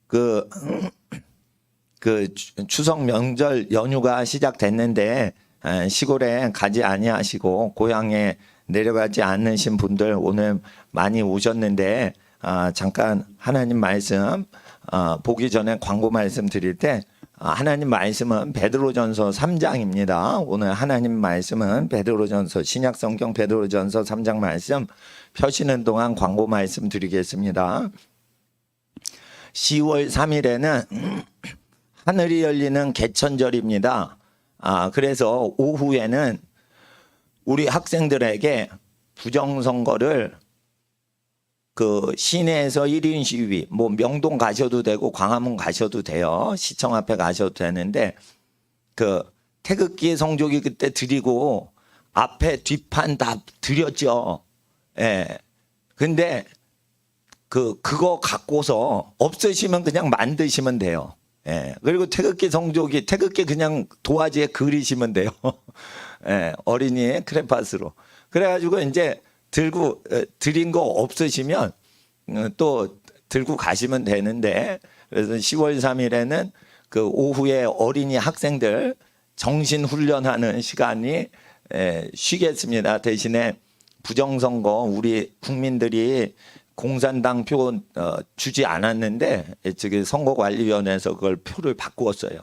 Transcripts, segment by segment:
그, 추석 명절 연휴가 시작됐는데 시골에 가지 아니하시고 고향에 내려가지 않으신 분들 오늘 많이 오셨는데 잠깐 하나님 말씀 보기 전에 광고 말씀 드릴 때 하나님 말씀은 베드로전서 3장입니다. 오늘 하나님 말씀은 베드로전서 신약성경 베드로전서 3장 말씀 펴시는 동안 광고 말씀 드리겠습니다. 10월 3일에는 하늘이 열리는 개천절입니다. 그래서 오후에는 우리 학생들에게 부정선거를 그 시내에서 1인 시위, 뭐 명동 가셔도 되고 광화문 가셔도 돼요. 시청 앞에 가셔도 되는데 그 태극기 성조기 그때 드리고 앞에 뒷판 다 드렸죠. 예. 근데 그거 갖고서 없으시면 그냥 만드시면 돼요. 예. 그리고 태극기 성조기, 태극기 그냥 도화지에 그리시면 돼요. 예. 어린이 크레파스로. 그래가지고 이제 들고 드린 거 없으시면 또 들고 가시면 되는데 그래서 10월 3일에는 그 오후에 어린이 학생들 정신 훈련하는 시간이 쉬겠습니다. 대신에 부정선거 우리 국민들이 공산당 표 주지 않았는데 저기 선거관리위원회에서 그걸 표를 바꾸었어요.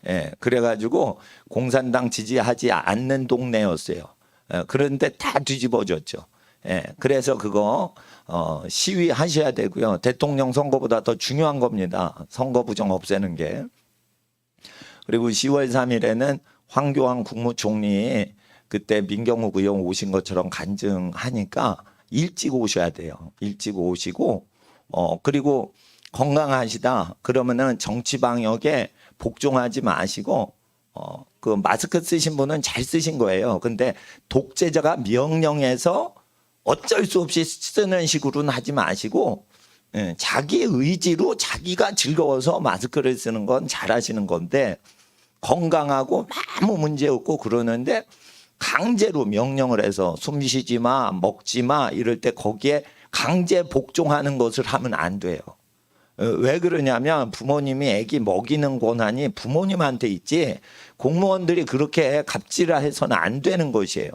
예, 그래가지고 공산당 지지하지 않는 동네였어요. 그런데 다 뒤집어졌죠. 예, 그래서 그거 시위하셔야 되고요. 대통령 선거보다 더 중요한 겁니다. 선거 부정 없애는 게. 그리고 10월 3일에는 황교안 국무총리 그때 민경욱 의원 오신 것처럼 간증하니까 일찍 오셔야 돼요. 일찍 오시고 그리고 건강하시다 그러면은 정치 방역에 복종하지 마시고 그 마스크 쓰신 분은 잘 쓰신 거예요. 근데 독재자가 명령해서 어쩔 수 없이 쓰는 식으로는 하지 마시고 자기 의지로 자기가 즐거워서 마스크를 쓰는 건 잘하시는 건데 건강하고 아무 문제 없고 그러는데 강제로 명령을 해서 숨 쉬지 마, 먹지 마 이럴 때 거기에 강제 복종하는 것을 하면 안 돼요. 왜 그러냐면 부모님이 애기 먹이는 권한이 부모님한테 있지 공무원들이 그렇게 갑질해서는 안 되는 것이에요.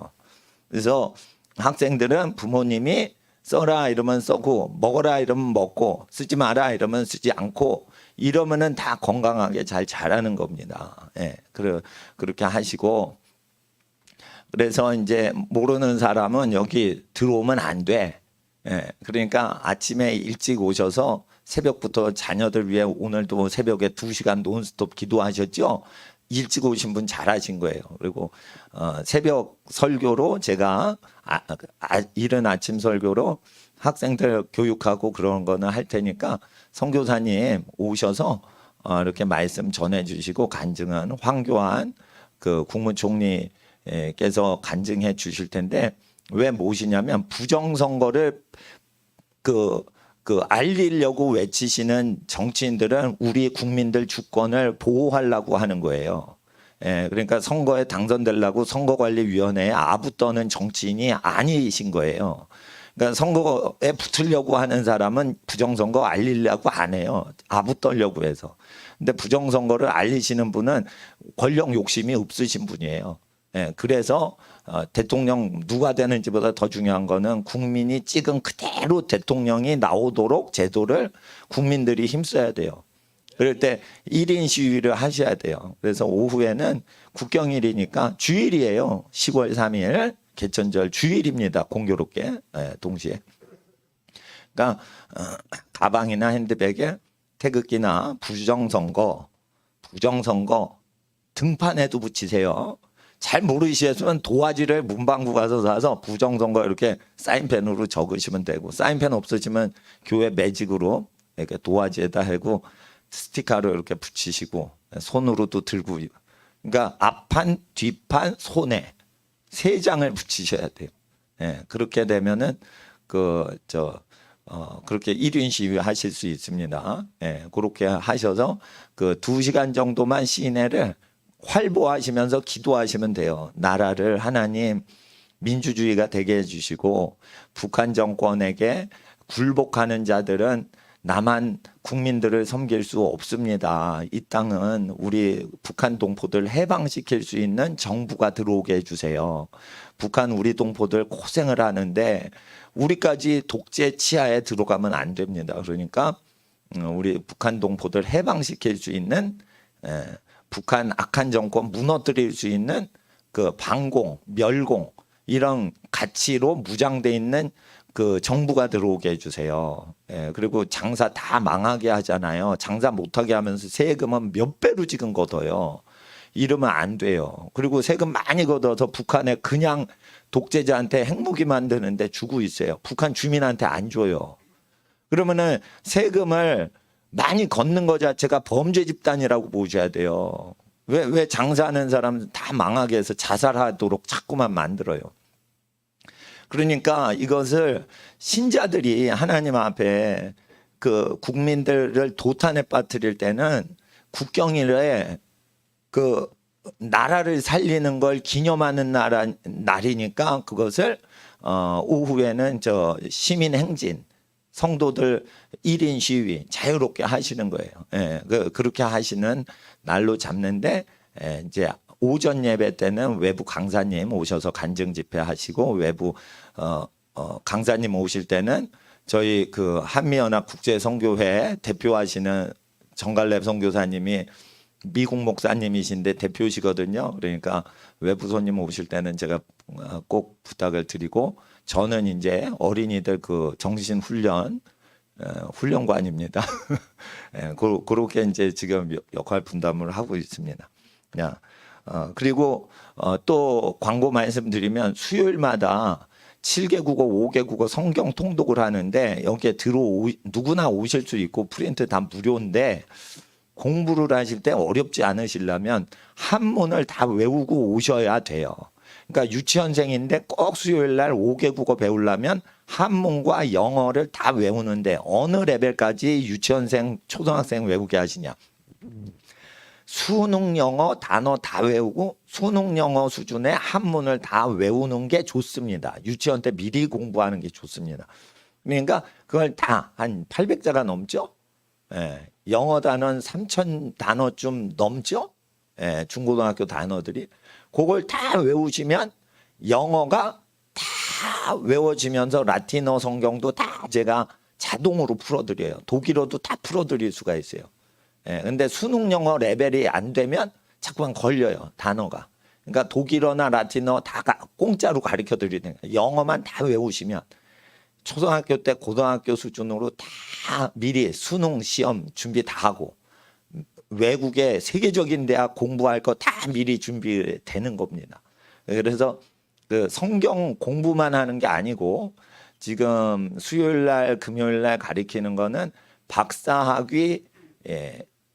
그래서 학생들은 부모님이 써라 이러면 써고 먹어라 이러면 먹고 쓰지 마라 이러면 쓰지 않고 이러면은 다 건강하게 잘 자라는 겁니다. 예, 그렇게 하시고 그래서 이제 모르는 사람은 여기 들어오면 안 돼. 예, 그러니까 아침에 일찍 오셔서 새벽부터 자녀들 위해 오늘도 새벽에 2시간 논스톱 기도하셨죠? 일찍 오신 분 잘하신 거예요. 그리고 새벽 설교로 제가 이른 아침 설교로 학생들 교육하고 그런 거는 할 테니까 선교사님 오셔서 이렇게 말씀 전해주시고 간증한 황교안 그 국무총리께서 간증해 주실 텐데 왜 모시냐면 부정선거를 알리려고 외치시는 정치인들은 우리 국민들 주권을 보호하려고 하는 거예요. 예, 그러니까 선거에 당선되려고 선거관리위원회에 아부 떠는 정치인이 아니신 거예요. 그러니까 선거에 붙으려고 하는 사람은 부정선거 알리려고 안 해요. 아부 떨려고 해서. 근데 부정선거를 알리시는 분은 권력 욕심이 없으신 분이에요. 예, 그래서 대통령 누가 되는지보다 더 중요한 거는 국민이 찍은 그대로 대통령이 나오도록 제도를 국민들이 힘써야 돼요. 그럴 때 1인 시위를 하셔야 돼요. 그래서 오후에는 국경일이니까 주일이에요. 10월 3일 개천절 주일입니다. 공교롭게 동시에. 그러니까 가방이나 핸드백에 태극기나 부정선거 등판에도 붙이세요. 잘 모르시면 도화지를 문방구 가서 사서 부정선거 이렇게 사인펜으로 적으시면 되고 사인펜 없으시면 교회 매직으로 이렇게 도화지에다 하고 스티커를 이렇게 붙이시고 손으로도 들고 그러니까 앞판, 뒷판, 손에 3장을 붙이셔야 돼요. 예, 그렇게 되면은 그렇게 1인 시위 하실 수 있습니다. 예, 그렇게 하셔서 2시간 정도만 시내를 활보하시면서 기도하시면 돼요. 나라를 하나님 민주주의가 되게 해주시고 북한 정권에게 굴복하는 자들은 나만 국민들을 섬길 수 없습니다. 이 땅은 우리 북한 동포들 해방시킬 수 있는 정부가 들어오게 해주세요. 북한 우리 동포들 고생을 하는데 우리까지 독재 치하에 들어가면 안 됩니다. 그러니까 우리 북한 동포들 해방시킬 수 있는 북한 악한 정권 무너뜨릴 수 있는 그 반공, 멸공 이런 가치로 무장돼 있는 그 정부가 들어오게 해주세요. 그리고 장사 다 망하게 하잖아요. 장사 못하게 하면서 세금은 몇 배로 지금 걷어요. 이러면 안 돼요. 그리고 세금 많이 걷어서 북한에 그냥 독재자한테 핵무기 만드는데 주고 있어요. 북한 주민한테 안 줘요. 그러면은 세금을 많이 걷는 거 자체가 범죄 집단이라고 보셔야 돼요. 왜 장사하는 사람 다 망하게 해서 자살하도록 자꾸만 만들어요. 그러니까 이것을 신자들이 하나님 앞에 그 국민들을 도탄에 빠뜨릴 때는 국경일에 그 나라를 살리는 걸 기념하는 날이니까 그것을 오후에는 저 시민 행진 성도들 1인 시위 자유롭게 하시는 거예요. 그렇게 하시는 날로 잡는데 이제 오전 예배 때는 외부 강사님 오셔서 간증 집회 하시고 외부 강사님 오실 때는 저희 그 한미연합 국제선교회 대표하시는 정갈래 선교사님이 미국 목사님이신데 대표시거든요. 그러니까 외부 손님 오실 때는 제가 꼭 부탁을 드리고 저는 이제 어린이들 그 정신 훈련관입니다. 그렇게 이제 지금 역할 분담을 하고 있습니다. 그냥 그리고 또 광고 말씀드리면 수요일마다 7개 국어, 5개 국어 성경 통독을 하는데 여기에 누구나 오실 수 있고 프린트 다 무료인데 공부를 하실 때 어렵지 않으시려면 한문을 다 외우고 오셔야 돼요. 그러니까 유치원생인데 꼭 수요일 날 5개 국어 배우려면 한문과 영어를 다 외우는데 어느 레벨까지 유치원생, 초등학생 외우게 하시냐. 수능 영어 단어 다 외우고 수능 영어 수준의 한문을 다 외우는 게 좋습니다. 유치원 때 미리 공부하는 게 좋습니다. 그러니까 그걸 다 한 800자가 넘죠. 영어 단어는 3,000 단어쯤 넘죠. 중고등학교 단어들이 그걸 다 외우시면 영어가 다 외워지면서 라틴어 성경도 다 제가 자동으로 풀어드려요. 독일어도 다 풀어드릴 수가 있어요. 근데 수능 영어 레벨이 안 되면 자꾸만 걸려요, 단어가. 그러니까 독일어나 라틴어 다 공짜로 가르쳐 드리는 거예요. 영어만 다 외우시면 초등학교 때 고등학교 수준으로 다 미리 수능 시험 준비 다 하고 외국에 세계적인 대학 공부할 거 다 미리 준비되는 겁니다. 그래서 그 성경 공부만 하는 게 아니고 지금 수요일 날 금요일 날 가르치는 거는 박사학위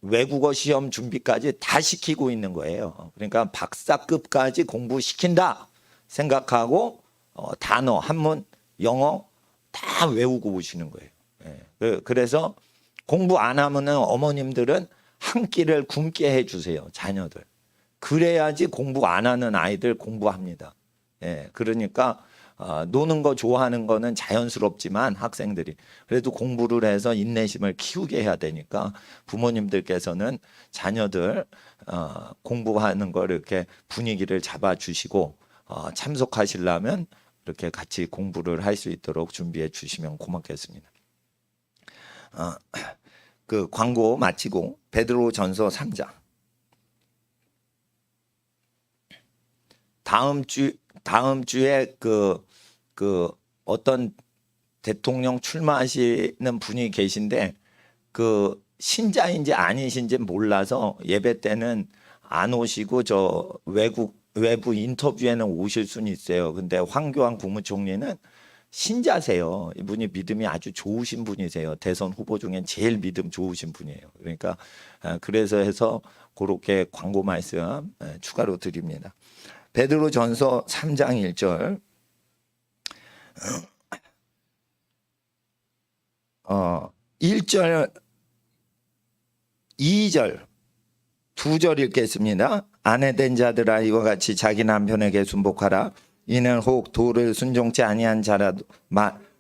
외국어 시험 준비까지 다 시키고 있는 거예요. 그러니까 박사급까지 공부시킨다 생각하고 단어, 한문, 영어 다 외우고 오시는 거예요. 그래서 공부 안 하면은 어머님들은 한 끼를 굶게 해주세요, 자녀들. 그래야지 공부 안 하는 아이들 공부합니다. 그러니까 노는 거 좋아하는 거는 자연스럽지만 학생들이 그래도 공부를 해서 인내심을 키우게 해야 되니까 부모님들께서는 자녀들 공부하는 걸 이렇게 분위기를 잡아주시고 참석하시려면 이렇게 같이 공부를 할 수 있도록 준비해 주시면 고맙겠습니다. 그 광고 마치고 베드로전서 3장 다음 주에 그 어떤 대통령 출마하시는 분이 계신데 그 신자인지 아니신지 몰라서 예배 때는 안 오시고 저 외부 인터뷰에는 오실 수는 있어요. 근데 황교안 국무총리는 신자세요. 이분이 믿음이 아주 좋으신 분이세요. 대선 후보 중엔 제일 믿음 좋으신 분이에요. 그러니까 그래서 해서 그렇게 광고 말씀 추가로 드립니다. 베드로전서 3장 1절 1절 2절 2절 읽겠습니다. 아내된 자들아 이와 같이 자기 남편에게 순복하라. 이는 혹 도를 순종치 아니한 자라도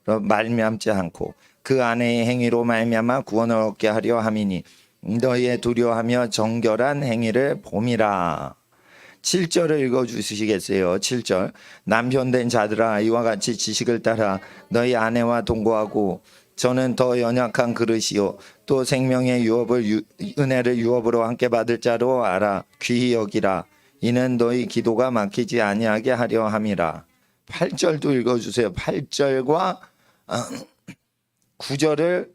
말미암지 않고 그 아내의 행위로 말미암아 구원을 얻게 하려 함이니 너희의 두려워하며 정결한 행위를 봄이라. 7절을 읽어주시겠어요? 7절. 남편 된 자들아 이와 같이 지식을 따라 너희 아내와 동거하고 저는 더 연약한 그릇이요 또 생명의 유업을 은혜를 유업으로 함께 받을 자로 알아 귀히 여기라. 이는 너희 기도가 막히지 아니하게 하려 함이라. 8절도 읽어주세요. 8절과 9절을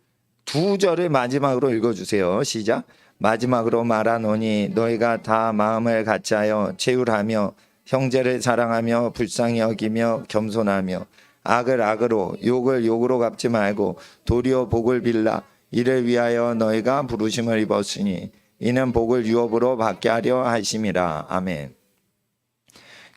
두 절을 마지막으로 읽어주세요. 시작. 마지막으로 말하노니 너희가 다 마음을 같이하여 채울하며 형제를 사랑하며 불쌍히 여기며 겸손하며 악을 악으로 욕을 욕으로 갚지 말고 도리어 복을 빌라. 이를 위하여 너희가 부르심을 입었으니 이는 복을 유업으로 받게 하려 하심이라. 아멘.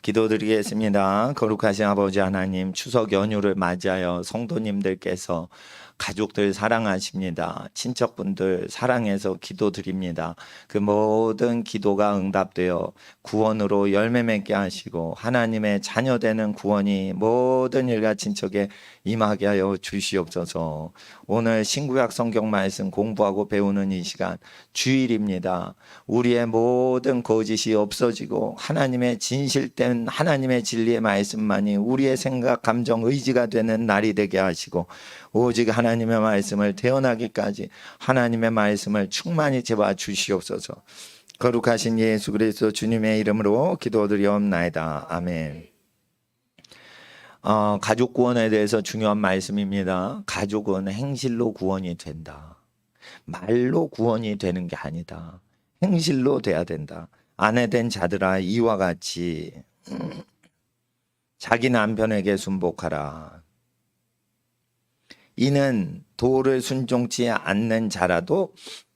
기도드리겠습니다. 거룩하신 아버지 하나님, 추석 연휴를 맞이하여 성도님들께서 가족들 사랑하십니다. 친척분들 사랑해서 기도드립니다. 그 모든 기도가 응답되어 구원으로 열매 맺게 하시고 하나님의 자녀되는 구원이 모든 일가 친척에 임하게 하여 주시옵소서. 오늘 신구약 성경 말씀 공부하고 배우는 이 시간 주일입니다. 우리의 모든 거짓이 없어지고 하나님의 진실된 하나님의 진리의 말씀만이 우리의 생각, 감정, 의지가 되는 날이 되게 하시고 오직 하나님의 말씀을 태어나기까지 하나님의 말씀을 충만히 채워 주시옵소서. 거룩하신 예수 그리스도 주님의 이름으로 기도드리옵나이다. 아멘. 가족 구원에 대해서 중요한 말씀입니다. 가족은 행실로 구원이 된다. 말로 구원이 되는 게 아니다. 행실로 돼야 된다. 아내 된 자들아 이와 같이 자기 남편에게 순복하라. 이는 도를 순종치 않는 자라도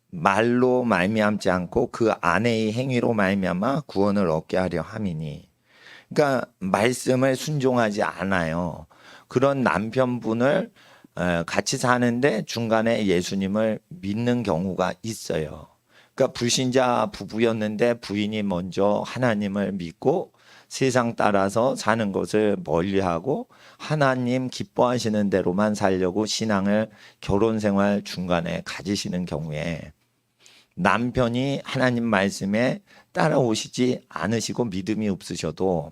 말로 말미암지 않고 그 아내의 행위로 말미암아 구원을 얻게 하려 함이니. 그러니까 말씀을 순종하지 않아요. 그런 남편분을 같이 사는데 중간에 예수님을 믿는 경우가 있어요. 그러니까 불신자 부부였는데 부인이 먼저 하나님을 믿고 세상 따라서 사는 것을 멀리하고 하나님 기뻐하시는 대로만 살려고 신앙을 결혼 생활 중간에 가지시는 경우에 남편이 하나님 말씀에 따라오시지 않으시고 믿음이 없으셔도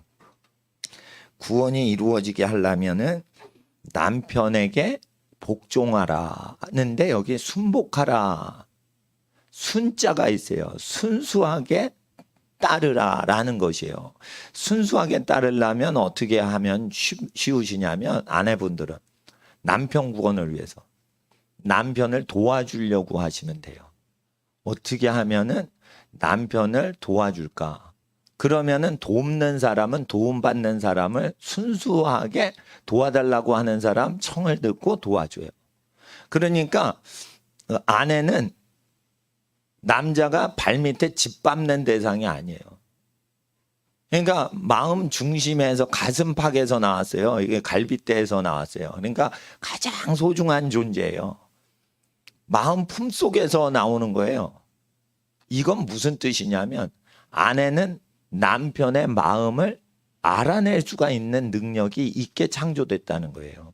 구원이 이루어지게 하려면은 남편에게 복종하라 하는데 여기 순복하라 순자가 있어요. 순수하게 따르라 라는 것이에요. 순수하게 따르려면 어떻게 하면 쉬우시냐면 아내분들은 남편 구원을 위해서 남편을 도와주려고 하시면 돼요. 어떻게 하면은 남편을 도와줄까? 그러면은 돕는 사람은 도움받는 사람을 순수하게 도와달라고 하는 사람 청을 듣고 도와줘요. 그러니까 아내는 남자가 발밑에 짓밟는 대상이 아니에요. 그러니까 마음 중심에서 가슴팍에서 나왔어요. 이게 갈빗대에서 나왔어요. 그러니까 가장 소중한 존재예요. 마음 품속에서 나오는 거예요. 이건 무슨 뜻이냐면 아내는 남편의 마음을 알아낼 수가 있는 능력이 있게 창조됐다는 거예요.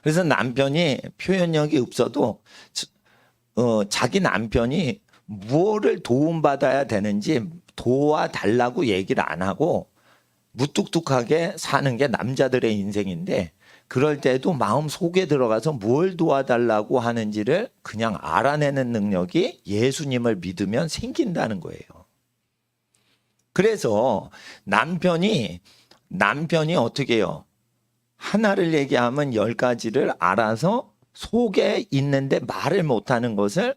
그래서 남편이 표현력이 없어도 자기 남편이 무엇을 도움받아야 되는지 도와달라고 얘기를 안 하고 무뚝뚝하게 사는 게 남자들의 인생인데 그럴 때도 마음 속에 들어가서 뭘 도와달라고 하는지를 그냥 알아내는 능력이 예수님을 믿으면 생긴다는 거예요. 그래서 남편이 어떻게 해요? 하나를 얘기하면 10가지를 알아서 속에 있는데 말을 못하는 것을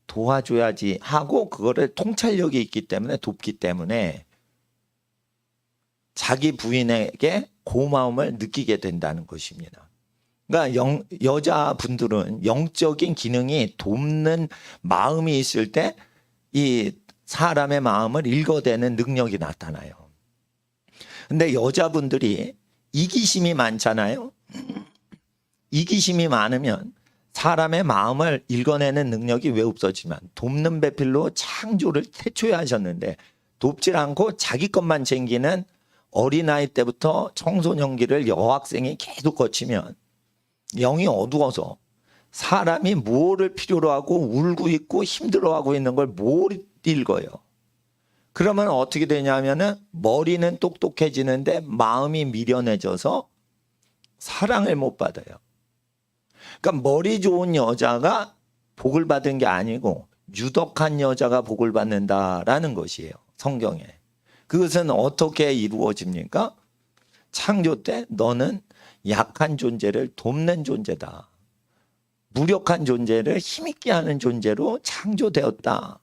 도와줘야지 하고 그거를 통찰력이 있기 때문에 돕기 때문에 자기 부인에게 고마움을 느끼게 된다는 것입니다. 그러니까 여자분들은 영적인 기능이 돕는 마음이 있을 때 이 사람의 마음을 읽어내는 능력이 나타나요. 근데 여자분들이 이기심이 많잖아요. 이기심이 많으면 사람의 마음을 읽어내는 능력이 왜 없어지면 돕는 배필로 창조를 태초에 하셨는데 돕질 않고 자기 것만 챙기는 어린아이 때부터 청소년기를 여학생이 계속 거치면 영이 어두워서 사람이 뭐를 필요로 하고 울고 있고 힘들어하고 있는 걸 못 읽어요. 그러면 어떻게 되냐면은 머리는 똑똑해지는데 마음이 미련해져서 사랑을 못 받아요. 그러니까 머리 좋은 여자가 복을 받은 게 아니고 유덕한 여자가 복을 받는다라는 것이에요. 성경에. 그것은 어떻게 이루어집니까? 창조 때 너는 약한 존재를 돕는 존재다. 무력한 존재를 힘있게 하는 존재로 창조되었다.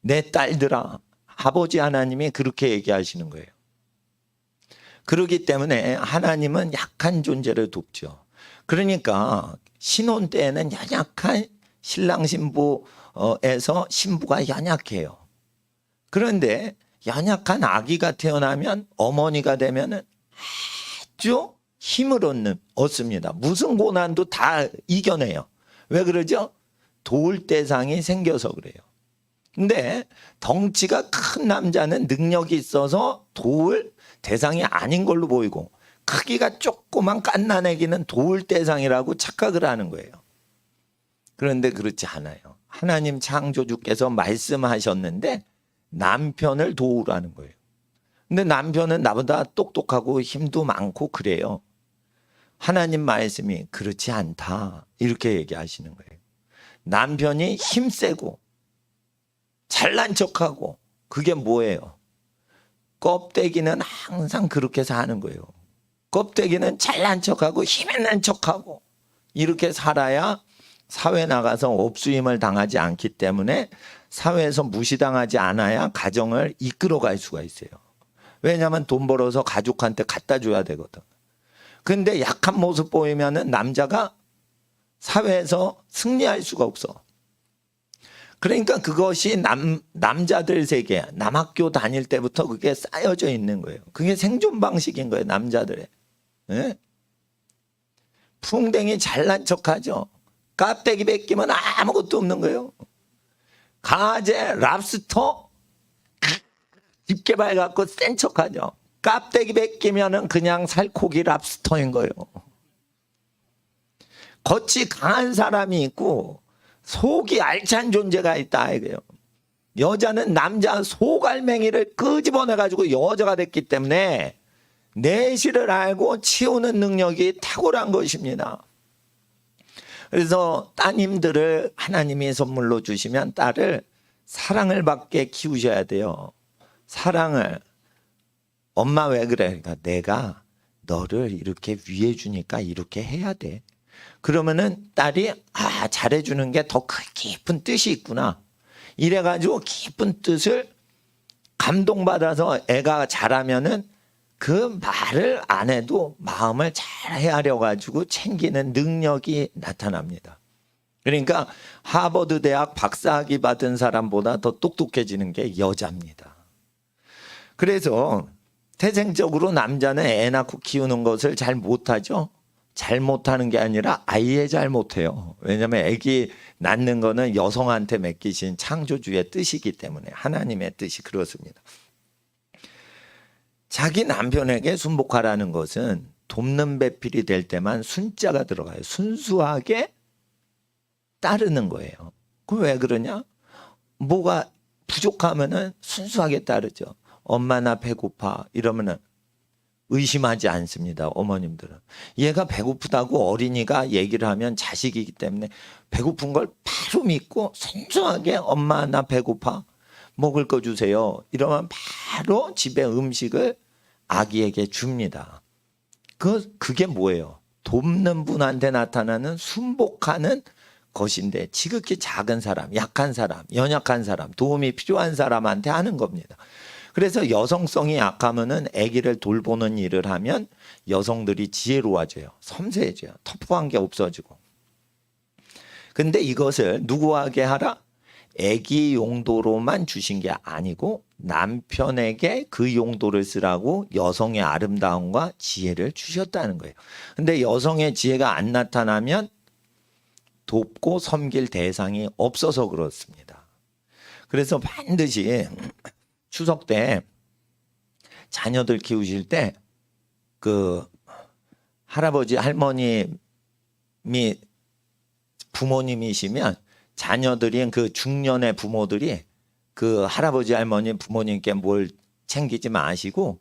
내 딸들아, 아버지 하나님이 그렇게 얘기하시는 거예요. 그렇기 때문에 하나님은 약한 존재를 돕죠. 그러니까 신혼 때에는 연약한 신랑 신부에서 신부가 연약해요. 그런데 연약한 아기가 태어나면 어머니가 되면은 아주 힘을 얻습니다. 무슨 고난도 다 이겨내요. 왜 그러죠? 도울 대상이 생겨서 그래요. 근데 덩치가 큰 남자는 능력이 있어서 도울 대상이 아닌 걸로 보이고 크기가 조그만 갓난아기는 도울 대상이라고 착각을 하는 거예요. 그런데 그렇지 않아요. 하나님 창조주께서 말씀하셨는데 남편을 도우라는 거예요. 근데 남편은 나보다 똑똑하고 힘도 많고 그래요. 하나님 말씀이 그렇지 않다 이렇게 얘기하시는 거예요. 남편이 힘세고 잘난 척하고 그게 뭐예요? 껍데기는 항상 그렇게 사는 거예요. 껍데기는 잘난 척하고 힘있는 척하고 이렇게 살아야 사회 나가서 업수임을 당하지 않기 때문에 사회에서 무시당하지 않아야 가정을 이끌어갈 수가 있어요. 왜냐하면 돈 벌어서 가족한테 갖다 줘야 되거든. 근데 약한 모습 보이면은 남자가 사회에서 승리할 수가 없어. 그러니까 그것이 남자들 세계, 남학교 다닐 때부터 그게 쌓여져 있는 거예요. 그게 생존 방식인 거예요, 남자들의. 예? 풍뎅이 잘난 척하죠. 깍대기 벗기면 아무것도 없는 거예요. 가재, 랍스터 집게 밝았고 센 척하죠. 깍대기 벗기면은 그냥 살코기 랍스터인 거예요. 겉이 강한 사람이 있고 속이 알찬 존재가 있다 이거예요. 여자는 남자 속알맹이를 끄집어내 가지고 여자가 됐기 때문에 내실을 알고 치우는 능력이 탁월한 것입니다. 그래서 따님들을 하나님이 선물로 주시면 딸을 사랑을 받게 키우셔야 돼요. 사랑을. 엄마 왜 그래? 그러니까 내가 너를 이렇게 위해 주니까 이렇게 해야 돼. 그러면은 딸이 잘해주는 게 더 깊은 뜻이 있구나. 이래가지고 깊은 뜻을 감동받아서 애가 잘하면은 그 말을 안 해도 마음을 잘 헤아려 가지고 챙기는 능력이 나타납니다. 그러니까 하버드 대학 박사학위 받은 사람보다 더 똑똑해지는 게 여자입니다. 그래서 태생적으로 남자는 애 낳고 키우는 것을 잘 못하죠. 잘 못하는 게 아니라 아예 잘 못해요. 왜냐하면 아기 낳는 거는 여성한테 맡기신 창조주의 뜻이기 때문에 하나님의 뜻이 그렇습니다. 자기 남편에게 순복하라는 것은 돕는 배필이 될 때만 순자가 들어가요. 순수하게 따르는 거예요. 그럼 왜 그러냐? 뭐가 부족하면은 순수하게 따르죠. 엄마 나 배고파 이러면은 의심하지 않습니다. 어머님들은. 얘가 배고프다고 어린이가 얘기를 하면 자식이기 때문에 배고픈 걸 바로 믿고 순수하게 엄마 나 배고파 먹을 거 주세요. 이러면 바로 집에 음식을 아기에게 줍니다. 그게 뭐예요? 돕는 분한테 나타나는 순복하는 것인데 지극히 작은 사람, 약한 사람, 연약한 사람, 도움이 필요한 사람한테 하는 겁니다. 그래서 여성성이 약하면은 아기를 돌보는 일을 하면 여성들이 지혜로워져요. 섬세해져요. 터프한 게 없어지고. 근데 이것을 누구에게 하라? 아기 용도로만 주신 게 아니고 남편에게 그 용도를 쓰라고 여성의 아름다움과 지혜를 주셨다는 거예요. 근데 여성의 지혜가 안 나타나면 돕고 섬길 대상이 없어서 그렇습니다. 그래서 반드시 추석 때 자녀들 키우실 때 할아버지 할머님이 부모님이시면 자녀들인 그 중년의 부모들이 그 할아버지 할머니 부모님께 뭘 챙기지 마시고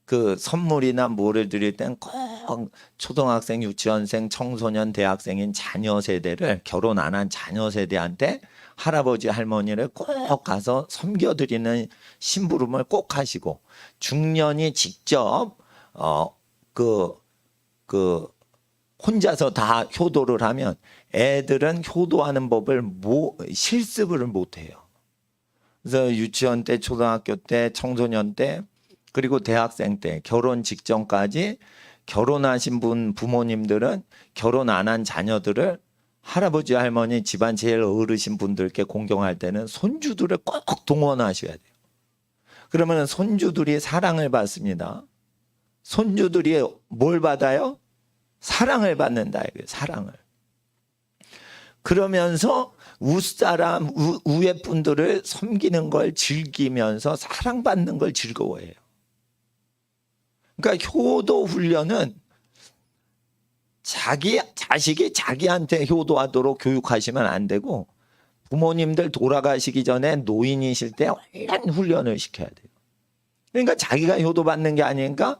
그 선물이나 뭐를 드릴 땐 꼭 초등학생, 유치원생, 청소년, 대학생인 자녀 세대를 결혼 안 한 자녀 세대한테 할아버지 할머니를 꼭 가서 섬겨드리는 심부름을 꼭 하시고 중년이 직접 혼자서 다 효도를 하면 애들은 효도하는 법을 실습을 못 해요. 그래서 유치원 때, 초등학교 때, 청소년 때, 그리고 대학생 때, 결혼 직전까지 결혼하신 부모님들은 결혼 안 한 자녀들을 할아버지, 할머니, 집안 제일 어르신 분들께 공경할 때는 손주들을 꼭 동원하셔야 돼요. 그러면 손주들이 사랑을 받습니다. 손주들이 뭘 받아요? 사랑을 받는다. 사랑을. 그러면서 윗사람, 위에 분들을 섬기는 걸 즐기면서 사랑받는 걸 즐거워해요. 그러니까 효도 훈련은 자식이 자기한테 효도하도록 교육하시면 안 되고 부모님들 돌아가시기 전에 노인이실 때 얼른 훈련을 시켜야 돼요. 그러니까 자기가 효도받는 게 아니니까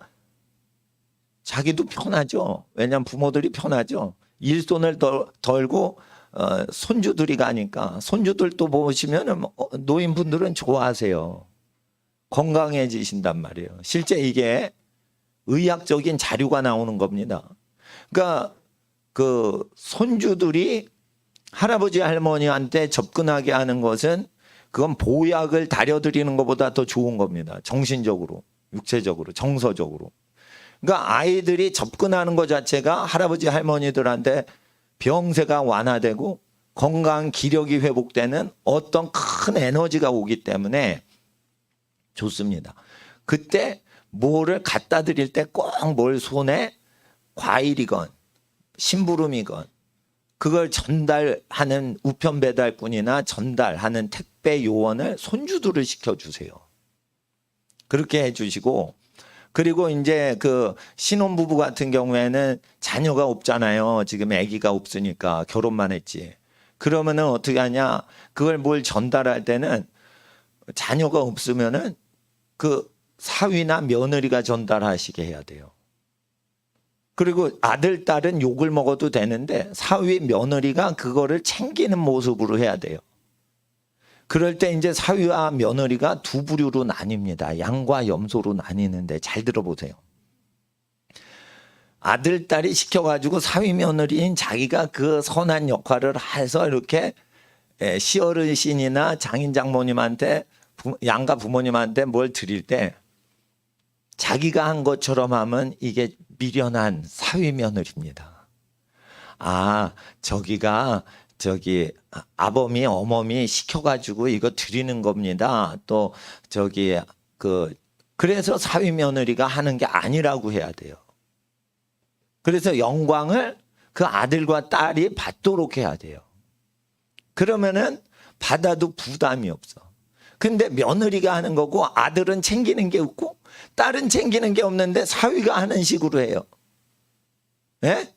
자기도 편하죠. 왜냐하면 부모들이 편하죠. 일손을 덜고 손주들이 가니까 손주들도 보시면 노인분들은 좋아하세요. 건강해지신단 말이에요. 실제 이게 의학적인 자료가 나오는 겁니다. 그러니까 그 손주들이 할아버지 할머니한테 접근하게 하는 것은 그건 보약을 다려드리는 것보다 더 좋은 겁니다. 정신적으로, 육체적으로, 정서적으로. 그러니까 아이들이 접근하는 것 자체가 할아버지 할머니들한테 병세가 완화되고 건강 기력이 회복되는 어떤 큰 에너지가 오기 때문에 좋습니다. 그때 뭐를 갖다 드릴 때 꼭 뭘 손에 과일이건 심부름이건 그걸 전달하는 우편 배달꾼이나 전달하는 택배 요원을 손주들을 시켜주세요. 그렇게 해주시고 그리고 이제 그 신혼부부 같은 경우에는 자녀가 없잖아요. 지금 아기가 없으니까 결혼만 했지. 그러면은 어떻게 하냐? 그걸 뭘 전달할 때는 자녀가 없으면은 그 사위나 며느리가 전달하시게 해야 돼요. 그리고 아들, 딸은 욕을 먹어도 되는데 사위, 며느리가 그거를 챙기는 모습으로 해야 돼요. 그럴 때 이제 사위와 며느리가 두 부류로 나뉩니다. 양과 염소로 나뉘는데 잘 들어보세요. 아들, 딸이 시켜가지고 사위, 며느리인 자기가 그 선한 역할을 해서 이렇게 시어르신이나 장인, 장모님한테 양가 부모님한테 뭘 드릴 때 자기가 한 것처럼 하면 이게 미련한 사위 며느리입니다. 아, 저기 아범이 어머니 시켜가지고 이거 드리는 겁니다. 또 그래서 사위 며느리가 하는 게 아니라고 해야 돼요. 그래서 영광을 그 아들과 딸이 받도록 해야 돼요. 그러면은 받아도 부담이 없어. 근데 며느리가 하는 거고 아들은 챙기는 게 없고 딸은 챙기는 게 없는데 사위가 하는 식으로 해요. 예?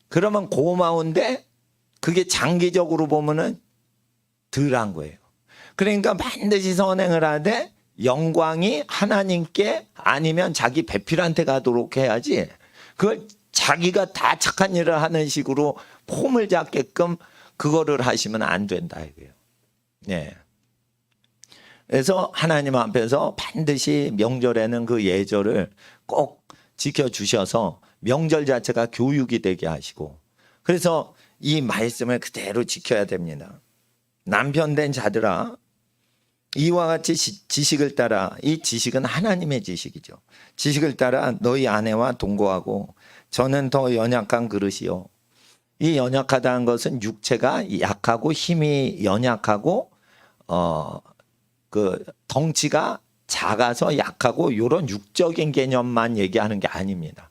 그러면 고마운데 그게 장기적으로 보면은 덜한 거예요. 그러니까 반드시 선행을 하되 영광이 하나님께 아니면 자기 배필한테 가도록 해야지 그걸 자기가 다 착한 일을 하는 식으로 폼을 잡게끔 그거를 하시면 안 된다 이거예요. 네. 그래서 하나님 앞에서 반드시 명절에는 그 예절을 꼭 지켜주셔서 명절 자체가 교육이 되게 하시고 그래서 이 말씀을 그대로 지켜야 됩니다. 남편 된 자들아 이와 같이 지식을 따라 이 지식은 하나님의 지식이죠. 지식을 따라 너희 아내와 동거하고 저는 더 연약한 그릇이요. 이 연약하다는 것은 육체가 약하고 힘이 연약하고 그 덩치가 작아서 약하고 이런 육적인 개념만 얘기하는 게 아닙니다.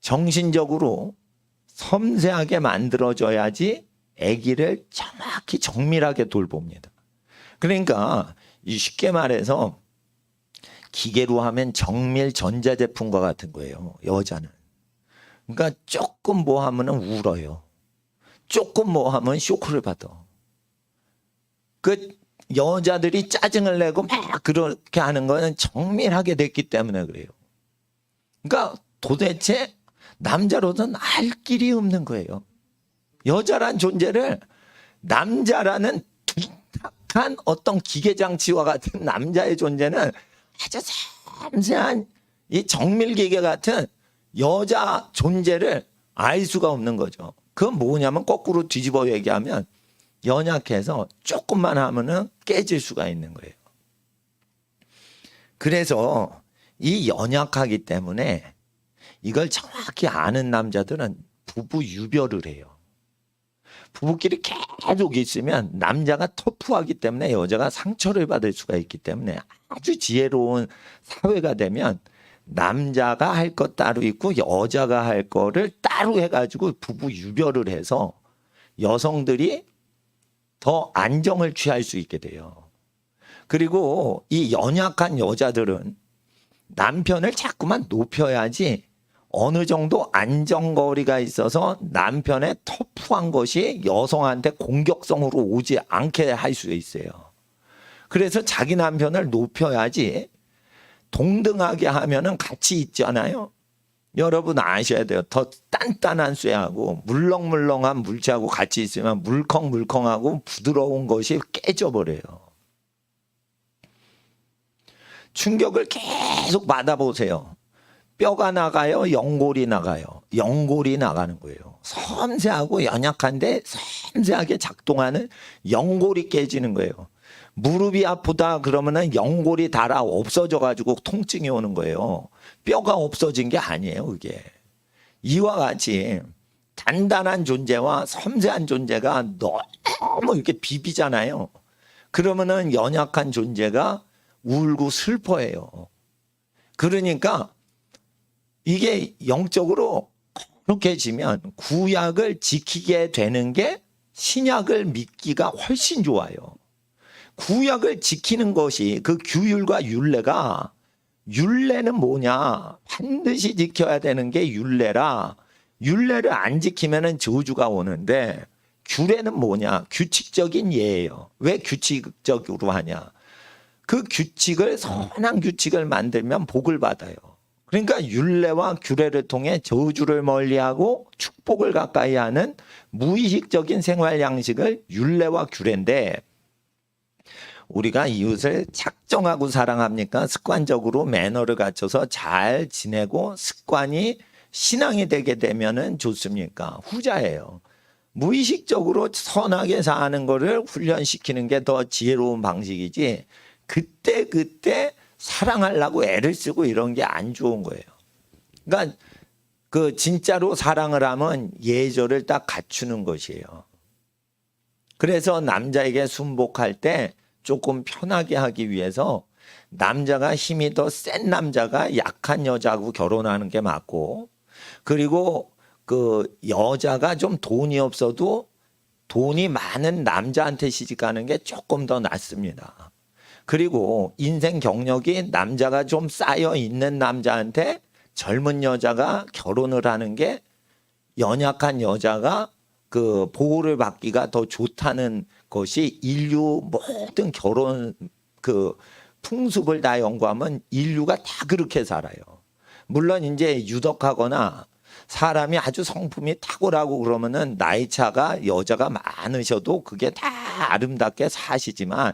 정신적으로 섬세하게 만들어져야지 아기를 정확히 정밀하게 돌봅니다. 그러니까 쉽게 말해서 기계로 하면 정밀 전자제품과 같은 거예요. 여자는. 그러니까 조금 뭐 하면은 울어요. 조금 뭐 하면 쇼크를 받아. 그 여자들이 짜증을 내고 막 그렇게 하는 거는 정밀하게 됐기 때문에 그래요. 그러니까 도대체 남자로서는 알 길이 없는 거예요. 여자란 존재를 남자라는 둔탁한 어떤 기계장치와 같은 남자의 존재는 아주 섬세한 이 정밀기계 같은 여자 존재를 알 수가 없는 거죠. 그건 뭐냐면 거꾸로 뒤집어 얘기하면 연약해서 조금만 하면은 깨질 수가 있는 거예요. 그래서 이 연약하기 때문에 이걸 정확히 아는 남자들은 부부 유별을 해요. 부부끼리 계속 있으면 남자가 터프하기 때문에 여자가 상처를 받을 수가 있기 때문에 아주 지혜로운 사회가 되면 남자가 할 것 따로 있고 여자가 할 거를 따로 해가지고 부부 유별을 해서 여성들이 더 안정을 취할 수 있게 돼요. 그리고 이 연약한 여자들은 남편을 자꾸만 높여야지 어느 정도 안정거리가 있어서 남편의 터프한 것이 여성한테 공격성으로 오지 않게 할 수 있어요. 그래서 자기 남편을 높여야지 동등하게 하면은 같이 있잖아요. 여러분 아셔야 돼요. 더 단단한 쇠하고 물렁물렁한 물체하고 같이 있으면 물컹물컹하고 부드러운 것이 깨져버려요. 충격을 계속 받아보세요. 뼈가 나가요? 연골이 나가요? 연골이 나가는 거예요. 섬세하고 연약한데 섬세하게 작동하는 연골이 깨지는 거예요. 무릎이 아프다 그러면은 연골이 닳아 없어져 가지고 통증이 오는 거예요. 뼈가 없어진 게 아니에요, 그게. 이와 같이 단단한 존재와 섬세한 존재가 너무 이렇게 비비잖아요. 그러면은 연약한 존재가 울고 슬퍼해요. 그러니까 이게 영적으로 거룩해지면 구약을 지키게 되는 게 신약을 믿기가 훨씬 좋아요. 구약을 지키는 것이 그 규율과 율례가 율례는 뭐냐? 반드시 지켜야 되는 게 율례라. 율례를 안 지키면은 저주가 오는데 규례는 뭐냐? 규칙적인 예예요. 왜 규칙적으로 하냐? 그 규칙을 선한 규칙을 만들면 복을 받아요. 그러니까 율례와 규례를 통해 저주를 멀리하고 축복을 가까이 하는 무의식적인 생활 양식을 율례와 규례인데 우리가 이웃을 작정하고 사랑합니까? 습관적으로 매너를 갖춰서 잘 지내고 습관이 신앙이 되게 되면은 좋습니까? 후자예요. 무의식적으로 선하게 사는 거를 훈련시키는 게 더 지혜로운 방식이지 그때 사랑하려고 애를 쓰고 이런 게 안 좋은 거예요. 그러니까 그 진짜로 사랑을 하면 예절을 딱 갖추는 것이에요. 그래서 남자에게 순복할 때 조금 편하게 하기 위해서 남자가 힘이 더 센 남자가 약한 여자하고 결혼하는 게 맞고 그리고 그 여자가 좀 돈이 없어도 돈이 많은 남자한테 시집가는 게 조금 더 낫습니다. 그리고 인생 경력이 남자가 좀 쌓여 있는 남자한테 젊은 여자가 결혼을 하는 게 연약한 여자가 그 보호를 받기가 더 좋다는 것이 인류 모든 결혼 그 풍습을 다 연구하면 인류가 다 그렇게 살아요. 물론 이제 유덕하거나 사람이 아주 성품이 탁월하고 그러면은 나이 차가 여자가 많으셔도 그게 다 아름답게 사시지만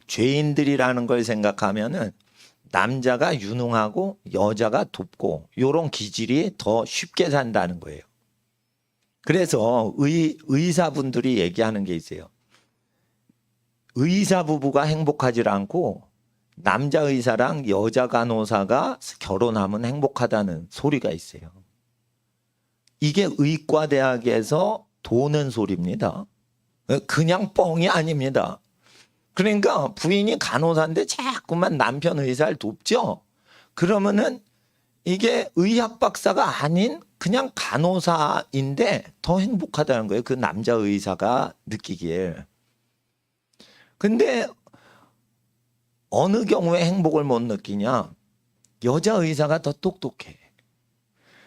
죄인들이라는 걸 생각하면은 남자가 유능하고 여자가 돕고 이런 기질이 더 쉽게 산다는 거예요. 그래서 의사분들이 얘기하는 게 있어요. 의사 부부가 행복하지 않고 남자 의사랑 여자 간호사가 결혼하면 행복하다는 소리가 있어요. 이게 의과대학에서 도는 소리입니다. 그냥 뻥이 아닙니다. 그러니까 부인이 간호사인데 자꾸만 남편 의사를 돕죠. 그러면은 이게 의학 박사가 아닌 그냥 간호사인데 더 행복하다는 거예요. 그 남자 의사가 느끼기에. 근데 어느 경우에 행복을 못 느끼냐? 여자 의사가 더 똑똑해.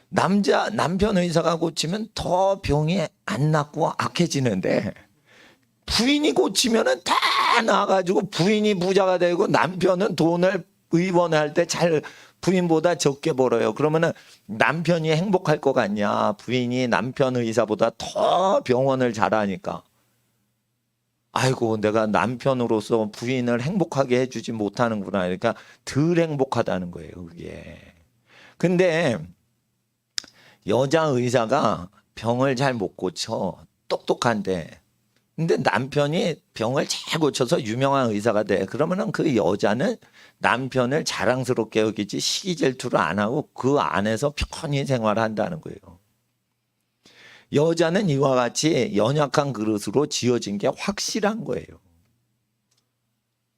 남편 의사가 고치면 더 병이 안 낫고 악해지는데, 부인이 고치면은 다 나아가지고 부인이 부자가 되고 남편은 돈을 의원할 때 잘 부인보다 적게 벌어요. 그러면은 남편이 행복할 것 같냐? 부인이 남편 의사보다 더 병원을 잘하니까. 아이고, 내가 남편으로서 부인을 행복하게 해주지 못하는구나. 그러니까 덜 행복하다는 거예요, 그게. 근데 여자 의사가 병을 잘 못 고쳐. 똑똑한데. 근데 남편이 병을 잘 고쳐서 유명한 의사가 돼. 그러면은 그 여자는 남편을 자랑스럽게 여기지 시기 질투를 안 하고 그 안에서 편히 생활한다는 거예요. 여자는 이와 같이 연약한 그릇으로 지어진 게 확실한 거예요.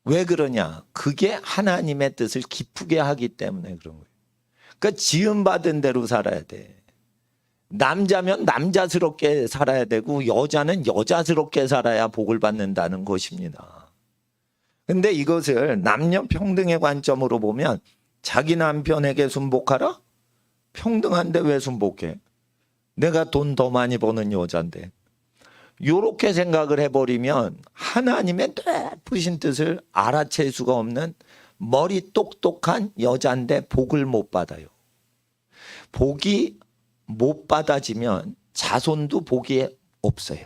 왜 그러냐? 그게 하나님의 뜻을 기쁘게 하기 때문에 그런 거예요. 그러니까 지음받은 대로 살아야 돼. 남자면 남자스럽게 살아야 되고 여자는 여자스럽게 살아야 복을 받는다는 것입니다. 근데 이것을 남녀 평등의 관점으로 보면 자기 남편에게 순복하라? 평등한데 왜 순복해? 내가 돈 더 많이 버는 여잔데. 이렇게 생각을 해버리면 하나님의 높으신 뜻을 알아챌 수가 없는 머리 똑똑한 여잔데 복을 못 받아요. 복이 못 받아지면 자손도 복이 없어요.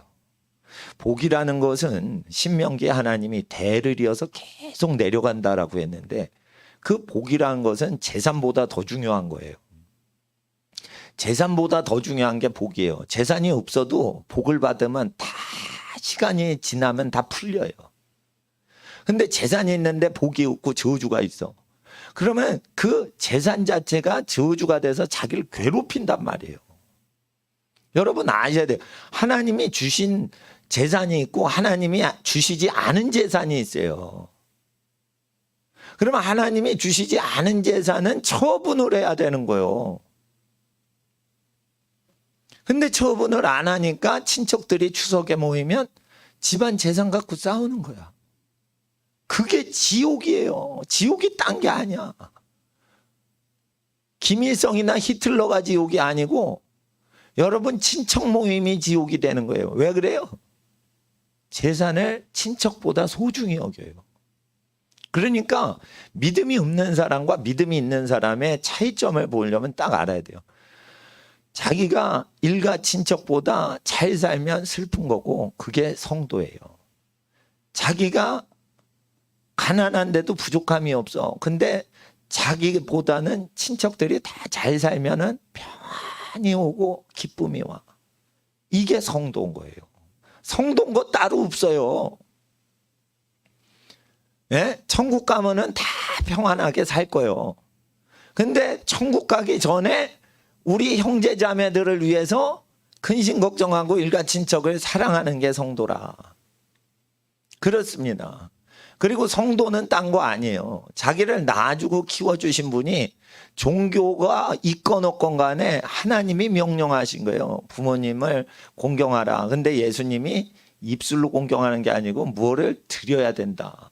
복이라는 것은 신명기에 하나님이 대를 이어서 계속 내려간다라고 했는데 그 복이라는 것은 재산보다 더 중요한 거예요. 재산보다 더 중요한 게 복이에요. 재산이 없어도 복을 받으면 다 시간이 지나면 다 풀려요. 근데 재산이 있는데 복이 없고 저주가 있어. 그러면 그 재산 자체가 저주가 돼서 자기를 괴롭힌단 말이에요. 여러분 아셔야 돼요. 하나님이 주신 재산이 있고 하나님이 주시지 않은 재산이 있어요. 그러면 하나님이 주시지 않은 재산은 처분을 해야 되는 거예요. 근데 처분을 안 하니까 친척들이 추석에 모이면 집안 재산 갖고 싸우는 거야. 그게 지옥이에요. 지옥이 딴 게 아니야. 김일성이나 히틀러가 지옥이 아니고 여러분 친척 모임이 지옥이 되는 거예요. 왜 그래요? 재산을 친척보다 소중히 여겨요. 그러니까 믿음이 없는 사람과 믿음이 있는 사람의 차이점을 보려면 딱 알아야 돼요. 자기가 일가 친척보다 잘 살면 슬픈 거고 그게 성도예요. 자기가 가난한데도 부족함이 없어. 근데 자기보다는 친척들이 다 잘 살면은 평안이 오고 기쁨이 와. 이게 성도인 거예요. 성도인 거 따로 없어요. 예? 천국 가면은 다 평안하게 살 거예요. 근데 천국 가기 전에 우리 형제 자매들을 위해서 근심 걱정하고 일가 친척을 사랑하는 게 성도라. 그렇습니다. 그리고 성도는 딴 거 아니에요. 자기를 낳아주고 키워주신 분이 종교가 있건 없건 간에 하나님이 명령하신 거예요. 부모님을 공경하라. 근데 예수님이 입술로 공경하는 게 아니고 뭐를 드려야 된다.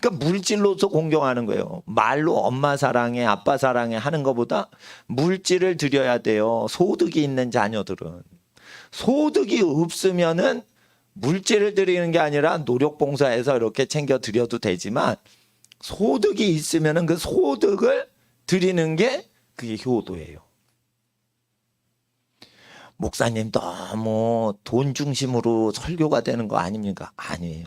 그러니까 물질로서 공경하는 거예요. 말로 엄마 사랑해, 아빠 사랑해 하는 것보다 물질을 드려야 돼요. 소득이 있는 자녀들은. 소득이 없으면은 물질을 드리는 게 아니라 노력봉사해서 이렇게 챙겨 드려도 되지만 소득이 있으면은 그 소득을 드리는 게 그게 효도예요. 목사님 너무 돈 중심으로 설교가 되는 거 아닙니까? 아니에요.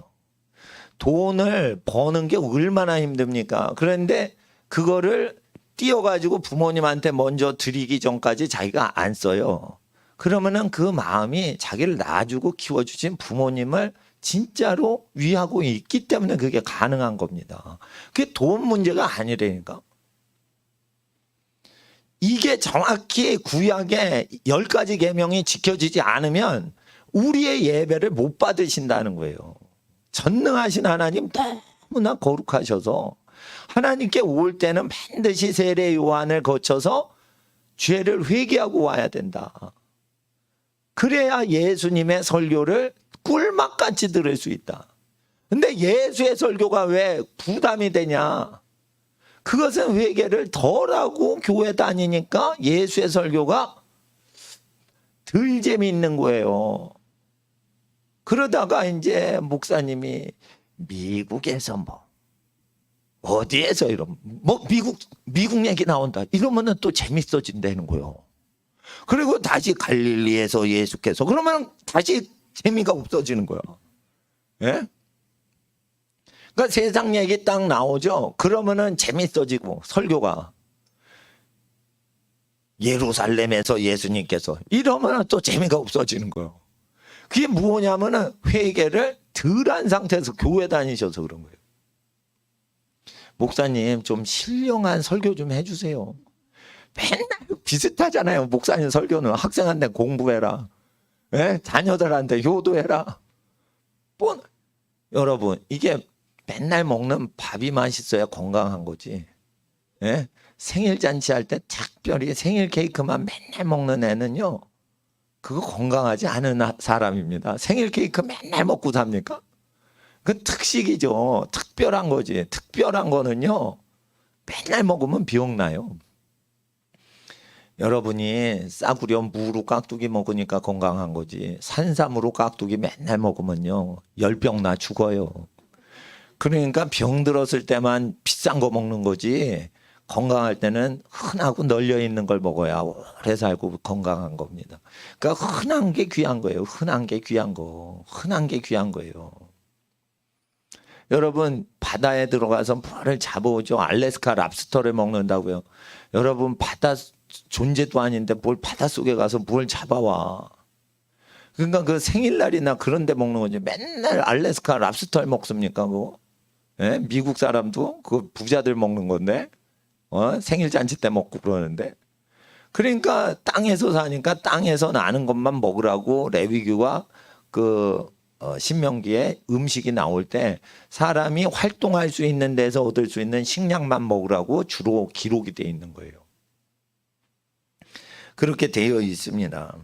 돈을 버는 게 얼마나 힘듭니까? 그런데 그거를 띄어가지고 부모님한테 먼저 드리기 전까지 자기가 안 써요. 그러면은 그 마음이 자기를 낳아주고 키워주신 부모님을 진짜로 위하고 있기 때문에 그게 가능한 겁니다. 그게 돈 문제가 아니라니까. 이게 정확히 구약의 10가지 계명이 지켜지지 않으면 우리의 예배를 못 받으신다는 거예요. 전능하신 하나님 너무나 거룩하셔서 하나님께 올 때는 반드시 세례 요한을 거쳐서 죄를 회개하고 와야 된다. 그래야 예수님의 설교를 꿀맛같이 들을 수 있다. 근데 예수의 설교가 왜 부담이 되냐? 그것은 회개를 덜 하고 교회 다니니까 예수의 설교가 덜 재미있는 거예요. 그러다가 이제 목사님이 미국에서 뭐 어디에서 이러면 뭐 미국 얘기 나온다 이러면은 또 재밌어진다는 거예요. 그리고 다시 갈릴리에서 예수께서 그러면 다시 재미가 없어지는 거예요. 예? 그러니까 세상 얘기 딱 나오죠. 그러면은 재밌어지고 설교가 예루살렘에서 예수님께서 이러면은 또 재미가 없어지는 거예요. 그게 뭐냐면은 회개를 덜한 상태에서 교회 다니셔서 그런 거예요. 목사님 좀 신령한 설교 좀 해주세요. 맨날 비슷하잖아요. 목사님 설교는 학생한테 공부해라. 예? 자녀들한테 효도해라. 뭐, 여러분 이게 맨날 먹는 밥이 맛있어야 건강한 거지. 예? 생일 잔치할 때 특별히 생일 케이크만 맨날 먹는 애는요. 그거 건강하지 않은 사람입니다. 생일 케이크 맨날 먹고 삽니까? 그 특식이죠. 특별한 거지. 특별한 거는요. 맨날 먹으면 비용나요. 여러분이 싸구려 무로 깍두기 먹으니까 건강한 거지. 산삼으로 깍두기 맨날 먹으면요. 열병나 죽어요. 그러니까 병 들었을 때만 비싼 거 먹는 거지. 건강할 때는 흔하고 널려 있는 걸 먹어야 오래 살고 건강한 겁니다. 그러니까 흔한 게 귀한 거예요. 흔한 게 귀한 거. 흔한 게 귀한 거예요. 여러분 바다에 들어가서 물을 잡아오죠. 알래스카 랍스터를 먹는다고요. 여러분 바다 존재도 아닌데 뭘 바닷속에 가서 뭘 잡아와. 그러니까 그 생일날이나 그런 데 먹는 거지. 맨날 알래스카 랍스터를 먹습니까? 그거? 예? 미국 사람도 그 부자들 먹는 건데 생일 잔치 때 먹고 그러는데. 그러니까 땅에서 사니까 땅에서 나는 것만 먹으라고 레위기와 그 신명기에 음식이 나올 때 사람이 활동할 수 있는 데서 얻을 수 있는 식량만 먹으라고 주로 기록이 돼 있는 거예요. 그렇게 되어 있습니다.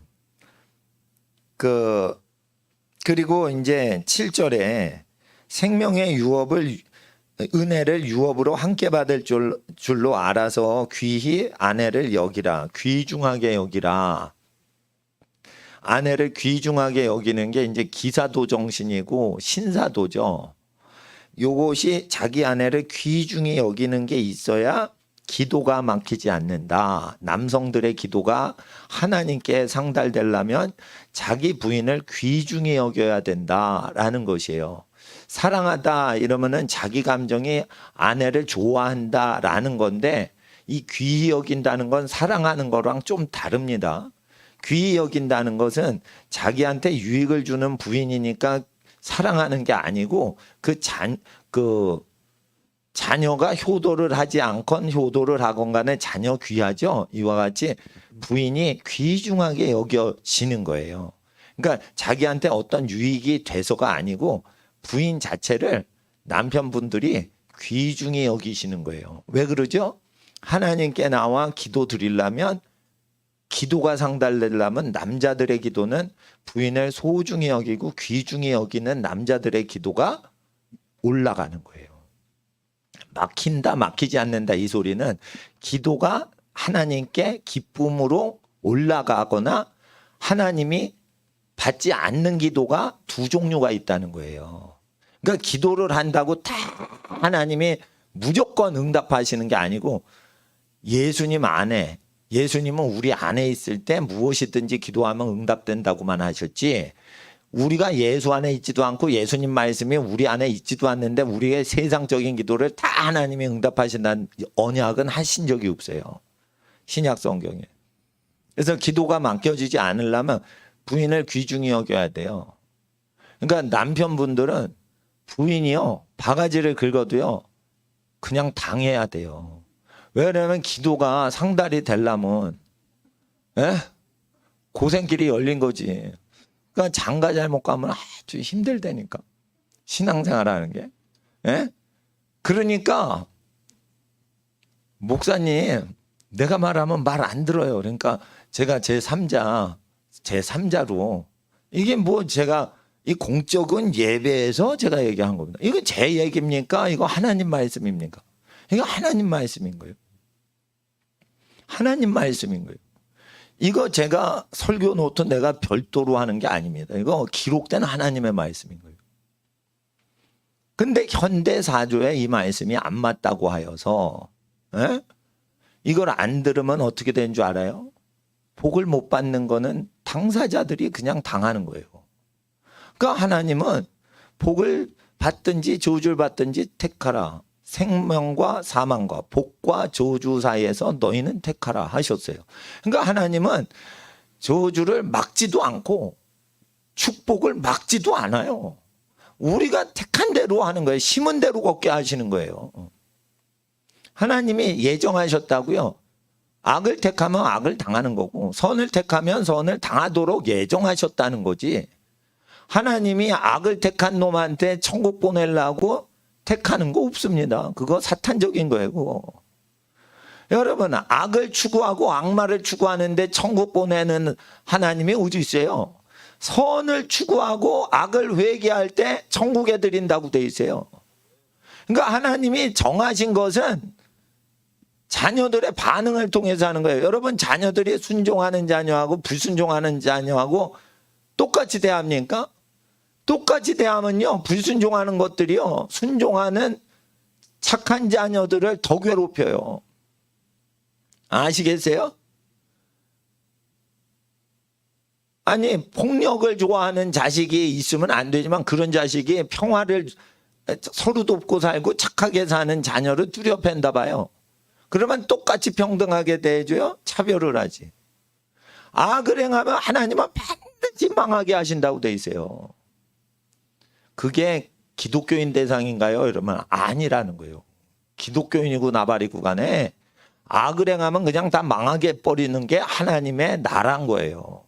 그리고 이제 7절에 생명의 유업을 은혜를 유업으로 함께 받을 줄로 알아서 귀히 아내를 여기라. 귀중하게 여기라. 아내를 귀중하게 여기는 게 이제 기사도 정신이고 신사도죠. 요것이 자기 아내를 귀중히 여기는 게 있어야 기도가 막히지 않는다. 남성들의 기도가 하나님께 상달되려면 자기 부인을 귀중히 여겨야 된다라는 것이에요. 사랑하다 이러면은 자기 감정이 아내를 좋아한다라는 건데 이 귀히 여긴다는 건 사랑하는 거랑 좀 다릅니다. 귀히 여긴다는 것은 자기한테 유익을 주는 부인이니까 사랑하는 게 아니고 그 자녀가 효도를 하지 않건 효도를 하건 간에 자녀 귀하죠. 이와 같이 부인이 귀중하게 여겨지는 거예요. 그러니까 자기한테 어떤 유익이 돼서가 아니고 부인 자체를 남편분들이 귀중히 여기시는 거예요. 왜 그러죠? 하나님께 나와 기도 드리려면 기도가 상달되려면 남자들의 기도는 부인을 소중히 여기고 귀중히 여기는 남자들의 기도가 올라가는 거예요. 막힌다 막히지 않는다 이 소리는 기도가 하나님께 기쁨으로 올라가거나 하나님이 받지 않는 기도가 두 종류가 있다는 거예요. 그러니까 기도를 한다고 다 하나님이 무조건 응답하시는 게 아니고 예수님 안에 예수님은 우리 안에 있을 때 무엇이든지 기도하면 응답된다고만 하셨지 우리가 예수 안에 있지도 않고 예수님 말씀이 우리 안에 있지도 않는데 우리의 세상적인 기도를 다 하나님이 응답하신다는 언약은 하신 적이 없어요. 신약 성경에. 그래서 기도가 맡겨지지 않으려면 부인을 귀중히 여겨야 돼요. 그러니까 남편분들은 부인이요 바가지를 긁어도요 그냥 당해야 돼요. 왜냐하면 기도가 상달이 되려면 고생길이 열린 거지. 그러니까 장가 잘못 가면 아주 힘들다니까. 신앙생활하는 게. 그러니까 목사님 내가 말하면 말 안 들어요. 그러니까 제가 제3자로 이게 뭐 제가 이 공적인 예배에서 제가 얘기한 겁니다. 이거 제 얘기입니까? 이거 하나님 말씀입니까? 이거 하나님 말씀인 거예요. 하나님 말씀인 거예요. 이거 제가 설교 노트 내가 별도로 하는 게 아닙니다. 이거 기록된 하나님의 말씀인 거예요. 근데 현대 사조에 이 말씀이 안 맞다고 하여서 이걸 안 들으면 어떻게 되는 줄 알아요? 복을 못 받는 거는 당사자들이 그냥 당하는 거예요. 그러니까 하나님은 복을 받든지 저주를 받든지 택하라. 생명과 사망과 복과 저주 사이에서 너희는 택하라 하셨어요. 그러니까 하나님은 저주를 막지도 않고 축복을 막지도 않아요. 우리가 택한 대로 하는 거예요. 심은 대로 걷게 하시는 거예요. 하나님이 예정하셨다고요. 악을 택하면 악을 당하는 거고 선을 택하면 선을 당하도록 예정하셨다는 거지. 하나님이 악을 택한 놈한테 천국 보내려고 택하는 거 없습니다. 그거 사탄적인 거예요. 그거. 여러분, 악을 추구하고 악마를 추구하는데 천국 보내는 하나님이 어디 있어요? 선을 추구하고 악을 회개할 때 천국에 드린다고 돼 있어요. 그러니까 하나님이 정하신 것은 자녀들의 반응을 통해서 하는 거예요. 여러분, 자녀들이 순종하는 자녀하고 불순종하는 자녀하고 똑같이 대합니까? 똑같이 대하면요, 불순종하는 것들이요, 순종하는 착한 자녀들을 더 괴롭혀요. 아시겠어요? 아니, 폭력을 좋아하는 자식이 있으면 안 되지만 그런 자식이 평화를 서로 돕고 살고 착하게 사는 자녀를 뚜려팬다 봐요. 그러면 똑같이 평등하게 대해줘요? 차별을 하지. 악을 행하면 하나님은 반드시 망하게 하신다고 돼 있어요. 그게 기독교인 대상인가요? 이러면 아니라는 거예요. 기독교인이고 나발이고 간에 악을 행하면 그냥 다 망하게 버리는 게 하나님의 나라인 거예요.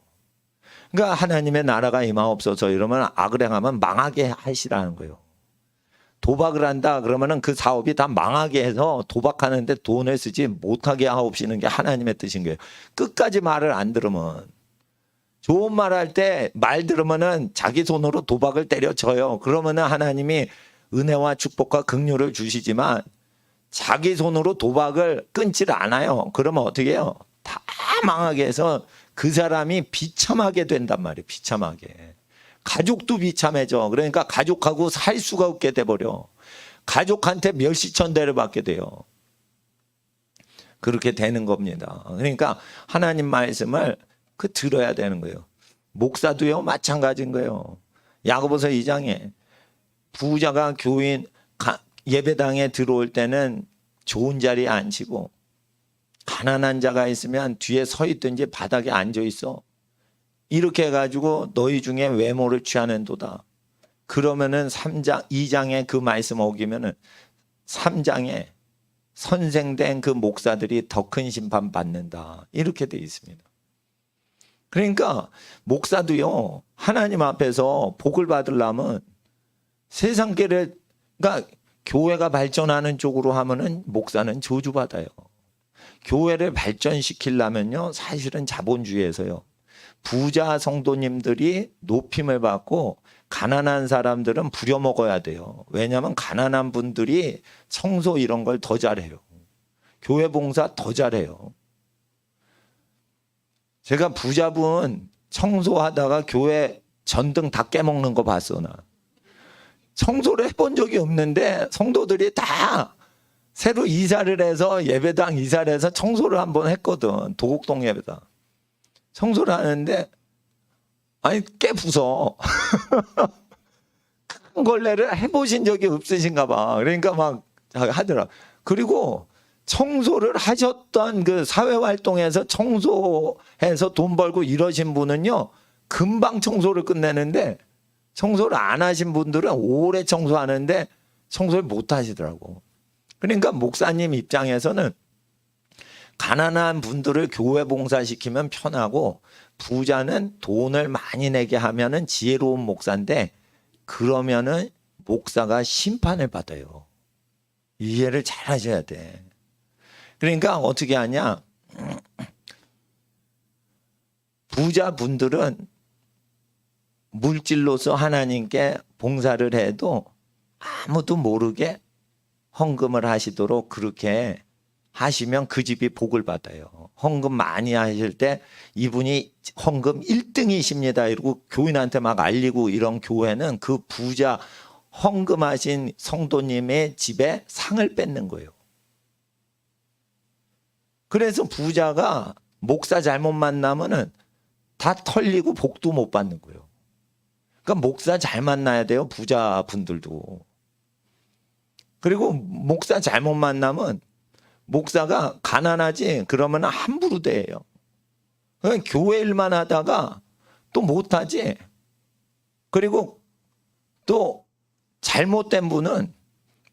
그러니까 하나님의 나라가 임하옵소서 이러면 악을 행하면 망하게 하시라는 거예요. 도박을 한다 그러면은 그 사업이 다 망하게 해서 도박하는데 돈을 쓰지 못하게 하옵시는 게 하나님의 뜻인 거예요. 끝까지 말을 안 들으면, 좋은 말 할 때 말 들으면은 자기 손으로 도박을 때려쳐요. 그러면은 하나님이 은혜와 축복과 긍휼을 주시지만 자기 손으로 도박을 끊지를 않아요. 그러면 어떻게 해요? 다 망하게 해서 그 사람이 비참하게 된단 말이에요. 비참하게. 가족도 비참해져. 그러니까 가족하고 살 수가 없게 돼버려. 가족한테 멸시천대를 받게 돼요. 그렇게 되는 겁니다. 그러니까 하나님 말씀을 들어야 되는 거예요. 목사도요, 마찬가지인 거예요. 야고보서 2장에 부자가 교인 예배당에 들어올 때는 좋은 자리에 앉히고 가난한 자가 있으면 뒤에 서 있든지 바닥에 앉아 있어. 이렇게 해가지고 너희 중에 외모를 취하는도다. 그러면은 2장에 그 말씀 어기면은 3장에 선생된 그 목사들이 더 큰 심판 받는다. 이렇게 돼 있습니다. 그러니까 목사도요, 하나님 앞에서 복을 받으려면 세상계를, 그러니까 교회가 발전하는 쪽으로 하면은 목사는 저주받아요. 교회를 발전시키려면요, 사실은 자본주의에서요, 부자 성도님들이 높임을 받고 가난한 사람들은 부려먹어야 돼요. 왜냐하면 가난한 분들이 청소 이런 걸 더 잘해요. 교회 봉사 더 잘해요. 제가 부자분 청소하다가 교회 전등 다 깨먹는 거 봤어. 나 청소를 해본 적이 없는데 성도들이 다 새로 이사를 해서 예배당 이사를 해서 청소를 한번 했거든. 도곡동 예배당 청소를 하는데 아니 꽤 부서. 큰 걸레를 해보신 적이 없으신가 봐. 그러니까 막 하더라. 그리고 청소를 하셨던 그 사회활동에서 청소해서 돈 벌고 이러신 분은요, 금방 청소를 끝내는데 청소를 안 하신 분들은 오래 청소하는데 청소를 못 하시더라고. 그러니까 목사님 입장에서는 가난한 분들을 교회 봉사시키면 편하고 부자는 돈을 많이 내게 하면은 지혜로운 목사인데 그러면은 목사가 심판을 받아요. 이해를 잘 하셔야 돼. 그러니까 어떻게 하냐? 부자분들은 물질로서 하나님께 봉사를 해도 아무도 모르게 헌금을 하시도록 그렇게 하시면 그 집이 복을 받아요. 헌금 많이 하실 때 이분이 헌금 1등이십니다. 이러고 교인한테 막 알리고 이런 교회는 그 부자 헌금하신 성도님의 집에 상을 뺏는 거예요. 그래서 부자가 목사 잘못 만나면은 다 털리고 복도 못 받는 거예요. 그러니까 목사 잘 만나야 돼요. 부자 분들도. 그리고 목사 잘못 만나면 목사가 가난하지 그러면 함부로 대해요. 그러니까 교회 일만 하다가 또 못하지. 그리고 또 잘못된 분은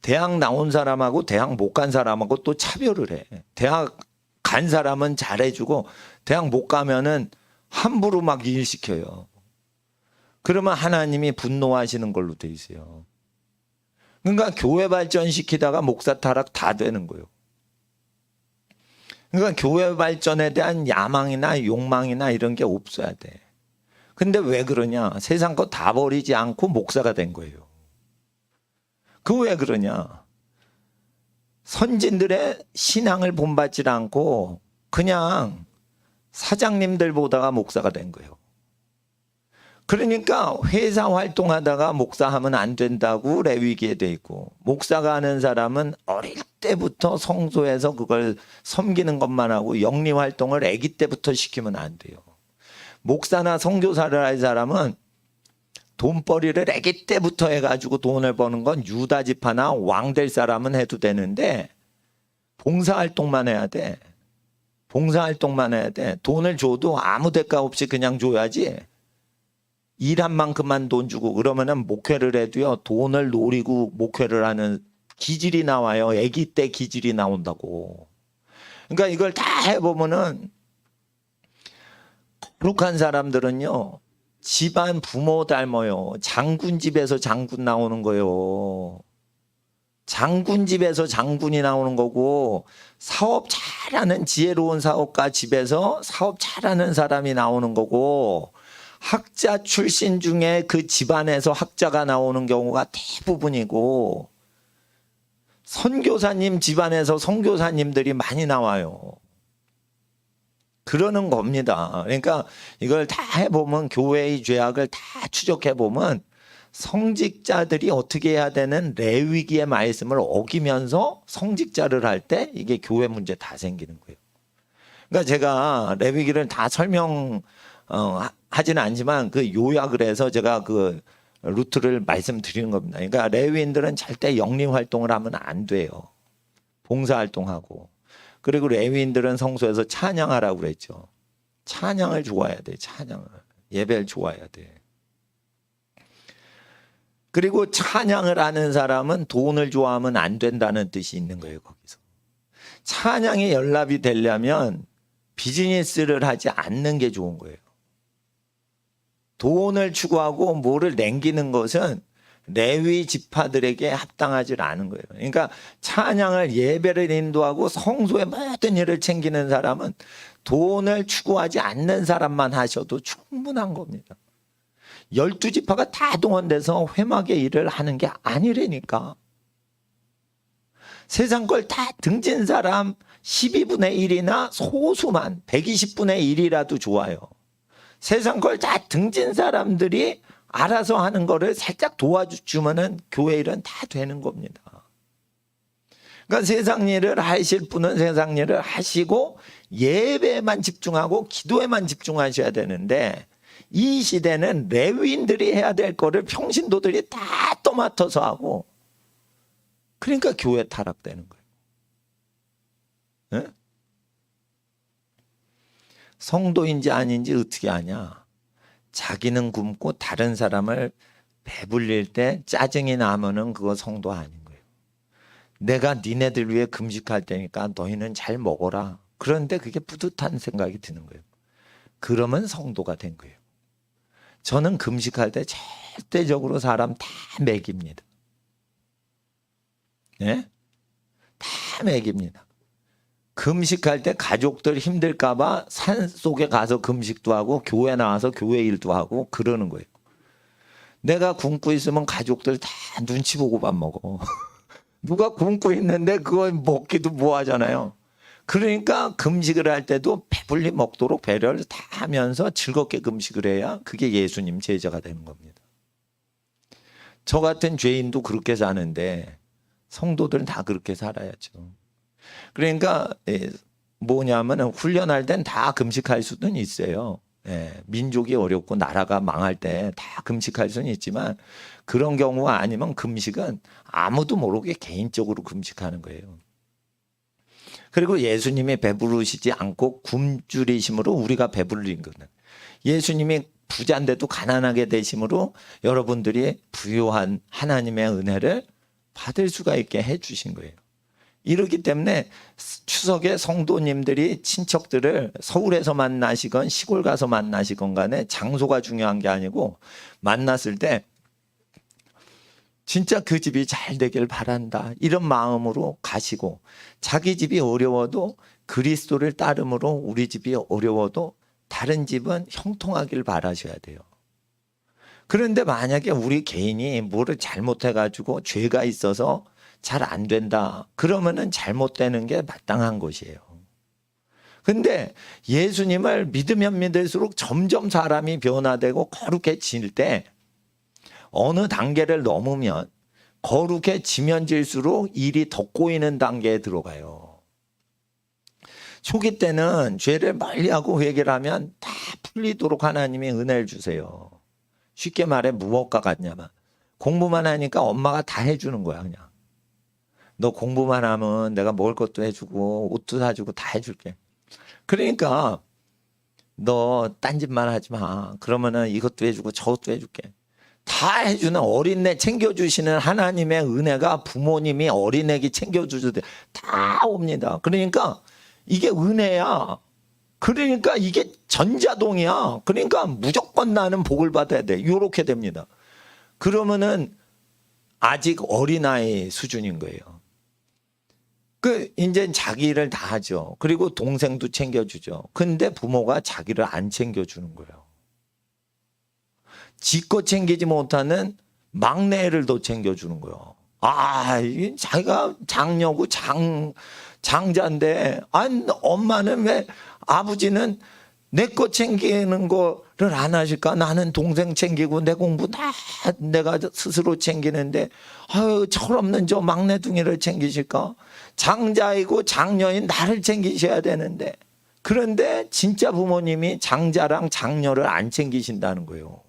대학 나온 사람하고 대학 못 간 사람하고 또 차별을 해. 대학 간 사람은 잘해주고 대학 못 가면은 함부로 막 일시켜요. 그러면 하나님이 분노하시는 걸로 돼 있어요. 그러니까 교회 발전시키다가 목사 타락 다 되는 거예요. 그러니까 교회 발전에 대한 야망이나 욕망이나 이런 게 없어야 돼. 근데 왜 그러냐? 세상 거 다 버리지 않고 목사가 된 거예요. 그 왜 그러냐? 선진들의 신앙을 본받지 않고 그냥 사장님들 보다가 목사가 된 거예요. 그러니까 회사 활동하다가 목사하면 안 된다고 레위기에 돼 있고, 목사가 하는 사람은 어릴 때부터 성소에서 그걸 섬기는 것만 하고 영리 활동을 아기 때부터 시키면 안 돼요. 목사나 선교사를 할 사람은 돈벌이를 아기 때부터 해가지고 돈을 버는 건 유다 지파나 왕 될 사람은 해도 되는데 봉사활동만 해야 돼. 봉사활동만 해야 돼. 돈을 줘도 아무 대가 없이 그냥 줘야지. 일한 만큼만 돈 주고 그러면은 목회를 해도요, 돈을 노리고 목회를 하는 기질이 나와요. 아기 때 기질이 나온다고. 그러니까 이걸 다 해보면은 거룩한 사람들은요, 집안 부모 닮아요. 장군 집에서 장군 나오는 거예요. 장군 집에서 장군이 나오는 거고, 사업 잘하는 지혜로운 사업가 집에서 사업 잘하는 사람이 나오는 거고, 학자 출신 중에 그 집안에서 학자가 나오는 경우가 대부분이고, 선교사님 집안에서 선교사님들이 많이 나와요. 그러는 겁니다. 그러니까 이걸 다 해보면, 교회의 죄악을 다 추적해보면 성직자들이 어떻게 해야 되는 레위기의 말씀을 어기면서 성직자를 할 때 이게 교회 문제 다 생기는 거예요. 그러니까 제가 레위기를 다 설명 하지는 않지만 그 요약을 해서 제가 그 루트를 말씀드리는 겁니다. 그러니까 레위인들은 절대 영리 활동을 하면 안 돼요. 봉사 활동하고. 그리고 레위인들은 성소에서 찬양하라고 그랬죠. 찬양을 좋아해야 돼. 찬양을. 예배를 좋아해야 돼. 그리고 찬양을 하는 사람은 돈을 좋아하면 안 된다는 뜻이 있는 거예요. 거기서. 찬양이 연락이 되려면 비즈니스를 하지 않는 게 좋은 거예요. 돈을 추구하고 뭐를 남기는 것은 레위 지파들에게 합당하지 않은 거예요. 그러니까 찬양을, 예배를 인도하고 성소의 모든 일을 챙기는 사람은 돈을 추구하지 않는 사람만 하셔도 충분한 겁니다. 12지파가 다 동원돼서 회막의 일을 하는 게 아니라니까. 세상 걸 다 등진 사람 12분의 1이나 소수만 120분의 1이라도 좋아요. 세상 걸 다 등진 사람들이 알아서 하는 거를 살짝 도와주면은 교회 일은 다 되는 겁니다. 그러니까 세상 일을 하실 분은 세상 일을 하시고 예배에만 집중하고 기도에만 집중하셔야 되는데, 이 시대는 레위인들이 해야 될 거를 평신도들이 다 떠맡아서 하고, 그러니까 교회 타락되는 거예요. 네? 성도인지 아닌지 어떻게 아냐? 자기는 굶고 다른 사람을 배불릴 때 짜증이 나면은 그거 성도 아닌 거예요. 내가 니네들 위해 금식할 테니까 너희는 잘 먹어라. 그런데 그게 뿌듯한 생각이 드는 거예요. 그러면 성도가 된 거예요. 저는 금식할 때 절대적으로 사람 다 먹입니다. 네? 다 먹입니다. 금식할 때 가족들 힘들까 봐 산 속에 가서 금식도 하고 교회 나와서 교회 일도 하고 그러는 거예요. 내가 굶고 있으면 가족들 다 눈치 보고 밥 먹어. 누가 굶고 있는데 그걸 먹기도 뭐하잖아요. 그러니까 금식을 할 때도 배불리 먹도록 배려를 다 하면서 즐겁게 금식을 해야 그게 예수님 제자가 되는 겁니다. 저 같은 죄인도 그렇게 사는데 성도들은 다 그렇게 살아야죠. 그러니까 뭐냐면 훈련할 땐 다 금식할 수는 있어요. 민족이 어렵고 나라가 망할 때 다 금식할 수는 있지만 그런 경우가 아니면 금식은 아무도 모르게 개인적으로 금식하는 거예요. 그리고 예수님이 배부르시지 않고 굶주리심으로 우리가 배부른 거는 예수님이 부자인데도 가난하게 되심으로 여러분들이 부유한 하나님의 은혜를 받을 수가 있게 해 주신 거예요. 이렇기 때문에 추석에 성도님들이 친척들을 서울에서 만나시건 시골 가서 만나시건 간에 장소가 중요한 게 아니고 만났을 때 진짜 그 집이 잘 되길 바란다 이런 마음으로 가시고 자기 집이 어려워도 그리스도를 따름으로 우리 집이 어려워도 다른 집은 형통하길 바라셔야 돼요. 그런데 만약에 우리 개인이 뭐를 잘못해가지고 죄가 있어서 잘 안 된다 그러면은 잘못되는 게 마땅한 것이에요. 근데 예수님을 믿으면 믿을수록 점점 사람이 변화되고 거룩해질 때 어느 단계를 넘으면 거룩해지면 질수록 일이 더 꼬이는 단계에 들어가요. 초기 때는 죄를 멀리하고 회개를 하면 다 풀리도록 하나님이 은혜를 주세요. 쉽게 말해 무엇과 같냐면 공부만 하니까 엄마가 다 해주는 거야. 그냥 너 공부만 하면 내가 먹을 것도 해주고 옷도 사주고 다 해줄게. 그러니까 너 딴짓만 하지 마. 그러면은 이것도 해주고 저것도 해줄게. 다 해주는 어린애 챙겨주시는 하나님의 은혜가 부모님이 어린애기 챙겨주듯 다 옵니다. 그러니까 이게 은혜야. 그러니까 이게 전자동이야. 그러니까 무조건 나는 복을 받아야 돼. 이렇게 됩니다. 그러면은 아직 어린아이 수준인 거예요. 이제 자기 일을 다 하죠. 그리고 동생도 챙겨주죠. 근데 부모가 자기를 안 챙겨주는 거예요. 지껏 챙기지 못하는 막내를 더 챙겨주는 거예요. 자기가 장녀고 장자인데, 엄마는 왜, 아버지는 내 거 챙기는 거를 안 하실까? 나는 동생 챙기고 내 공부 다 내가 스스로 챙기는데, 철없는 저 막내둥이를 챙기실까? 장자이고 장녀인 나를 챙기셔야 되는데, 그런데 진짜 부모님이 장자랑 장녀를 안 챙기신다는 거예요.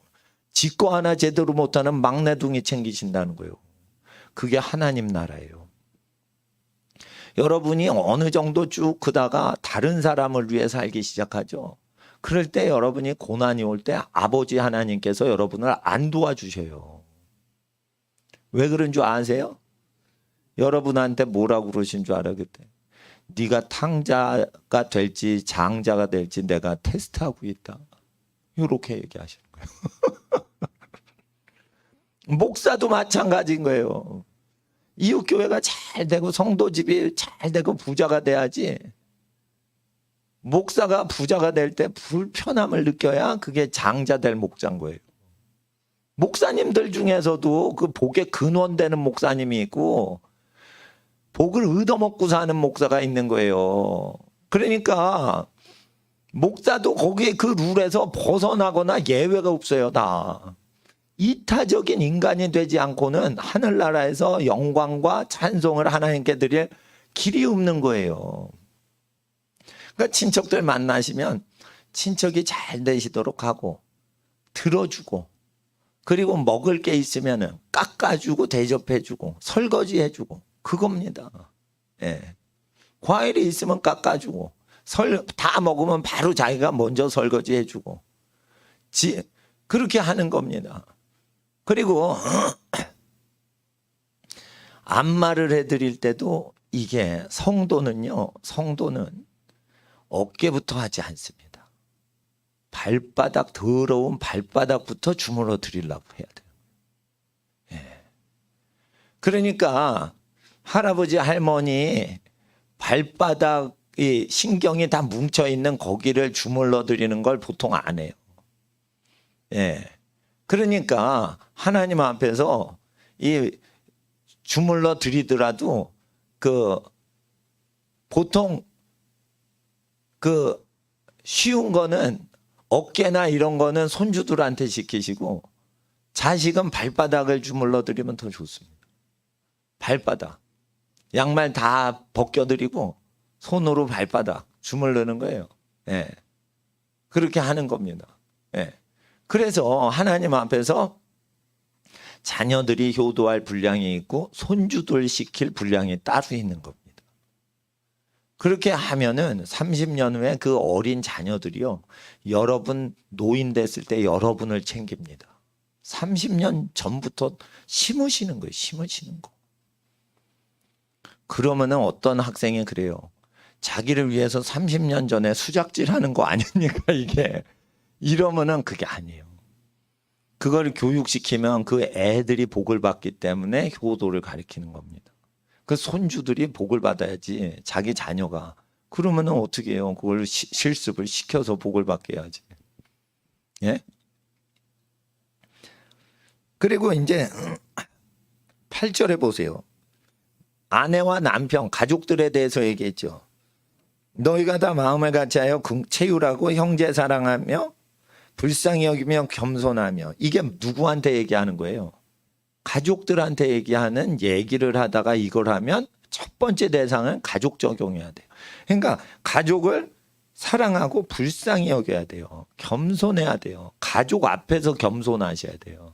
짓거 하나 제대로 못하는 막내둥이 챙기신다는 거예요. 그게 하나님 나라예요. 여러분이 어느 정도 쭉 크다가 다른 사람을 위해 살기 시작하죠. 그럴 때 여러분이 고난이 올 때 아버지 하나님께서 여러분을 안 도와주셔요. 왜 그런 줄 아세요? 여러분한테 뭐라고 그러신 줄 알아 그때? 네가 탕자가 될지 장자가 될지 내가 테스트하고 있다. 이렇게 얘기하시는 거예요. 목사도 마찬가지인 거예요. 이웃교회가 잘 되고 성도집이 잘 되고 부자가 돼야지. 목사가 부자가 될 때 불편함을 느껴야 그게 장자 될 목자인 거예요. 목사님들 중에서도 그 복의 근원되는 목사님이 있고 복을 얻어먹고 사는 목사가 있는 거예요. 그러니까 목사도 거기에 그 룰에서 벗어나거나 예외가 없어요. 다. 이타적인 인간이 되지 않고는 하늘나라에서 영광과 찬송을 하나님께 드릴 길이 없는 거예요. 그러니까 친척들 만나시면 친척이 잘 되시도록 하고 들어주고 그리고 먹을 게 있으면 깎아주고 대접해주고 설거지해주고 그겁니다. 예. 과일이 있으면 깎아주고 다 먹으면 바로 자기가 먼저 설거지해주고 그렇게 하는 겁니다. 그리고 안마를 해드릴 때도 이게 성도는 어깨부터 하지 않습니다. 발바닥 더러운 발바닥부터 주물러 드리려고 해야 돼요. 예. 그러니까 할아버지 할머니 발바닥이 신경이 다 뭉쳐 있는 거기를 주물러 드리는 걸 보통 안 해요. 예. 그러니까 하나님 앞에서 이 주물러 드리더라도 그 보통 그 쉬운 거는 어깨나 이런 거는 손주들한테 시키시고 자식은 발바닥을 주물러 드리면 더 좋습니다. 발바닥. 양말 다 벗겨드리고 손으로 발바닥 주물르는 거예요. 예. 그렇게 하는 겁니다. 예. 그래서 하나님 앞에서 자녀들이 효도할 분량이 있고 손주들 시킬 분량이 따로 있는 겁니다. 그렇게 하면은 30년 후에 그 어린 자녀들이요, 여러분 노인 됐을 때 여러분을 챙깁니다. 30년 전부터 심으시는 거예요. 심으시는 거. 그러면은 어떤 학생이 그래요. 자기를 위해서 30년 전에 수작질 하는 거 아닙니까 이게. 이러면은 그게 아니에요. 그걸 교육시키면 그 애들이 복을 받기 때문에 효도를 가르치는 겁니다. 그 손주들이 복을 받아야지 자기 자녀가. 그러면은 어떻게 해요? 그걸 실습을 시켜서 복을 받게 해야지. 예? 그리고 이제 8절에 보세요. 아내와 남편, 가족들에 대해서 얘기했죠. 너희가 다 마음을 같이하여 채우라고 형제 사랑하며 불쌍히 여기며 겸손하며. 이게 누구한테 얘기하는 거예요? 가족들한테 얘기하는 얘기를 하다가 이걸 하면 첫 번째 대상은 가족 적용해야 돼요. 그러니까 가족을 사랑하고 불쌍히 여겨야 돼요. 겸손해야 돼요. 가족 앞에서 겸손하셔야 돼요.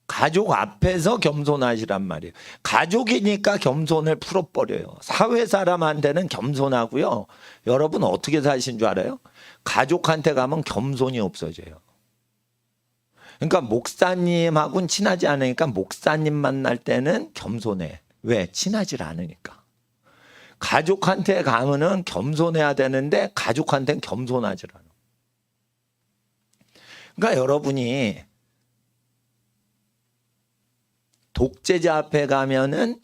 가족 앞에서 겸손하시란 말이에요. 가족이니까 겸손을 풀어버려요. 사회 사람한테는 겸손하고요. 여러분 어떻게 사신 줄 알아요? 가족한테 가면 겸손이 없어져요. 그러니까 목사님하고는 친하지 않으니까 목사님 만날 때는 겸손해. 왜? 친하지 않으니까. 가족한테 가면은 겸손해야 되는데 가족한테는 겸손하지 않아. 그러니까 여러분이 독재자 앞에 가면은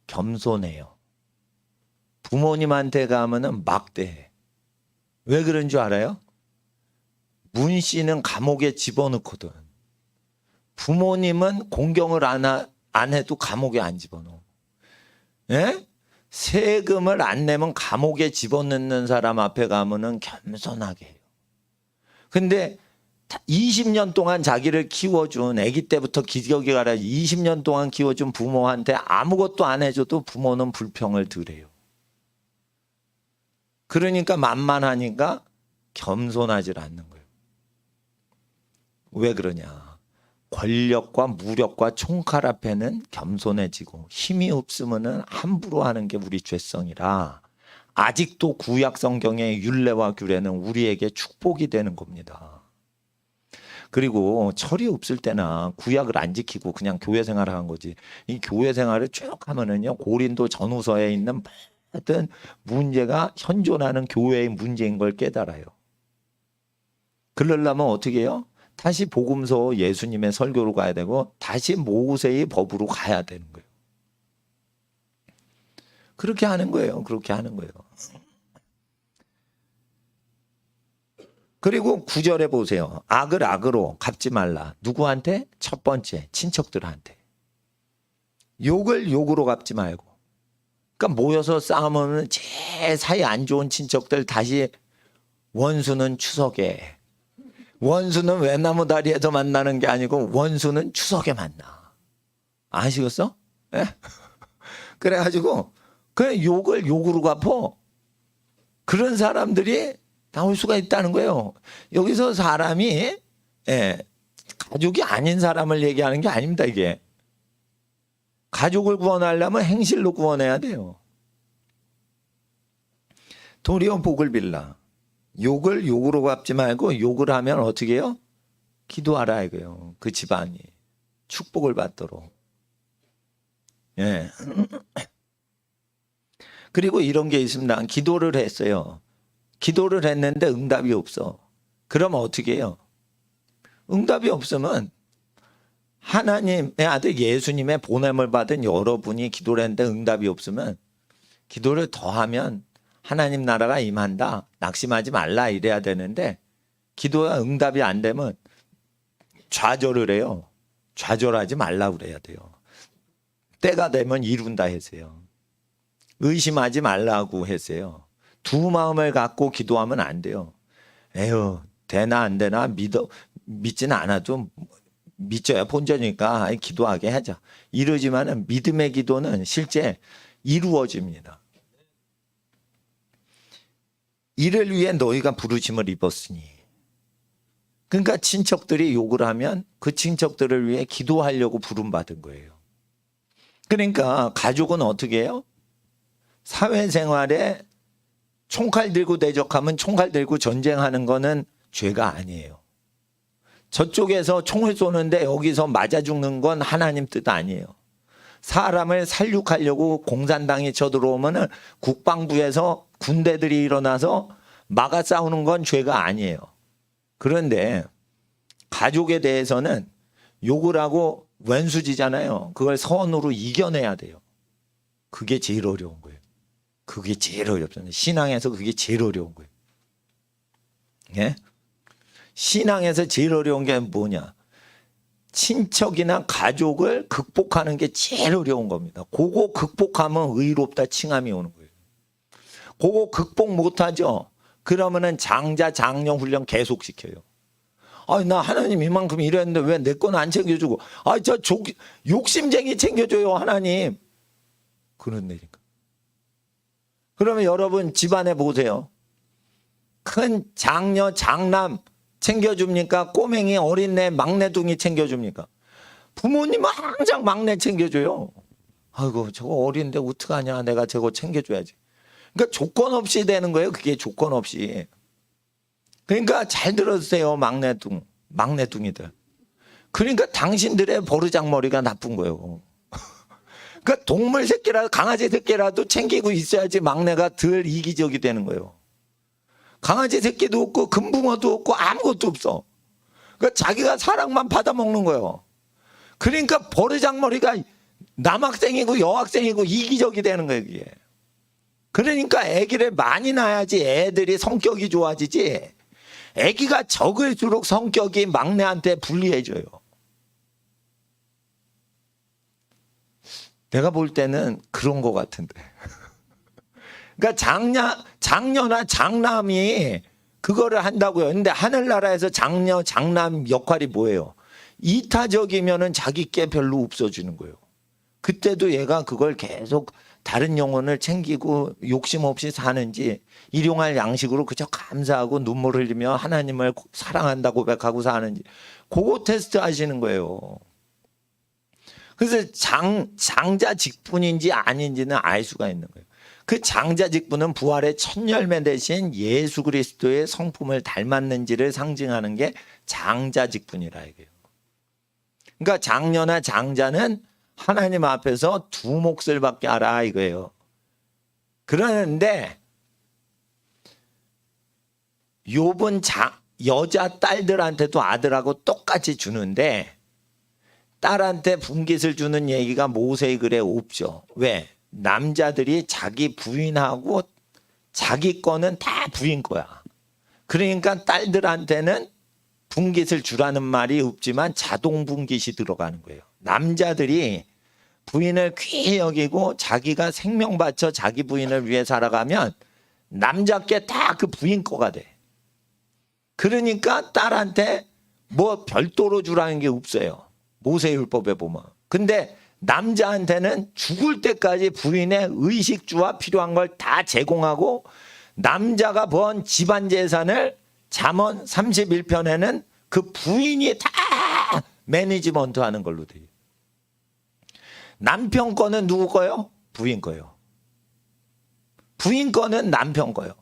겸손해요. 부모님한테 가면은 막대해. 왜 그런 줄 알아요? 문 씨는 감옥에 집어넣거든. 부모님은 공경을 안 해도 감옥에 안 집어넣어. 예? 세금을 안 내면 감옥에 집어넣는 사람 앞에 가면은 겸손하게 해요. 근데 20년 동안 자기를 키워준, 아기 때부터 기저귀 갈아 20년 동안 키워준 부모한테 아무것도 안 해줘도 부모는 불평을 덜해요. 그러니까 만만하니까 겸손하지 않는 거예요. 왜 그러냐? 권력과 무력과 총칼 앞에는 겸손해지고 힘이 없으면은 함부로 하는 게 우리 죄성이라 아직도 구약 성경의 율례와 규례는 우리에게 축복이 되는 겁니다. 그리고 철이 없을 때나 구약을 안 지키고 그냥 교회 생활을 한 거지. 이 교회 생활을 쭉 하면은요, 고린도 전후서에 있는 모든 문제가 현존하는 교회의 문제인 걸 깨달아요. 그러려면 어떻게 해요? 다시 복음서 예수님의 설교로 가야 되고 다시 모세의 법으로 가야 되는 거예요. 그렇게 하는 거예요. 그렇게 하는 거예요. 그리고 9절에 보세요. 악을 악으로 갚지 말라. 누구한테? 첫 번째 친척들한테. 욕을 욕으로 갚지 말고. 그러니까 모여서 싸우면 제일 사이 안 좋은 친척들 다시 원수는 추석에. 원수는 외나무 다리에서 만나는 게 아니고 원수는 추석에 만나. 아시겠어? 네? 그래가지고 그 욕을 욕으로 갚어. 그런 사람들이 나올 수가 있다는 거예요. 여기서 사람이 가족이 아닌 사람을 얘기하는 게 아닙니다. 이게 가족을 구원하려면 행실로 구원해야 돼요. 도리어 복을 빌라. 욕을 욕으로 갚지 말고 욕을 하면 어떻게 해요? 기도하라 이거예요. 그 집안이 축복을 받도록. 예. 그리고 이런 게 있습니다. 기도를 했어요. 기도를 했는데 응답이 없어. 그러면 어떻게 해요? 응답이 없으면 하나님의 아들 예수님의 보냄을 받은 여러분이 기도를 했는데 응답이 없으면 기도를 더 하면 하나님 나라가 임한다. 낙심하지 말라 이래야 되는데 기도가 응답이 안 되면 좌절을 해요. 좌절하지 말라고 그래야 돼요. 때가 되면 이룬다 했어요. 의심하지 말라고 했어요. 두 마음을 갖고 기도하면 안 돼요. 에휴, 되나 안 되나 믿지는 않아도 믿져야 본전이니까 기도하게 하자. 이러지만은 믿음의 기도는 실제 이루어집니다. 이를 위해 너희가 부르심을 입었으니. 그러니까 친척들이 욕을 하면 그 친척들을 위해 기도하려고 부름받은 거예요. 그러니까 가족은 어떻게 해요? 사회생활에 총칼 들고 대적하면 총칼 들고 전쟁하는 거는 죄가 아니에요. 저쪽에서 총을 쏘는데 여기서 맞아 죽는 건 하나님 뜻 아니에요. 사람을 살육하려고 공산당이 쳐들어오면 국방부에서 군대들이 일어나서 막아 싸우는 건 죄가 아니에요. 그런데 가족에 대해서는 욕을 하고 왼수지잖아요. 그걸 선으로 이겨내야 돼요. 그게 제일 어려운 거예요. 그게 제일 어렵잖아요. 신앙에서 그게 제일 어려운 거예요. 예? 신앙에서 제일 어려운 게 뭐냐? 친척이나 가족을 극복하는 게 제일 어려운 겁니다. 그거 극복하면 의롭다 칭함이 오는 거예요. 그거 극복 못하죠? 그러면은 장자 장녀 훈련 계속 시켜요. 나 하나님 이만큼 이랬는데 왜 내 건 안 챙겨주고, 욕심쟁이 챙겨줘요 하나님. 그런 일인가? 그러면 여러분 집안에 보세요. 큰 장녀 장남 챙겨줍니까? 꼬맹이 어린애 막내둥이 챙겨줍니까? 부모님은 항상 막내 챙겨줘요. 아이고 저거 어린데 어떡하냐, 내가 저거 챙겨줘야지. 그러니까 조건 없이 되는 거예요. 그게 조건 없이. 그러니까 잘 들어주세요. 막내둥이들. 그러니까 당신들의 버르장머리가 나쁜 거예요. 그러니까 동물 새끼라도 강아지 새끼라도 챙기고 있어야지 막내가 덜 이기적이 되는 거예요. 강아지 새끼도 없고 금붕어도 없고 아무것도 없어. 그러니까 자기가 사랑만 받아먹는 거예요. 그러니까 버르장머리가 남학생이고 여학생이고 이기적이 되는 거예요. 이게. 그러니까 아기를 많이 낳아야지 애들이 성격이 좋아지지. 아기가 적을수록 성격이 막내한테 불리해져요. 내가 볼 때는 그런 것 같은데. 그러니까 장녀나 장남이 그거를 한다고요. 근데 하늘나라에서 장녀, 장남 역할이 뭐예요? 이타적이면은 자기 게 별로 없어지는 거예요. 그때도 얘가 그걸 계속 다른 영혼을 챙기고 욕심 없이 사는지 일용할 양식으로 그저 감사하고 눈물 흘리며 하나님을 사랑한다고 고백하고 사는지 그거 테스트 하시는 거예요. 그래서 장자 직분인지 아닌지는 알 수가 있는 거예요. 그 장자 직분은 부활의 첫 열매 대신 예수 그리스도의 성품을 닮았는지를 상징하는 게 장자 직분이라 이거예요. 그러니까 장녀나 장자는 하나님 앞에서 두 몫을 받게 하라 이거예요. 그러는데 욥은 여자 딸들한테도 아들하고 똑같이 주는데 딸한테 분깃을 주는 얘기가 모세의 글에 없죠. 왜? 남자들이 자기 부인하고 자기 거는 다 부인 거야. 그러니까 딸들한테는 분깃을 주라는 말이 없지만 자동 분깃이 들어가는 거예요. 남자들이 부인을 귀히 여기고 자기가 생명 바쳐 자기 부인을 위해 살아가면 남자께 다 그 부인 거가 돼. 그러니까 딸한테 뭐 별도로 주라는 게 없어요. 모세율법에 보면. 근데 남자한테는 죽을 때까지 부인의 의식주와 필요한 걸 다 제공하고 남자가 번 집안 재산을 잠언 31편에는 그 부인이 다 매니지먼트 하는 걸로 돼요. 남편 거는 누구 거요? 부인 거요. 부인 거는 남편 거요.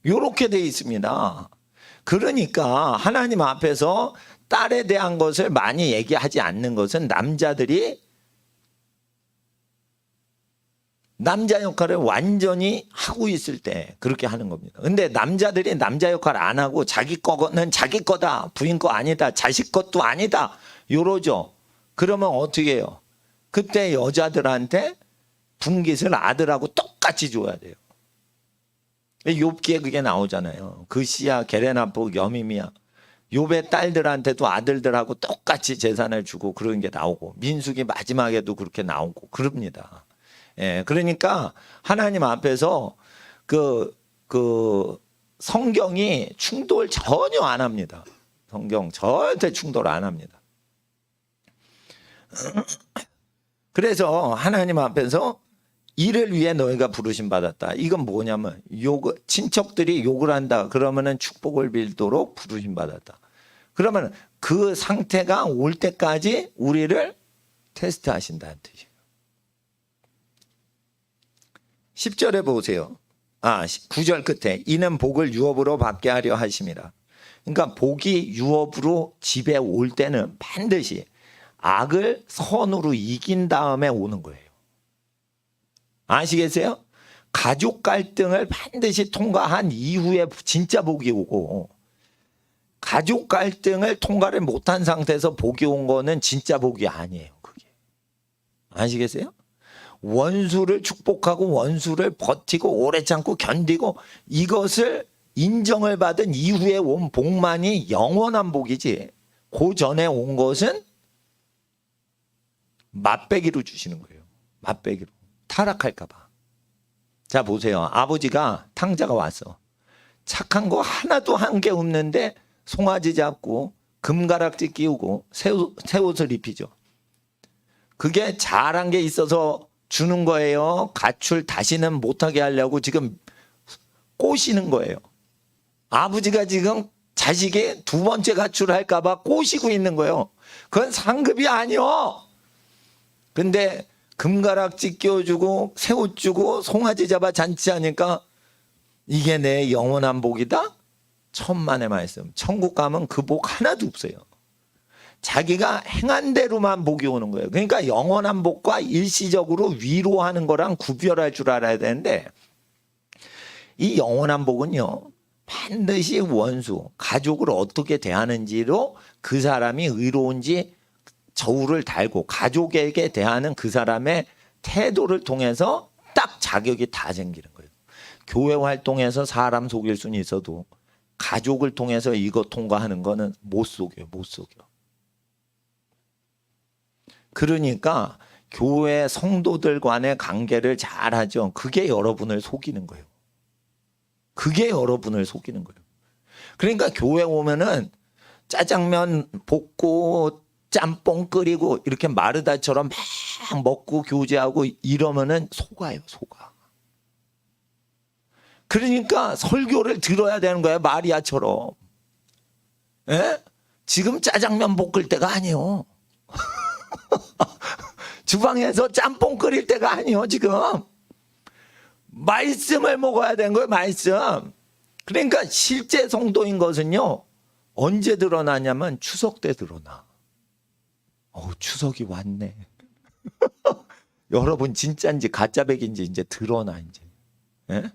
이렇게 돼 있습니다. 그러니까 하나님 앞에서 딸에 대한 것을 많이 얘기하지 않는 것은 남자들이 남자 역할을 완전히 하고 있을 때 그렇게 하는 겁니다. 근데 남자들이 남자 역할 안 하고 자기 거는 자기 거다, 부인 거 아니다, 자식 것도 아니다 이러죠. 그러면 어떻게 해요? 그때 여자들한테 분깃을 아들하고 똑같이 줘야 돼요. 욥기에 그게 나오잖아요. 그 씨야 게레나포 여밈이야. 욥의 딸들한테도 아들들하고 똑같이 재산을 주고 그런 게 나오고 민수기 마지막에도 그렇게 나오고 그럽니다. 예, 그러니까 하나님 앞에서 그 성경이 충돌 전혀 안 합니다. 성경 절대 충돌 안 합니다. 그래서 하나님 앞에서 이를 위해 너희가 부르심 받았다. 이건 뭐냐면 친척들이 욕을 한다. 그러면은 축복을 빌도록 부르심 받았다. 그러면 그 상태가 올 때까지 우리를 테스트하신다는 뜻이에요. 10절에 보세요. 9절 끝에 이는 복을 유업으로 받게 하려 하심이라. 그러니까 복이 유업으로 집에 올 때는 반드시 악을 선으로 이긴 다음에 오는 거예요. 아시겠어요? 가족 갈등을 반드시 통과한 이후에 진짜 복이 오고, 가족 갈등을 통과를 못한 상태에서 복이 온 거는 진짜 복이 아니에요. 그게 아시겠어요? 원수를 축복하고 원수를 버티고 오래 참고 견디고 이것을 인정을 받은 이후에 온 복만이 영원한 복이지, 그 전에 온 것은 맛배기로 주시는 거예요. 맛배기로. 타락할까 봐. 자 보세요. 아버지가 탕자가 왔어. 착한 거 하나도 한 게 없는데 송아지 잡고 금가락지 끼우고 새 옷을 입히죠. 그게 잘한 게 있어서 주는 거예요? 가출 다시는 못하게 하려고 지금 꼬시는 거예요. 아버지가 지금 자식이 두 번째 가출할까 봐 꼬시고 있는 거예요. 그건 상급이 아니요. 근데 금가락지 끼워주고 새 옷 주고 송아지 잡아 잔치하니까 이게 내 영원한 복이다? 천만의 말씀. 천국 가면 그 복 하나도 없어요. 자기가 행한 대로만 복이 오는 거예요. 그러니까 영원한 복과 일시적으로 위로하는 거랑 구별할 줄 알아야 되는데, 이 영원한 복은요 반드시 원수, 가족을 어떻게 대하는지로 그 사람이 의로운지 저울을 달고 가족에게 대하는 그 사람의 태도를 통해서 딱 자격이 다 생기는 거예요. 교회 활동에서 사람 속일 수는 있어도 가족을 통해서 이거 통과하는 거는 못 속여요. 못 속여. 그러니까 교회 성도들 간의 관계를 잘하죠. 그게 여러분을 속이는 거예요. 그게 여러분을 속이는 거예요. 그러니까 교회 오면은 짜장면 볶고 짬뽕 끓이고 이렇게 마르다처럼 막 먹고 교제하고 이러면은 속아요. 속아. 그러니까 설교를 들어야 되는 거예요. 마리아처럼. 예? 지금 짜장면 볶을 때가 아니에요. 주방에서 짬뽕 끓일 때가 아니에요. 지금 말씀을 먹어야 되는 거예요. 말씀. 그러니까 실제 성도인 것은요 언제 드러나냐면 추석 때 드러나. 추석이 왔네. 여러분 진짜인지 가짜백인지 이제 드러나 이제. 예?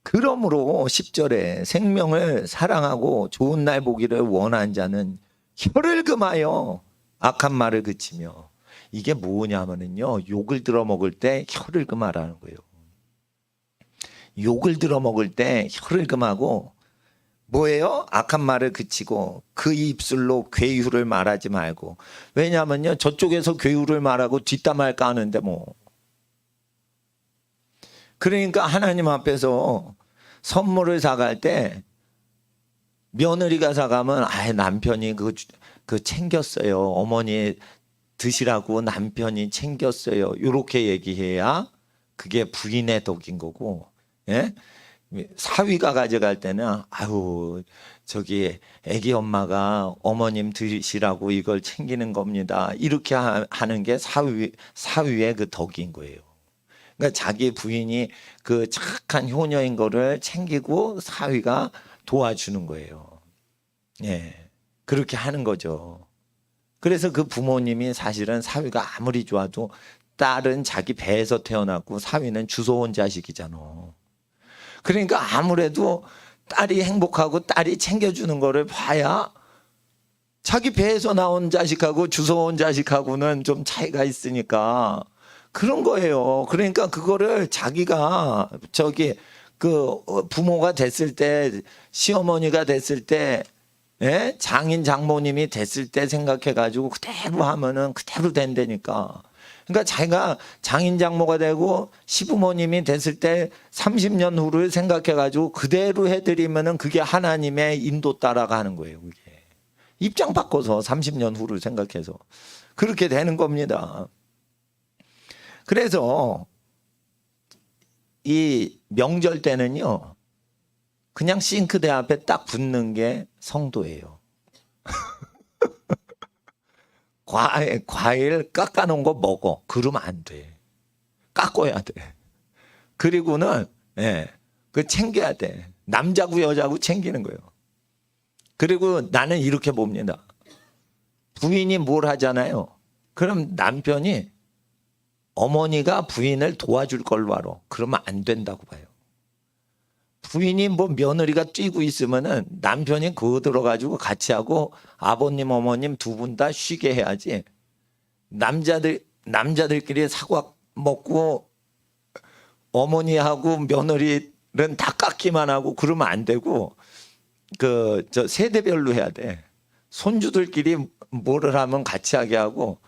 그러므로 10절에 생명을 사랑하고 좋은 날 보기를 원하는 자는 혀를 금하여 악한 말을 그치며. 이게 뭐냐면요 욕을 들어먹을 때 혀를 금하라는 거예요. 욕을 들어먹을 때 혀를 금하고 뭐예요? 악한 말을 그치고 그 입술로 괴유를 말하지 말고. 왜냐하면요 저쪽에서 괴유를 말하고 뒷담화를 까는데 뭐. 그러니까 하나님 앞에서 선물을 사갈 때 며느리가 사가면 남편이 그 챙겼어요. 어머니 드시라고 남편이 챙겼어요. 이렇게 얘기해야 그게 부인의 덕인 거고. 예? 사위가 가져갈 때는 저기 애기 엄마가 어머님 드시라고 이걸 챙기는 겁니다. 이렇게 하는 게 사위의 그 덕인 거예요. 그러니까 자기 부인이 그 착한 효녀인 거를 챙기고 사위가 도와주는 거예요. 예, 그렇게 하는 거죠. 그래서 그 부모님이 사실은 사위가 아무리 좋아도 딸은 자기 배에서 태어났고 사위는 주워온 자식이잖아. 그러니까 아무래도 딸이 행복하고 딸이 챙겨주는 거를 봐야 자기 배에서 나온 자식하고 주워온 자식하고는 좀 차이가 있으니까 그런 거예요. 그러니까 그거를 자기가 그 부모가 됐을 때, 시어머니가 됐을 때, 예? 장인 장모님이 됐을 때 생각해가지고 그대로 하면은 그대로 된다니까. 그러니까 자기가 장인 장모가 되고 시부모님이 됐을 때 30년 후를 생각해가지고 그대로 해드리면은 그게 하나님의 인도 따라가 하는 거예요. 그게. 입장 바꿔서 30년 후를 생각해서 그렇게 되는 겁니다. 그래서 이 명절 때는요, 그냥 싱크대 앞에 딱 붙는 게 성도예요. 과일 깎아놓은 거 먹어. 그러면 안 돼. 깎아야 돼. 그리고는 그 챙겨야 돼. 남자고 여자고 챙기는 거예요. 그리고 나는 이렇게 봅니다. 부인이 뭘 하잖아요. 그럼 남편이 어머니가 부인을 도와줄 걸로 알아. 그러면 안 된다고 봐요. 부인이 뭐 며느리가 뛰고 있으면은 남편이 그거 들어가지고 같이 하고 아버님 어머님 두 분 다 쉬게 해야지. 남자들끼리 사과 먹고 어머니하고 며느리는 다 깎기만 하고 그러면 안 되고 저 세대별로 해야 돼. 손주들끼리 뭐를 하면 같이 하게 하고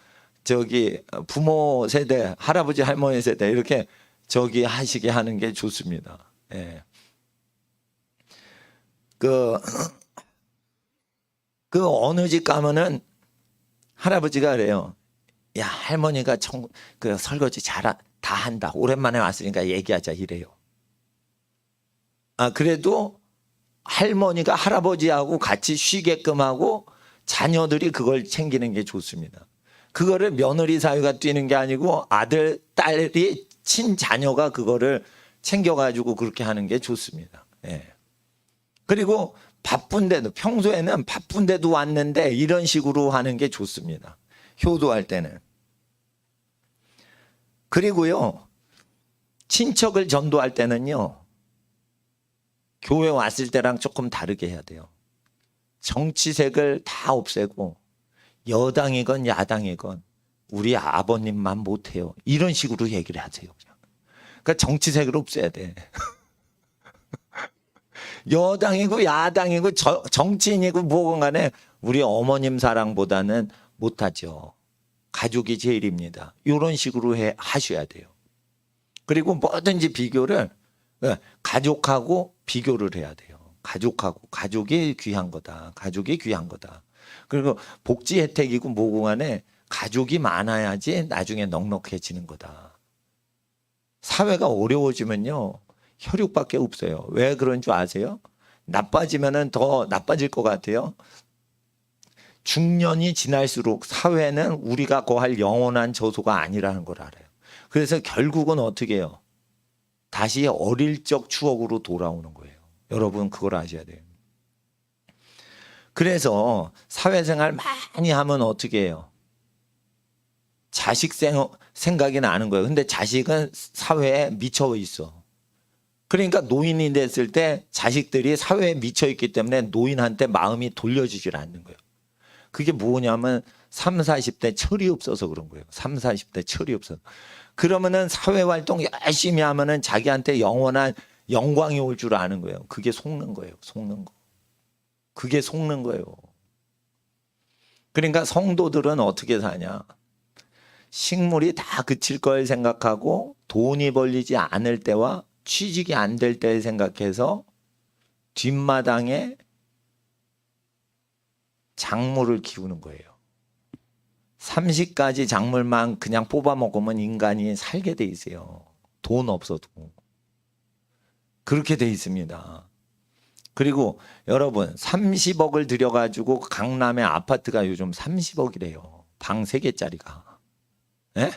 저기 부모 세대 할아버지 할머니 세대 이렇게 저기 하시게 하는 게 좋습니다. 예. 그 어느 집 가면은 할아버지가 그래요. 야, 할머니가 그 설거지 다 한다. 오랜만에 왔으니까 얘기하자 이래요. 그래도 할머니가 할아버지하고 같이 쉬게끔 하고 자녀들이 그걸 챙기는 게 좋습니다. 그거를 며느리 사위가 뛰는 게 아니고 아들, 딸이 친자녀가 그거를 챙겨가지고 그렇게 하는 게 좋습니다. 예. 그리고 바쁜데도 평소에는 바쁜데도 왔는데 이런 식으로 하는 게 좋습니다. 효도할 때는. 그리고요, 친척을 전도할 때는요, 교회 왔을 때랑 조금 다르게 해야 돼요. 정치색을 다 없애고 여당이건 야당이건 우리 아버님만 못해요. 이런 식으로 얘기를 하세요. 그러니까 정치색을 없애야 돼. 여당이고 야당이고 정치인이고 뭐건 간에 우리 어머님 사랑보다는 못하죠. 가족이 제일입니다. 이런 식으로 하셔야 돼요. 그리고 뭐든지 비교를 가족하고 비교를 해야 돼요. 가족이 귀한 거다. 가족이 귀한 거다. 그리고 복지 혜택이고 뭐고 간에 가족이 많아야지 나중에 넉넉해지는 거다. 사회가 어려워지면요. 혈육밖에 없어요. 왜 그런 줄 아세요? 나빠지면은 더 나빠질 것 같아요. 중년이 지날수록 사회는 우리가 거할 영원한 저소가 아니라는 걸 알아요. 그래서 결국은 어떻게 해요? 다시 어릴 적 추억으로 돌아오는 거예요. 여러분 그걸 아셔야 돼요. 그래서 사회생활 많이 하면 어떻게 해요? 자식 생각이 나는 거예요. 근데 자식은 사회에 미쳐 있어. 그러니까 노인이 됐을 때 자식들이 사회에 미쳐 있기 때문에 노인한테 마음이 돌려지질 않는 거예요. 그게 뭐냐면 30, 40대 철이 없어서 그런 거예요. 30, 40대 철이 없어서. 그러면은 사회활동 열심히 하면은 자기한테 영원한 영광이 올 줄 아는 거예요. 그게 속는 거예요. 속는 거. 그게 속는 거예요. 그러니까 성도들은 어떻게 사냐. 식물이 다 그칠 걸 생각하고 돈이 벌리지 않을 때와 취직이 안 될 때 생각해서 뒷마당에 작물을 키우는 거예요. 30가지 작물만 그냥 뽑아 먹으면 인간이 살게 돼 있어요. 돈 없어도. 그렇게 돼 있습니다. 그리고 여러분 30억을 들여가지고 강남의 아파트가 요즘 30억이래요. 방 3개짜리가. 예?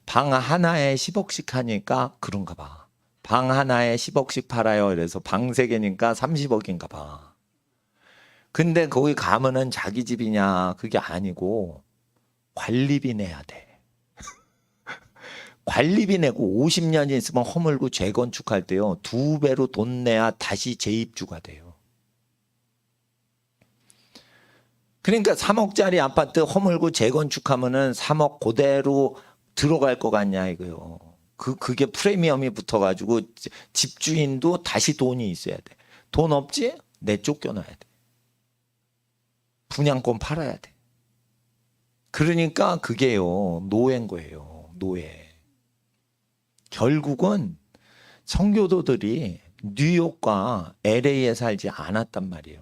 방 하나에 10억씩 하니까 그런가 봐. 방 하나에 10억씩 팔아요. 그래서 방 3개니까 30억인가 봐. 근데 거기 가면은 자기 집이냐 그게 아니고 관리비 내야 돼. 관리비 내고 50년 있으면 허물고 재건축할 때요 2배로 돈 내야 다시 재입주가 돼요. 그러니까 3억짜리 아파트 허물고 재건축하면은 3억 그대로 들어갈 것 같냐 이거요. 그게 프리미엄이 붙어가지고 집주인도 다시 돈이 있어야 돼. 돈 없지? 내 쫓겨나야 돼. 분양권 팔아야 돼. 그러니까 그게요, 노예인 거예요. 노예. 결국은 청교도들이 뉴욕과 LA에 살지 않았단 말이에요.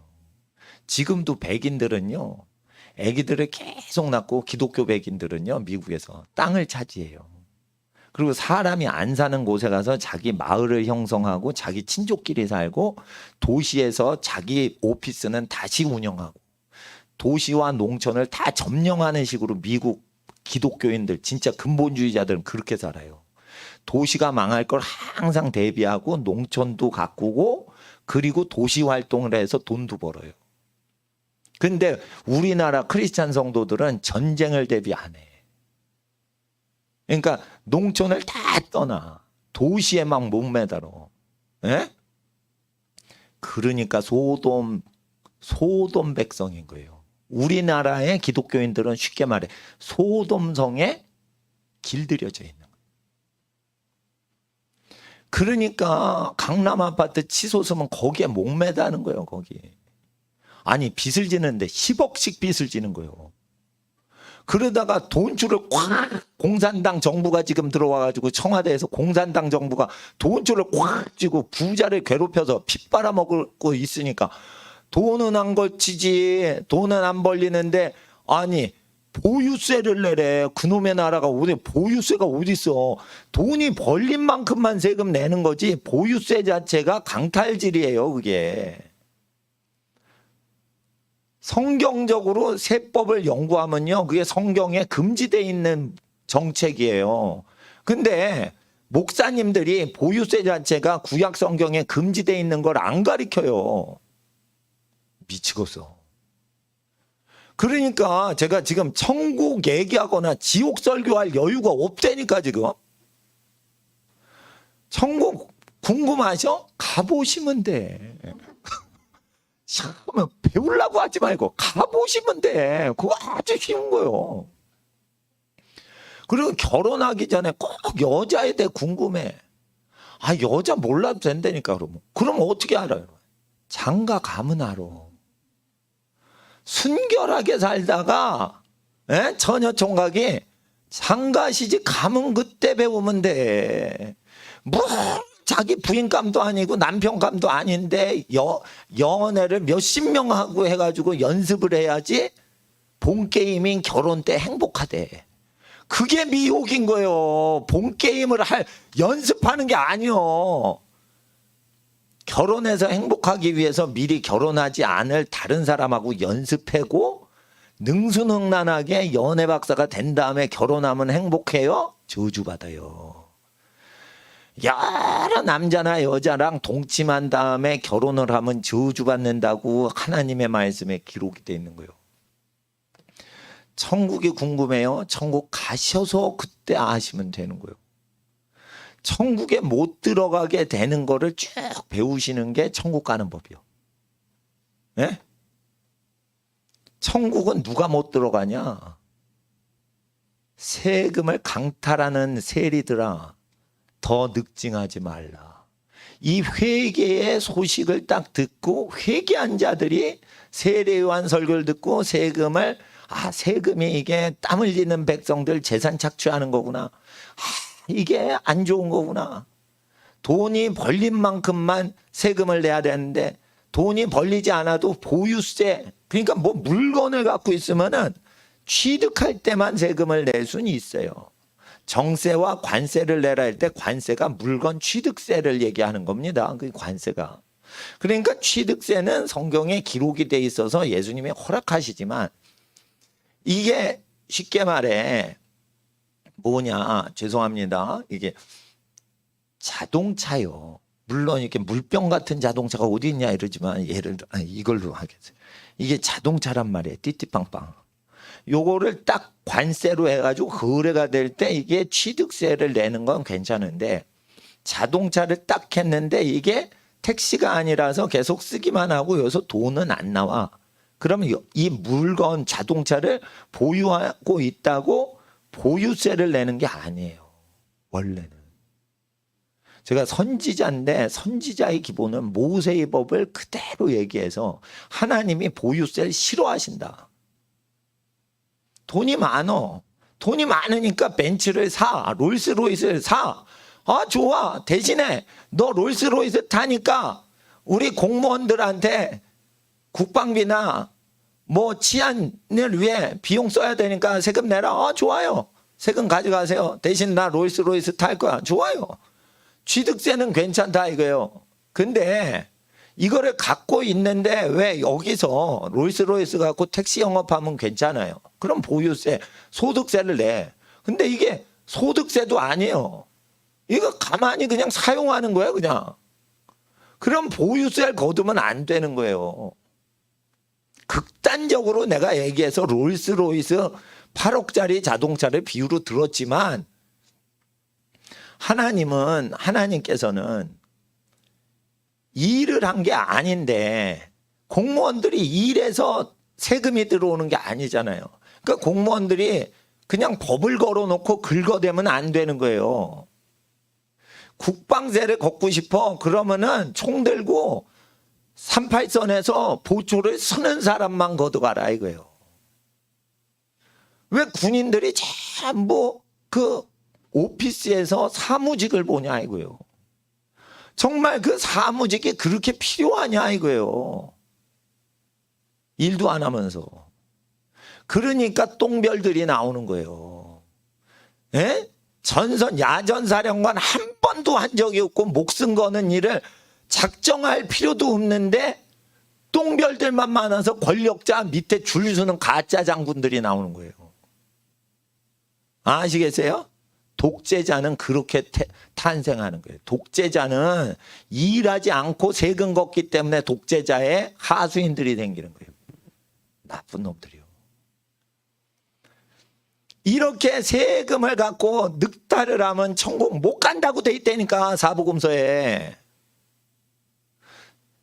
지금도 백인들은요, 아기들을 계속 낳고 기독교 백인들은요, 미국에서 땅을 차지해요. 그리고 사람이 안 사는 곳에 가서 자기 마을을 형성하고 자기 친족끼리 살고 도시에서 자기 오피스는 다시 운영하고 도시와 농촌을 다 점령하는 식으로 미국 기독교인들, 진짜 근본주의자들은 그렇게 살아요. 도시가 망할 걸 항상 대비하고 농촌도 가꾸고 그리고 도시 활동을 해서 돈도 벌어요. 근데 우리나라 크리스찬 성도들은 전쟁을 대비 안 해. 그러니까 농촌을 다 떠나 도시에 막 목매달어. 예? 그러니까 소돔 백성인 거예요. 우리나라의 기독교인들은 쉽게 말해 소돔성에 길들여져 있는 거예요. 그러니까 강남 아파트 치솟으면 거기에 목매다는 거예요. 거기. 아니 빚을 지는데 10억씩 빚을 지는 거예요. 그러다가 돈줄을 꽉, 공산당 정부가 지금 들어와가지고 청와대에서 공산당 정부가 돈줄을 꽉 쥐고 부자를 괴롭혀서 피 빨아먹고 있으니까 돈은 안 걸치지, 돈은 안 벌리는데, 아니 보유세를 내래. 그놈의 나라가 어디 보유세가 어디 있어. 돈이 벌린 만큼만 세금 내는 거지 보유세 자체가 강탈질이에요. 그게 성경적으로 세법을 연구하면요, 그게 성경에 금지되어 있는 정책이에요. 근데 목사님들이 보유세 자체가 구약 성경에 금지되어 있는 걸 안 가르쳐요. 미치겠어. 그러니까 제가 지금 천국 얘기하거나 지옥 설교할 여유가 없다니까. 지금 천국 궁금하셔? 가보시면 돼. 그러면 배우려고 하지 말고 가보시면 돼. 그거 아주 쉬운 거요. 그리고 결혼하기 전에 꼭 여자에 대해 궁금해. 아, 여자 몰라도 된다니까. 그럼 어떻게 알아요? 장가 가면 알아. 순결하게 살다가 처녀 총각이 장가 시집 가면 그때 배우면 돼. 뭐 자기 부인감도 아니고 남편감도 아닌데 연애를 몇십 명 하고 해가지고 연습을 해야지 본게임인 결혼 때 행복하대. 그게 미혹인 거예요. 본게임을 연습하는 게 아니요. 결혼해서 행복하기 위해서 미리 결혼하지 않을 다른 사람하고 연습하고 능수능란하게 연애 박사가 된 다음에 결혼하면 행복해요? 저주받아요. 여러 남자나 여자랑 동침한 다음에 결혼을 하면 저주받는다고 하나님의 말씀에 기록이 되어 있는 거예요. 천국이 궁금해요? 천국 가셔서 그때 아시면 되는 거예요. 천국에 못 들어가게 되는 거를 쭉 배우시는 게 천국 가는 법이요. 예? 천국은 누가 못 들어가냐? 세금을 강탈하는 세리들아, 더 늑증하지 말라. 이 회개의 소식을 딱 듣고 회개한 자들이 세례요한 설교를 듣고 세금을, 세금이 이게 땀 흘리는 백성들 재산 착취하는 거구나. 이게 안 좋은 거구나. 돈이 벌린 만큼만 세금을 내야 되는데 돈이 벌리지 않아도 보유세, 그러니까 뭐 물건을 갖고 있으면은 취득할 때만 세금을 낼 수는 있어요. 정세와 관세를 내라 할 때 관세가 물건 취득세를 얘기하는 겁니다. 그 관세가. 그러니까 취득세는 성경에 기록이 돼 있어서 예수님이 허락하시지만 이게 쉽게 말해 뭐냐, 죄송합니다. 이게 자동차요. 물론 이렇게 물병 같은 자동차가 어디 있냐 이러지만 예를 들어 이걸로 하겠어요. 이게 자동차란 말이에요. 띠띠빵빵. 요거를 딱 관세로 해가지고 거래가 될 때 이게 취득세를 내는 건 괜찮은데 자동차를 딱 했는데 이게 택시가 아니라서 계속 쓰기만 하고 여기서 돈은 안 나와. 그러면 이 물건 자동차를 보유하고 있다고 보유세를 내는 게 아니에요. 원래는. 제가 선지자인데 선지자의 기본은 모세의 법을 그대로 얘기해서 하나님이 보유세를 싫어하신다. 돈이 많어. 돈이 많으니까 벤츠를 사. 롤스로이스를 사. 아, 좋아. 대신에 너 롤스로이스 타니까 우리 공무원들한테 국방비나 뭐 치안을 위해 비용 써야 되니까 세금 내라. 아, 좋아요. 세금 가져가세요. 대신 나 롤스로이스 탈 거야. 좋아요. 취득세는 괜찮다 이거예요. 근데 이거를 갖고 있는데 왜 여기서 롤스로이스 갖고 택시 영업하면 괜찮아요. 그럼 보유세, 소득세를 내. 근데 이게 소득세도 아니에요. 이거 가만히 그냥 사용하는 거예요, 그냥. 그럼 보유세를 거두면 안 되는 거예요. 극단적으로 내가 얘기해서 롤스로이스 8억짜리 자동차를 비유로 들었지만 하나님께서는 일을 한 게 아닌데 공무원들이 일해서 세금이 들어오는 게 아니잖아요. 그러니까 공무원들이 그냥 법을 걸어놓고 긁어대면 안 되는 거예요. 국방세를 걷고 싶어 그러면은 총 들고 38선에서 보초를 서는 사람만 걷어가라 이거예요. 왜 군인들이 전부 그 오피스에서 사무직을 보냐 이거예요. 정말 그 사무직이 그렇게 필요하냐 이거예요. 일도 안 하면서. 그러니까 똥별들이 나오는 거예요. 예? 야전사령관 한 번도 한 적이 없고 목숨 거는 일을 작정할 필요도 없는데 똥별들만 많아서 권력자 밑에 줄 서는 가짜 장군들이 나오는 거예요. 아시겠어요? 독재자는 그렇게 탄생하는 거예요. 독재자는 일하지 않고 세금 걷기 때문에 독재자의 하수인들이 생기는 거예요. 나쁜 놈들이요. 이렇게 세금을 갖고 늑탈을 하면 천국 못 간다고 돼 있다니까 사부금서에.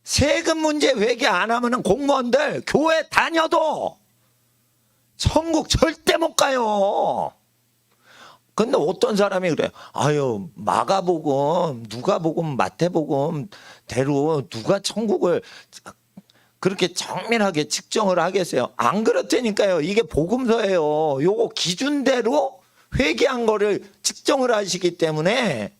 세금 문제 회계 안 하면은 공무원들 교회 다녀도 천국 절대 못 가요. 근데 어떤 사람이 그래. 아유, 마가복음, 누가복음, 마태복음 대로 누가 천국을 그렇게 정밀하게 측정을 하겠어요? 안 그렇다니까요. 이게 복음서예요. 요거 기준대로 회계한 거를 측정을 하시기 때문에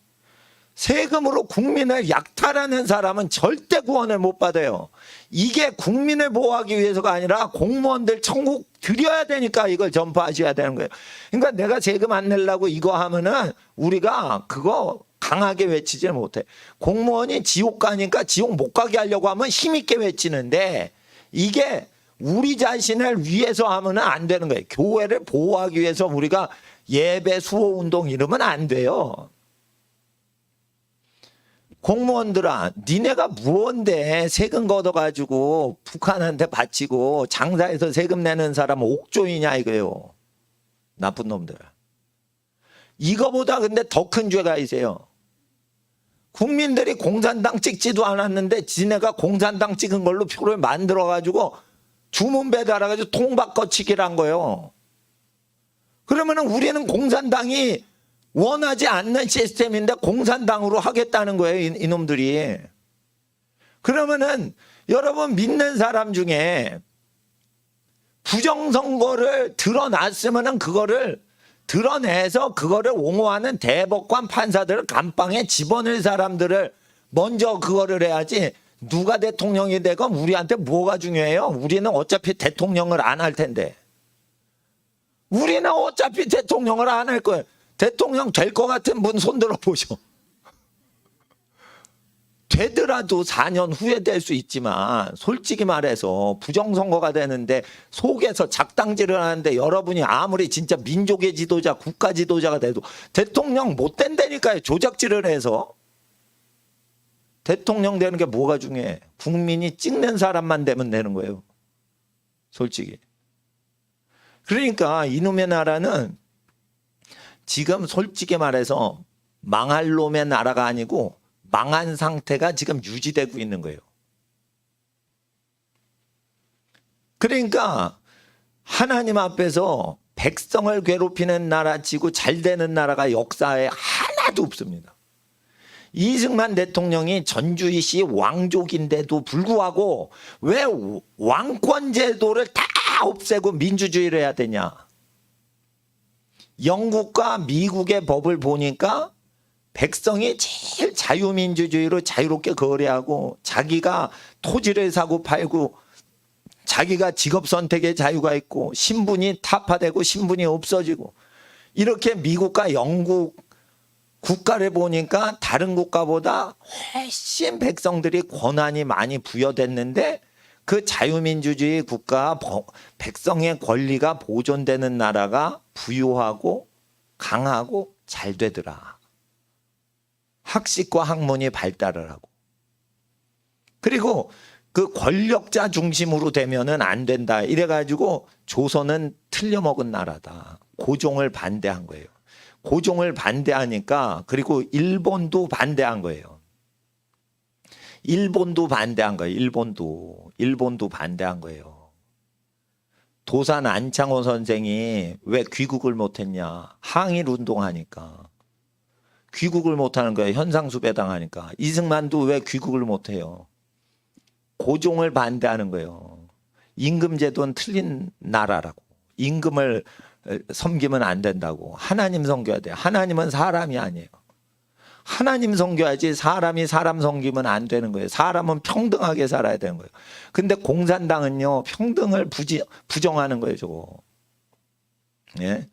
세금으로 국민을 약탈하는 사람은 절대 구원을 못 받아요. 이게 국민을 보호하기 위해서가 아니라 공무원들 천국 드려야 되니까 이걸 전파하셔야 되는 거예요. 그러니까 내가 세금 안 내려고 이거 하면은 우리가 그거 강하게 외치지 못해. 공무원이 지옥 가니까 지옥 못 가게 하려고 하면 힘있게 외치는데 이게 우리 자신을 위해서 하면은 안 되는 거예요. 교회를 보호하기 위해서 우리가 예배 수호 운동 이러면 안 돼요. 공무원들아, 니네가 무언데 세금 걷어가지고 북한한테 바치고 장사해서 세금 내는 사람은 옥조이냐 이거예요. 나쁜 놈들. 이거보다 근데 더 큰 죄가 있어요. 국민들이 공산당 찍지도 않았는데 지네가 공산당 찍은 걸로 표를 만들어가지고 주문 배달해가지고 통 바꿔치기를 한 거예요. 그러면은 우리는 공산당이 원하지 않는 시스템인데 공산당으로 하겠다는 거예요, 이놈들이. 그러면은 여러분 믿는 사람 중에 부정선거를 드러났으면은 그거를 드러내서 그거를 옹호하는 대법관 판사들을 감방에 집어넣을 사람들을 먼저 그거를 해야지. 누가 대통령이 되건 우리한테 뭐가 중요해요? 우리는 어차피 대통령을 안 할 텐데. 우리는 어차피 대통령을 안 할 거예요. 대통령 될 것 같은 분 손들어 보셔. 되더라도 4년 후에 될 수 있지만 솔직히 말해서 부정선거가 되는데 속에서 작당질을 하는데 여러분이 아무리 진짜 민족의 지도자, 국가 지도자가 돼도 대통령 못 된다니까요. 조작질을 해서. 대통령 되는 게 뭐가 중요해? 국민이 찍는 사람만 되면 되는 거예요. 솔직히. 그러니까 이놈의 나라는 지금 솔직히 말해서 망할 놈의 나라가 아니고 망한 상태가 지금 유지되고 있는 거예요. 그러니까 하나님 앞에서 백성을 괴롭히는 나라 치고 잘 되는 나라가 역사에 하나도 없습니다. 이승만 대통령이 전주시 왕족인데도 불구하고 왜 왕권 제도를 다 없애고 민주주의를 해야 되냐? 영국과 미국의 법을 보니까 백성이 제일 자유민주주의로 자유롭게 거래하고 자기가 토지를 사고 팔고 자기가 직업 선택의 자유가 있고 신분이 타파되고 신분이 없어지고 이렇게 미국과 영국 국가를 보니까 다른 국가보다 훨씬 백성들이 권한이 많이 부여됐는데 그 자유민주주의 국가 백성의 권리가 보존되는 나라가 부유하고 강하고 잘 되더라. 학식과 학문이 발달을 하고 그리고 그 권력자 중심으로 되면은 안 된다. 이래가지고 조선은 틀려먹은 나라다. 고종을 반대한 거예요. 고종을 반대하니까 그리고 일본도 반대한 거예요. 일본도 반대한 거예요. 일본도 반대한 거예요. 도산 안창호 선생이 왜 귀국을 못했냐? 항일 운동하니까. 귀국을 못하는 거예요. 현상수배당하니까. 이승만도 왜 귀국을 못해요? 고종을 반대하는 거예요. 임금제도는 틀린 나라라고. 임금을 섬기면 안 된다고. 하나님 섬겨야 돼요. 하나님은 사람이 아니에요. 하나님 섬겨야지 사람이 사람 섬기면 안 되는 거예요. 사람은 평등하게 살아야 되는 거예요. 근데 공산당은요, 평등을 부정하는 거예요, 저거. 예?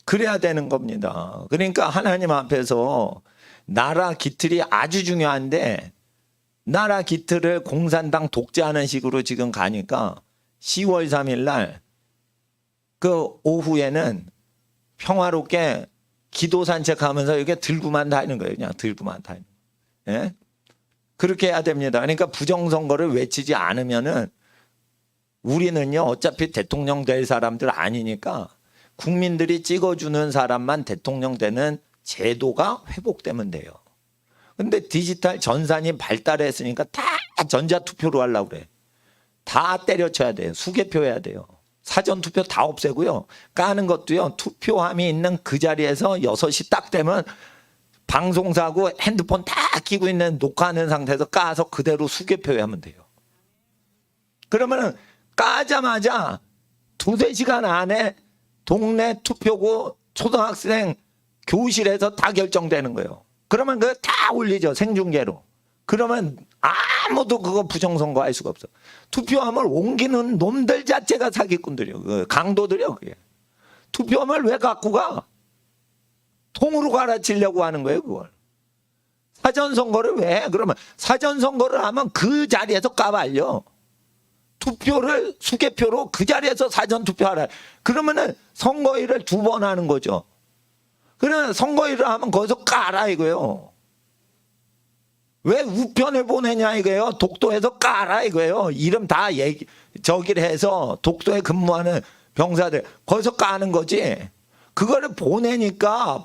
그래야 되는 겁니다. 그러니까 하나님 앞에서 나라 기틀이 아주 중요한데 나라 기틀을 공산당 독재하는 식으로 지금 가니까 10월 3일 날 그 오후에는 평화롭게 기도 산책하면서 이렇게 들고만 다니는 거예요. 그냥 들고만 다니는 거예요. 예? 그렇게 해야 됩니다. 그러니까 부정선거를 외치지 않으면은 우리는요 어차피 대통령 될 사람들 아니니까 국민들이 찍어주는 사람만 대통령 되는 제도가 회복되면 돼요. 근데 디지털 전산이 발달했으니까 다 전자투표로 하려고 그래. 다 때려쳐야 돼요. 수개표해야 돼요. 사전투표 다 없애고요. 까는 것도요. 투표함이 있는 그 자리에서 6시 딱 되면 방송사고 핸드폰 다 끼고 있는 녹화하는 상태에서 까서 그대로 수개표하면 돼요. 그러면은 까자마자 2-3시간 안에 동네 투표구 초등학생 교실에서 다 결정되는 거예요. 그러면 그거 다 올리죠. 생중계로. 그러면 아무도 그거 부정선거 할 수가 없어. 투표함을 옮기는 놈들 자체가 사기꾼들이요. 강도들이요. 그게. 투표함을 왜 갖고 가? 통으로 갈아치려고 하는 거예요. 그걸. 사전선거를 왜 해? 그러면 사전선거를 하면 그 자리에서 까발려. 투표를 수개표로 그 자리에서 사전투표하라. 그러면은 선거일을 2번 하는 거죠. 그러면 선거일을 하면 거기서 까라 이거예요. 왜 우편을 보내냐 이거예요. 독도에서 까라 이거예요. 이름 다 저기를 해서 독도에 근무하는 병사들 거기서 까는 거지. 그거를 보내니까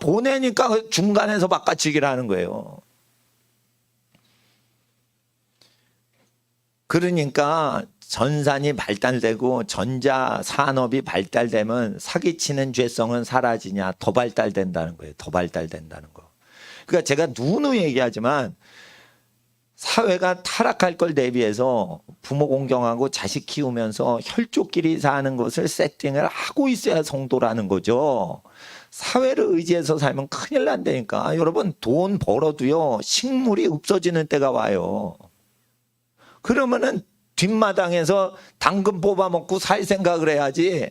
중간에서 바꿔치기를 하는 거예요. 그러니까 전산이 발달되고 전자산업이 발달되면 사기치는 죄성은 사라지냐? 더 발달된다는 거예요. 더 발달된다는 거. 그러니까 제가 누누이 얘기하지만 사회가 타락할 걸 대비해서 부모 공경하고 자식 키우면서 혈족끼리 사는 것을 세팅을 하고 있어야 성도라는 거죠. 사회를 의지해서 살면 큰일 난다니까. 여러분 돈 벌어도요. 식물이 없어지는 때가 와요. 그러면은 뒷마당에서 당근 뽑아 먹고 살 생각을 해야지.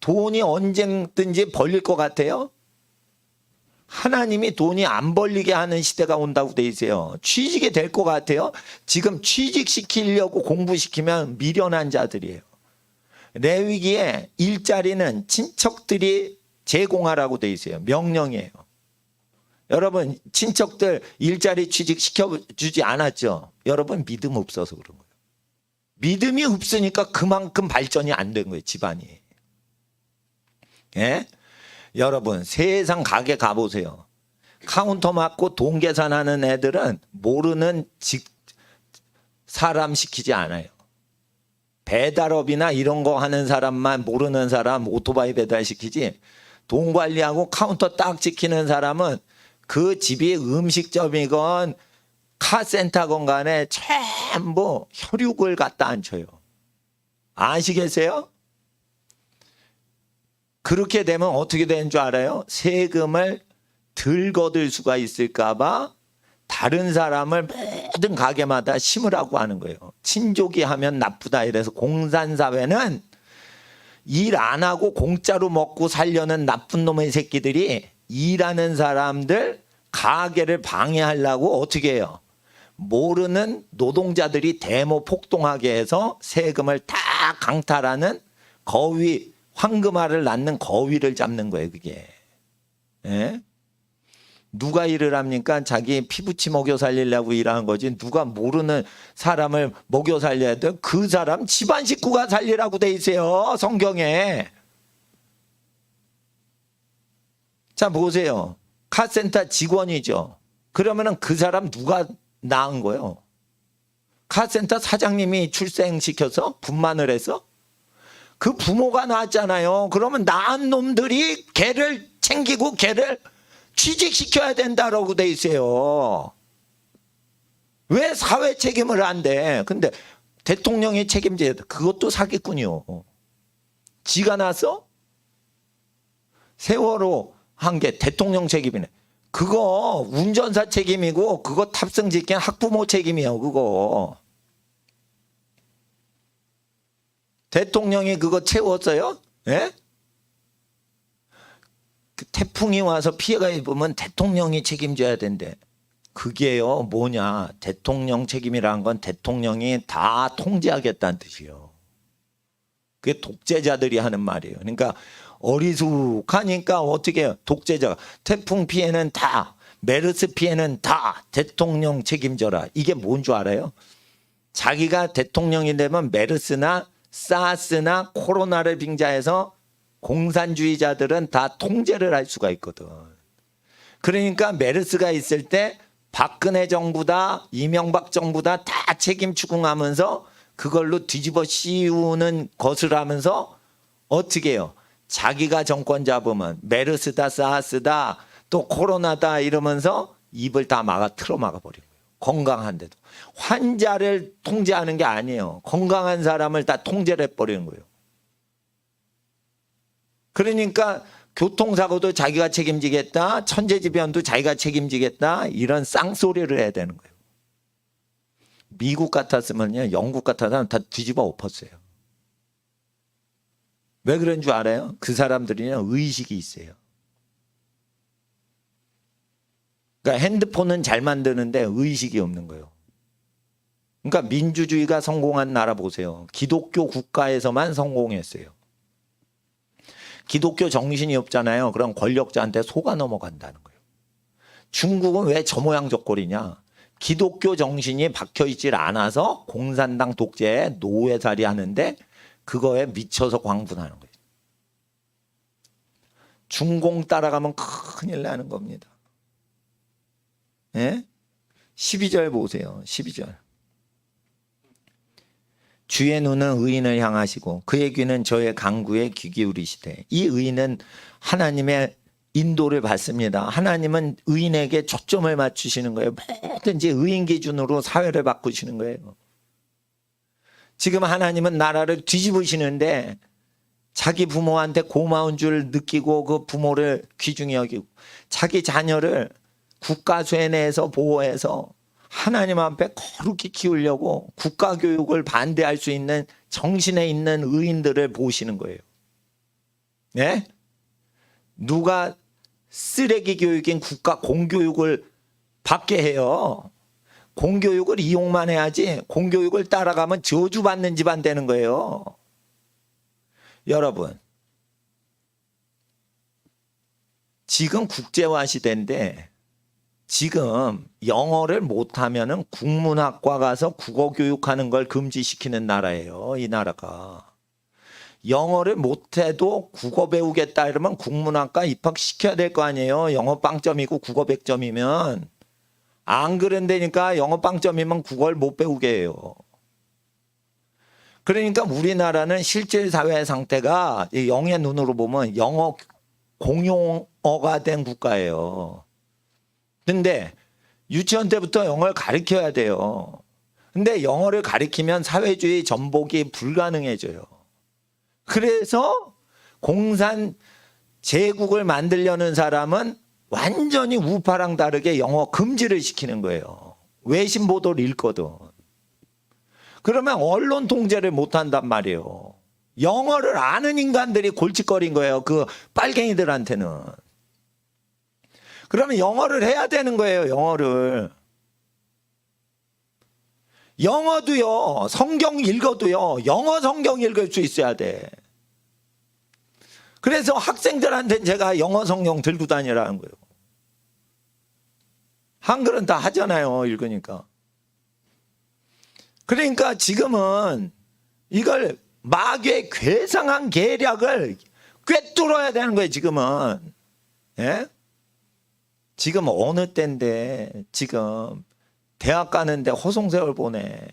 돈이 언제든지 벌릴 것 같아요? 하나님이 돈이 안 벌리게 하는 시대가 온다고 돼 있어요. 취직이 될 것 같아요? 지금 취직시키려고 공부시키면 미련한 자들이에요. 레위기에 일자리는 친척들이 제공하라고 돼 있어요. 명령이에요. 여러분 친척들 일자리 취직시켜주지 않았죠? 여러분 믿음 없어서 그런 거예요. 믿음이 없으니까 그만큼 발전이 안 된 거예요. 집안이. 예? 여러분 세상 가게 가보세요. 카운터 맡고 돈 계산하는 애들은 모르는 사람 시키지 않아요. 배달업이나 이런 거 하는 사람만 모르는 사람 오토바이 배달시키지 돈 관리하고 카운터 딱 지키는 사람은 그 집이 음식점이건 카센터건 간에 전부 혈육을 갖다 앉혀요. 아시겠어요? 그렇게 되면 어떻게 되는 줄 알아요? 세금을 덜 거둘 수가 있을까 봐 다른 사람을 모든 가게마다 심으라고 하는 거예요. 친족이 하면 나쁘다 이래서 공산사회는 일 안 하고 공짜로 먹고 살려는 나쁜 놈의 새끼들이 일하는 사람들 가게를 방해하려고 어떻게 해요? 모르는 노동자들이 데모 폭동하게 해서 세금을 다 강탈하는 거위, 황금알을 낳는 거위를 잡는 거예요, 그게. 예? 누가 일을 합니까? 자기 피부치 먹여 살리려고 일하는 거지. 누가 모르는 사람을 먹여 살려야 돼? 그 사람 집안 식구가 살리라고 돼 있어요, 성경에. 자, 보세요. 카센터 직원이죠. 그러면은 그 사람 누가 낳은 거예요? 카센터 사장님이 출생시켜서 분만을 해서 그 부모가 낳았잖아요. 그러면 낳은 놈들이 걔를 챙기고 걔를 취직시켜야 된다라고 돼 있어요. 왜 사회 책임을 안 돼? 근데 대통령이 책임져야 돼. 그것도 사기꾼이요. 지가 나서 세월호 한 게 대통령 책임이네. 그거 운전사 책임이고 그거 탑승 직행 학부모 책임이에요. 그거. 대통령이 그거 채웠어요? 예? 그 태풍이 와서 피해가 입으면 대통령이 책임져야 된대. 그게요, 뭐냐. 대통령 책임이라는 건 대통령이 다 통제하겠다는 뜻이에요. 그게 독재자들이 하는 말이에요. 그러니까 어리숙하니까 어떻게 해요? 독재자가 태풍 피해는 다, 메르스 피해는 다 대통령 책임져라. 이게 뭔 줄 알아요? 자기가 대통령이 되면 메르스나 사스나 코로나를 빙자해서 공산주의자들은 다 통제를 할 수가 있거든. 그러니까 메르스가 있을 때 박근혜 정부다, 이명박 정부다 다 책임 추궁하면서 그걸로 뒤집어 씌우는 것을 하면서 어떻게 해요? 자기가 정권 잡으면 메르스다, 사스다, 또 코로나다 이러면서 입을 다 틀어 막아버린 거예요. 건강한데도. 환자를 통제하는 게 아니에요. 건강한 사람을 다 통제를 해버리는 거예요. 그러니까 교통사고도 자기가 책임지겠다, 천재지변도 자기가 책임지겠다, 이런 쌍소리를 해야 되는 거예요. 미국 같았으면요, 영국 같았으면 다 뒤집어 엎었어요. 왜 그런 줄 알아요? 그 사람들이요, 의식이 있어요. 그러니까 핸드폰은 잘 만드는데 의식이 없는 거예요. 그러니까 민주주의가 성공한 나라 보세요. 기독교 국가에서만 성공했어요. 기독교 정신이 없잖아요. 그럼 권력자한테 속아 넘어간다는 거예요. 중국은 왜 저 모양 저 꼴이냐? 기독교 정신이 박혀있질 않아서 공산당 독재에 노예살이 하는데 그거에 미쳐서 광분하는 거예요. 중공 따라가면 큰일 나는 겁니다. 예? 12절 보세요. 12절. 주의 눈은 의인을 향하시고 그의 귀는 저의 간구에 귀 기울이시되. 이 의인은 하나님의 인도를 받습니다. 하나님은 의인에게 초점을 맞추시는 거예요. 뭐든지 의인 기준으로 사회를 바꾸시는 거예요. 지금 하나님은 나라를 뒤집으시는데 자기 부모한테 고마운 줄 느끼고 그 부모를 귀중히 여기고 자기 자녀를 국가수에 내에서 보호해서 하나님 앞에 거룩히 키우려고 국가교육을 반대할 수 있는 정신에 있는 의인들을 보시는 거예요. 네? 누가 쓰레기 교육인 국가 공교육을 받게 해요. 공교육을 이용만 해야지 공교육을 따라가면 저주받는 집안 되는 거예요. 여러분, 지금 국제화 시대인데 지금 영어를 못하면은 국문학과 가서 국어 교육하는 걸 금지시키는 나라예요. 이 나라가. 영어를 못해도 국어 배우겠다 이러면 국문학과 입학시켜야 될 거 아니에요. 영어 빵점이고 국어 100점이면. 안 그런다니까 영어 빵점이면 국어를 못 배우게 해요. 그러니까 우리나라는 실질 사회 상태가 영의 눈으로 보면 영어 공용어가 된 국가예요. 근데 유치원 때부터 영어를 가르쳐야 돼요. 근데 영어를 가르치면 사회주의 전복이 불가능해져요. 그래서 공산 제국을 만들려는 사람은 완전히 우파랑 다르게 영어 금지를 시키는 거예요. 외신 보도를 읽거든. 그러면 언론 통제를 못한단 말이에요. 영어를 아는 인간들이 골칫거린 거예요. 그 빨갱이들한테는. 그러면 영어를 해야 되는 거예요. 영어를. 영어도요. 성경 읽어도요. 영어 성경 읽을 수 있어야 돼. 그래서 학생들한테는 제가 영어 성경 들고 다니라는 거예요. 한글은 다 하잖아요. 읽으니까. 그러니까 지금은 이걸 마귀의 괴상한 계략을 꿰뚫어야 되는 거예요. 지금은. 예? 지금 어느 때인데 지금 대학 가는데 허송세월 보내.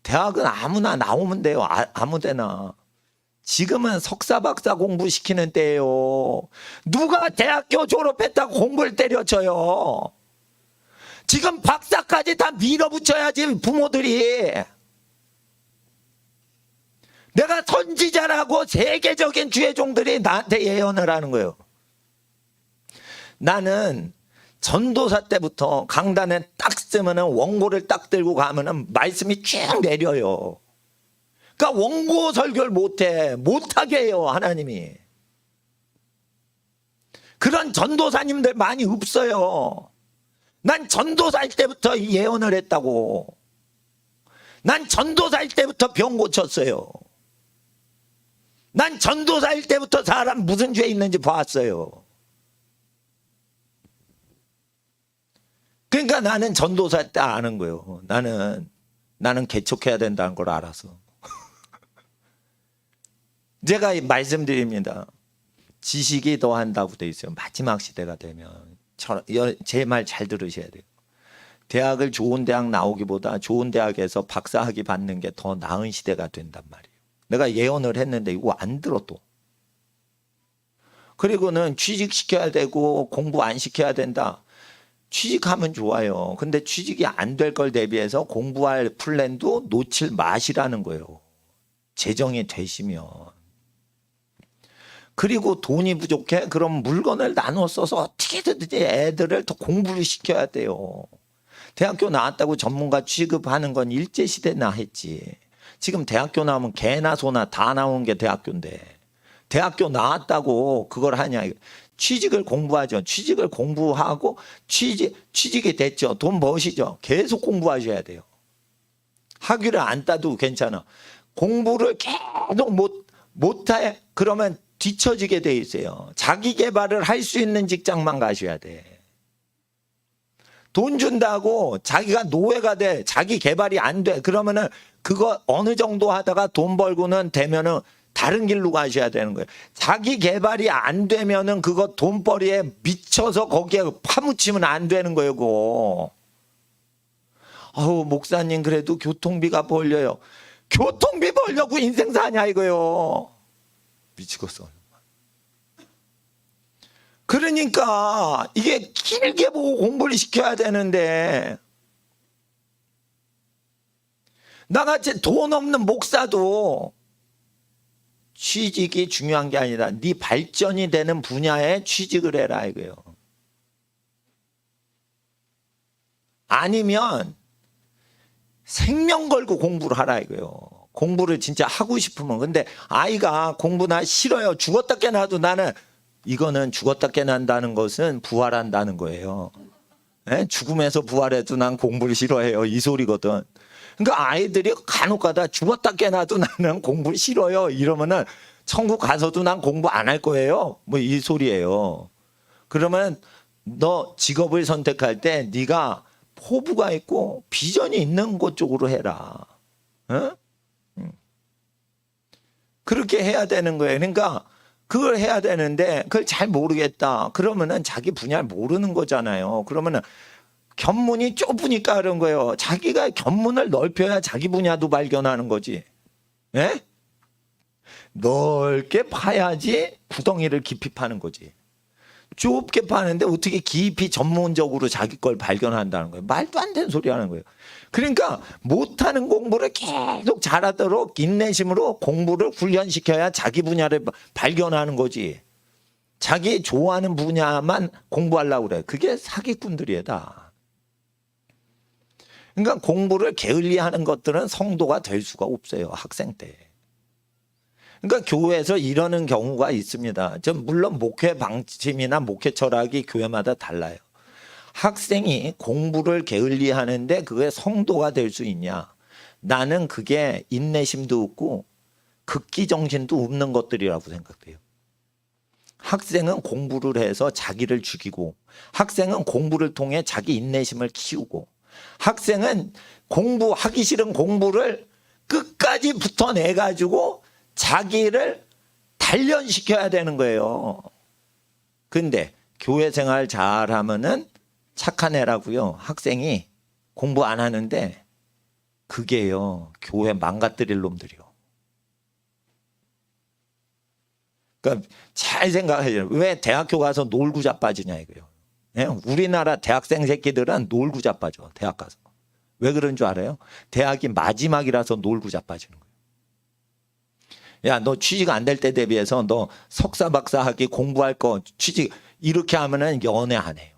대학은 아무나 나오면 돼요. 아무 데나. 지금은 석사 박사 공부시키는 때예요. 누가 대학교 졸업했다고 공부를 때려쳐요. 지금 박사까지 다 밀어붙여야지 부모들이. 내가 선지자라고 세계적인 주의 종들이 나한테 예언을 하는 거예요. 나는 전도사 때부터 강단에 딱 쓰면은 원고를 딱 들고 가면은 말씀이 쭉 내려요. 그러니까 원고 설교를 못하게 해요, 하나님이. 그런 전도사님들 많이 없어요. 난 전도사일 때부터 예언을 했다고. 난 전도사일 때부터 병 고쳤어요. 난 전도사일 때부터 사람 무슨 죄 있는지 봤어요. 그러니까 나는 전도사 때 아는 거예요. 나는 개척해야 된다는 걸 알아서. 제가 말씀드립니다. 지식이 더한다고 돼 있어요. 마지막 시대가 되면. 제 말 잘 들으셔야 돼요. 대학을 좋은 대학 나오기보다 좋은 대학에서 박사학위 받는 게 더 나은 시대가 된단 말이에요. 내가 예언을 했는데 이거 안 들어 또. 그리고는 취직시켜야 되고 공부 안 시켜야 된다. 취직하면 좋아요. 근데 취직이 안 될 걸 대비해서 공부할 플랜도 놓칠 마시라는 거예요. 재정이 되시면. 그리고 돈이 부족해? 그럼 물건을 나눠 써서 어떻게든지 애들을 더 공부를 시켜야 돼요. 대학교 나왔다고 전문가 취급하는 건 일제시대나 했지. 지금 대학교 나오면 개나 소나 다 나온 게 대학교인데 대학교 나왔다고 그걸 하냐. 취직을 공부하죠. 취직을 공부하고 취직이 됐죠. 돈 버시죠. 계속 공부하셔야 돼요. 학위를 안 따도 괜찮아. 공부를 계속 못해. 그러면 뒤처지게 돼 있어요. 자기 개발을 할 수 있는 직장만 가셔야 돼. 돈 준다고 자기가 노예가 돼. 자기 개발이 안 돼. 그러면은 그거 어느 정도 하다가 돈 벌고는 되면은 다른 길로 가셔야 되는 거예요. 자기 개발이 안 되면은 그거 돈벌이에 미쳐서 거기에 파묻히면 안 되는 거예요. 그거. 아우 목사님 그래도 교통비가 벌려요. 교통비 벌려고 인생 사냐 이거요. 미치겠어. 그러니까 이게 길게 보고 공부를 시켜야 되는데 나같이 돈 없는 목사도 취직이 중요한 게 아니라 네 발전이 되는 분야에 취직을 해라 이거예요. 아니면 생명 걸고 공부를 하라 이거예요. 공부를 진짜 하고 싶으면. 근데 아이가 공부나 싫어요. 죽었다 깨나도 나는 이거는 죽었다 깨난다는 것은 부활한다는 거예요. 네? 죽음에서 부활해도 난 공부를 싫어해요. 이 소리거든. 그러니까 아이들이 간혹 가다 죽었다 깨나도 나는 공부 싫어요. 이러면은 천국 가서도 난 공부 안 할 거예요. 뭐 이 소리예요. 그러면 너 직업을 선택할 때 네가 포부가 있고 비전이 있는 것 쪽으로 해라. 어? 그렇게 해야 되는 거예요. 그러니까 그걸 해야 되는데 그걸 잘 모르겠다. 그러면은 자기 분야를 모르는 거잖아요. 그러면은 견문이 좁으니까 그런 거예요. 자기가 견문을 넓혀야 자기 분야도 발견하는 거지. 예? 넓게 파야지 구덩이를 깊이 파는 거지. 좁게 파는데 어떻게 깊이 전문적으로 자기 걸 발견한다는 거예요. 말도 안 되는 소리 하는 거예요. 그러니까 못하는 공부를 계속 잘하도록 인내심으로 공부를 훈련시켜야 자기 분야를 발견하는 거지. 자기 좋아하는 분야만 공부하려고 그래. 그게 사기꾼들이야 다. 그러니까 공부를 게을리하는 것들은 성도가 될 수가 없어요. 학생 때. 그러니까 교회에서 이러는 경우가 있습니다. 물론 목회 방침이나 목회 철학이 교회마다 달라요. 학생이 공부를 게을리 하는데 그게 성도가 될 수 있냐? 나는 그게 인내심도 없고 극기 정신도 없는 것들이라고 생각돼요. 학생은 공부를 해서 자기를 죽이고, 학생은 공부를 통해 자기 인내심을 키우고, 학생은 공부하기 싫은 공부를 끝까지 붙어내가지고 자기를 단련시켜야 되는 거예요. 근데 교회 생활 잘하면은 착한 애라고요. 학생이 공부 안 하는데 그게요. 교회 망가뜨릴 놈들이요. 그러니까 잘 생각해요. 왜 대학교 가서 놀고 자빠지냐 이거요. 예? 우리나라 대학생 새끼들은 놀고 자빠져. 대학 가서. 왜 그런 줄 알아요? 대학이 마지막이라서 놀고 자빠지는 거예요. 야, 너 취직 안 될 때 대비해서 너 석사 박사 하기 공부할 거 취직 이렇게 하면은 연애 안 해요.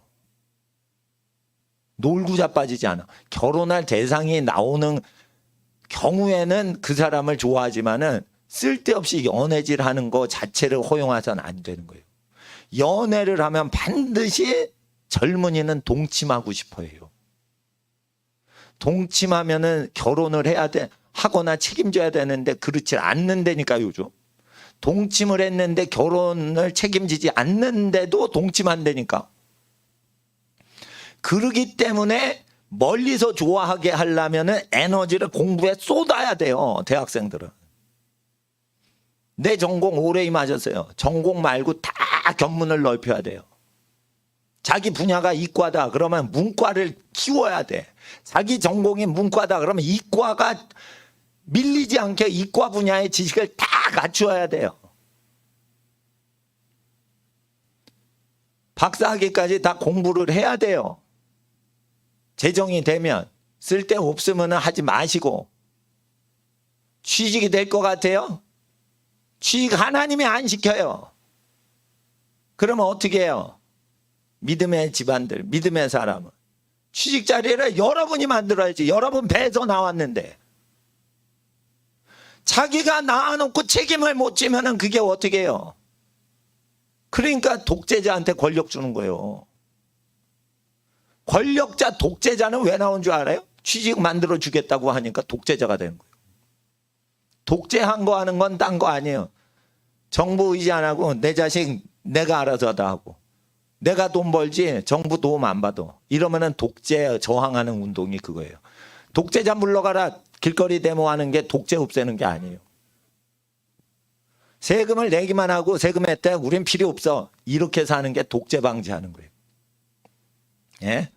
놀고 자빠지지 않아. 결혼할 대상이 나오는 경우에는 그 사람을 좋아하지만은 쓸데없이 연애질 하는 거 자체를 허용해서는 안 되는 거예요. 연애를 하면 반드시 젊은이는 동침하고 싶어 해요. 동침하면은 결혼을 해야 돼. 하거나 책임져야 되는데 그렇지 않는다니까 요즘. 동침을 했는데 결혼을 책임지지 않는데도 동침한다니까. 그러기 때문에 멀리서 좋아하게 하려면은 에너지를 공부에 쏟아야 돼요. 대학생들은. 내 전공 오래 임하셨어요. 전공 말고 다 견문을 넓혀야 돼요. 자기 분야가 이과다 그러면 문과를 키워야 돼. 자기 전공이 문과다 그러면 이과가 밀리지 않게 이과 분야의 지식을 다 갖추어야 돼요. 박사학위까지 다 공부를 해야 돼요. 재정이 되면 쓸데없으면 하지 마시고. 취직이 될 것 같아요? 취직 하나님이 안 시켜요. 그러면 어떻게 해요? 믿음의 집안들, 믿음의 사람은 취직 자리를 여러분이 만들어야지. 여러분 배에서 나왔는데 자기가 낳아놓고 책임을 못 지면은 그게 어떻게 해요? 그러니까 독재자한테 권력 주는 거예요. 권력자 독재자는 왜 나온 줄 알아요? 취직 만들어 주겠다고 하니까 독재자가 되는 거예요. 독재한 거 하는 건 딴 거 아니에요. 정부 의지 안 하고 내 자식 내가 알아서 다 하고 내가 돈 벌지 정부 도움 안 받아. 이러면은 독재 저항하는 운동이 그거예요. 독재자 물러가라 길거리 데모하는 게 독재 없애는 게 아니에요. 세금을 내기만 하고 세금 혜택 우린 필요 없어. 이렇게 사는 게 독재 방지하는 거예요. 예?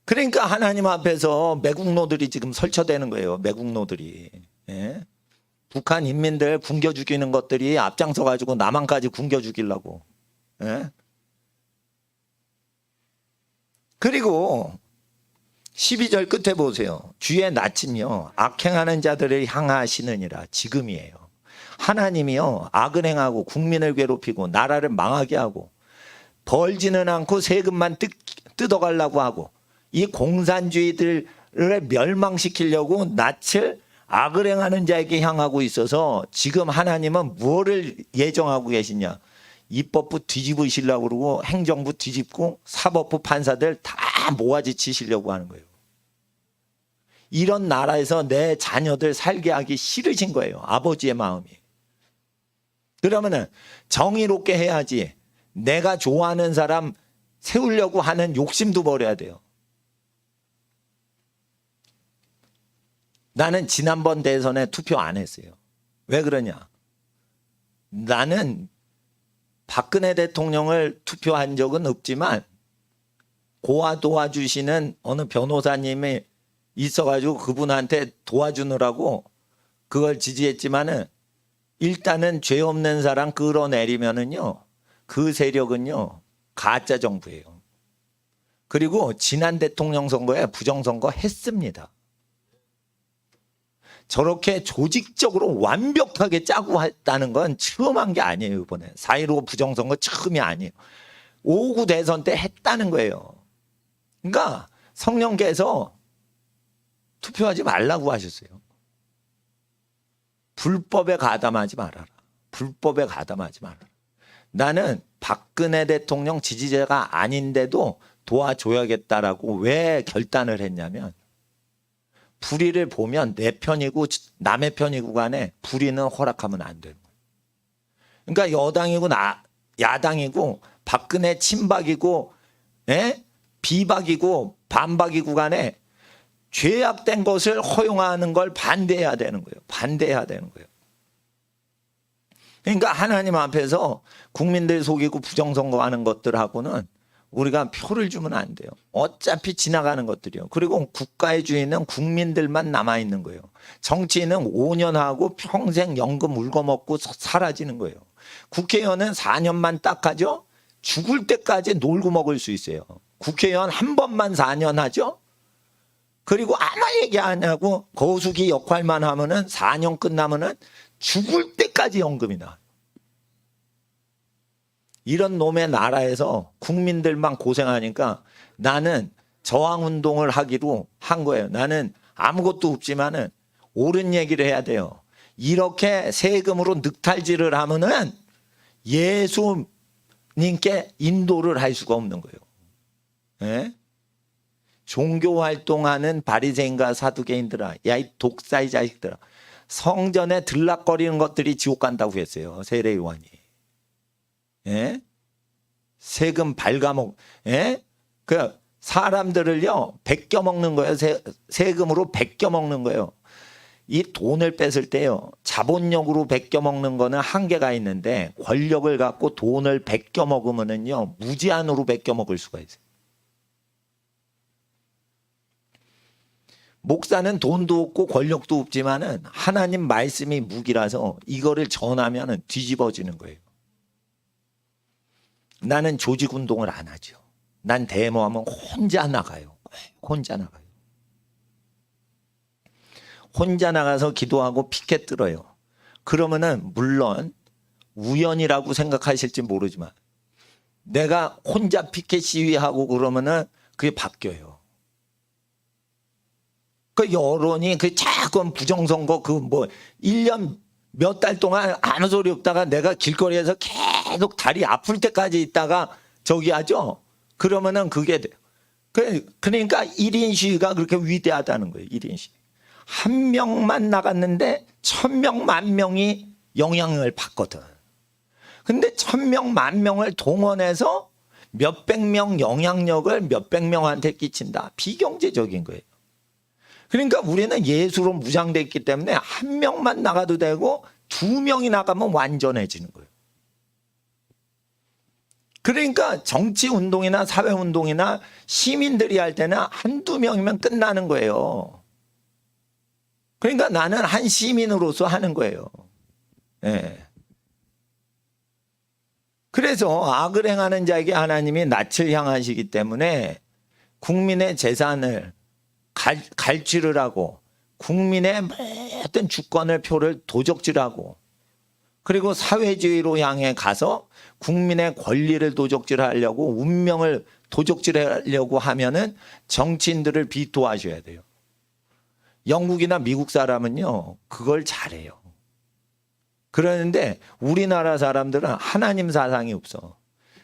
그러니까 하나님 앞에서 매국노들이 지금 설쳐대는 거예요. 매국노들이. 예? 북한 인민들 굶겨 죽이는 것들이 앞장서 가지고 남한까지 굶겨 죽이려고. 예? 그리고 12절 끝에 보세요. 주의 낯은요 악행하는 자들을 향하시느니라. 지금이에요. 하나님이요 악을 행하고 국민을 괴롭히고 나라를 망하게 하고 벌지는 않고 세금만 뜯어가려고 하고 이 공산주의들을 멸망시키려고 낯을 악을 행하는 자에게 향하고 있어서 지금 하나님은 무엇을 예정하고 계시냐. 입법부 뒤집으시려고 그러고 행정부 뒤집고 사법부 판사들 다 모아지치시려고 하는 거예요. 이런 나라에서 내 자녀들 살게 하기 싫으신 거예요. 아버지의 마음이. 그러면은 정의롭게 해야지. 내가 좋아하는 사람 세우려고 하는 욕심도 버려야 돼요. 나는 지난번 대선에 투표 안 했어요. 왜 그러냐? 나는 박근혜 대통령을 투표한 적은 없지만 고아 도와주시는 어느 변호사님이 있어가지고 그분한테 도와주느라고 그걸 지지했지만은 일단은 죄 없는 사람 끌어내리면은요 그 세력은요 가짜 정부예요. 그리고 지난 대통령 선거에 부정선거 했습니다. 저렇게 조직적으로 완벽하게 짜고 했다는 건 처음 한 게 아니에요. 이번에 4.15 부정선거 처음이 아니에요. 5.9 대선 때 했다는 거예요. 그러니까 성령께서 투표하지 말라고 하셨어요. 불법에 가담하지 말아라. 불법에 가담하지 말아라. 나는 박근혜 대통령 지지자가 아닌데도 도와줘야겠다라고 왜 결단을 했냐면, 불의를 보면 내 편이고 남의 편이고 간에 불의는 허락하면 안 되는 거예요. 그러니까 여당이고 야당이고 박근혜 친박이고 비박이고 반박이고 간에 죄악된 것을 허용하는 걸 반대해야 되는 거예요. 반대해야 되는 거예요. 그러니까 하나님 앞에서 국민들 속이고 부정선거하는 것들하고는 우리가 표를 주면 안 돼요. 어차피 지나가는 것들이요. 그리고 국가의 주인은 국민들만 남아있는 거예요. 정치인은 5년 하고 평생 연금 울거먹고 사라지는 거예요. 국회의원은 4년만 딱 하죠. 죽을 때까지 놀고 먹을 수 있어요. 국회의원 한 번만 4년 하죠. 그리고 아무 얘기 안 하고 거수기 역할만 하면은 4년 끝나면은 죽을 때까지 연금이 나와요. 이런 놈의 나라에서 국민들만 고생하니까 나는 저항운동을 하기로 한 거예요. 나는 아무것도 없지만은 옳은 얘기를 해야 돼요. 이렇게 세금으로 늑탈질을 하면은 예수님께 인도를 할 수가 없는 거예요. 예? 종교 활동하는 바리새인과 사두개인들아, 야 이 독사의 자식들아, 성전에 들락거리는 것들이 지옥 간다고 했어요. 세례요한이. 예? 세금 발가먹, 예? 그 사람들을요 베껴 먹는 거예요. 세금으로 베껴 먹는 거예요. 이 돈을 뺏을 때요 자본력으로 베껴 먹는 거는 한계가 있는데, 권력을 갖고 돈을 베껴 먹으면은요 무제한으로 베껴 먹을 수가 있어요. 목사는 돈도 없고 권력도 없지만은 하나님 말씀이 무기라서 이거를 전하면은 뒤집어지는 거예요. 나는 조직 운동을 안 하죠. 난 데모하면 혼자 나가요. 혼자 나가요. 혼자 나가서 기도하고 피켓 들어요. 그러면은 물론 우연이라고 생각하실지 모르지만 내가 혼자 피켓 시위하고 그러면은 그게 바뀌어요. 그 여론이 그 자꾸 부정선거 그 뭐 1년 몇 달 동안 아무 소리 없다가 내가 길거리에서 계속 다리 아플 때까지 있다가 저기 하죠. 그러면은 그게 돼요. 그러니까 1인 시위가 그렇게 위대하다는 거예요. 1인 시위. 한 명만 나갔는데 1000명, 10,000명이 영향을 받거든. 근데 1000명, 10,000명을 동원해서 몇백 명 영향력을 몇백 명한테 끼친다. 비경제적인 거예요. 그러니까 우리는 예수로 무장됐기 때문에 한 명만 나가도 되고 2명이 나가면 완전해지는 거예요. 그러니까 정치운동이나 사회운동이나 시민들이 할 때는 한두 명이면 끝나는 거예요. 그러니까 나는 한 시민으로서 하는 거예요. 예. 그래서 악을 행하는 자에게 하나님이 낯을 향하시기 때문에 국민의 재산을 갈취를 하고 국민의 모든 주권을 표를 도적질하고, 그리고 사회주의로 향해 가서 국민의 권리를 도적질하려고 운명을 도적질하려고 하면은 정치인들을 비토하셔야 돼요. 영국이나 미국 사람은요 그걸 잘해요. 그러는데 우리나라 사람들은 하나님 사상이 없어.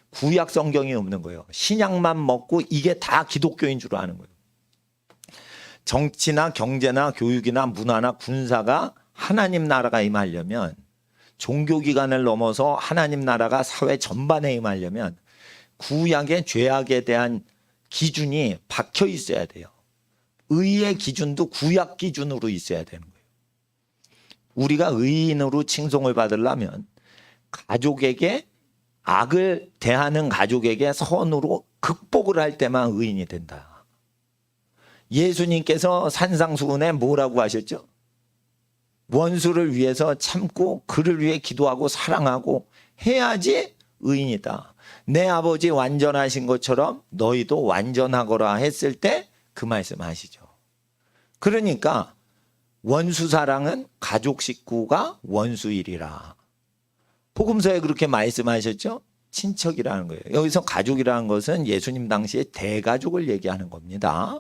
구약 성경이 없는 거예요. 신약만 먹고 이게 다 기독교인 줄 아는 거예요. 정치나 경제나 교육이나 문화나 군사가 하나님 나라가 임하려면, 종교기관을 넘어서 하나님 나라가 사회 전반에 임하려면 구약의 죄악에 대한 기준이 박혀 있어야 돼요. 의의 기준도 구약 기준으로 있어야 되는 거예요. 우리가 의인으로 칭송을 받으려면 가족에게 악을 대하는 가족에게 선으로 극복을 할 때만 의인이 된다. 예수님께서 산상수훈에 뭐라고 하셨죠? 원수를 위해서 참고 그를 위해 기도하고 사랑하고 해야지 의인이다. 내 아버지 완전하신 것처럼 너희도 완전하거라 했을 때 그 말씀 하시죠. 그러니까 원수 사랑은 가족 식구가 원수이리라. 복음서에 그렇게 말씀하셨죠. 친척이라는 거예요. 여기서 가족이라는 것은 예수님 당시에 대가족을 얘기하는 겁니다.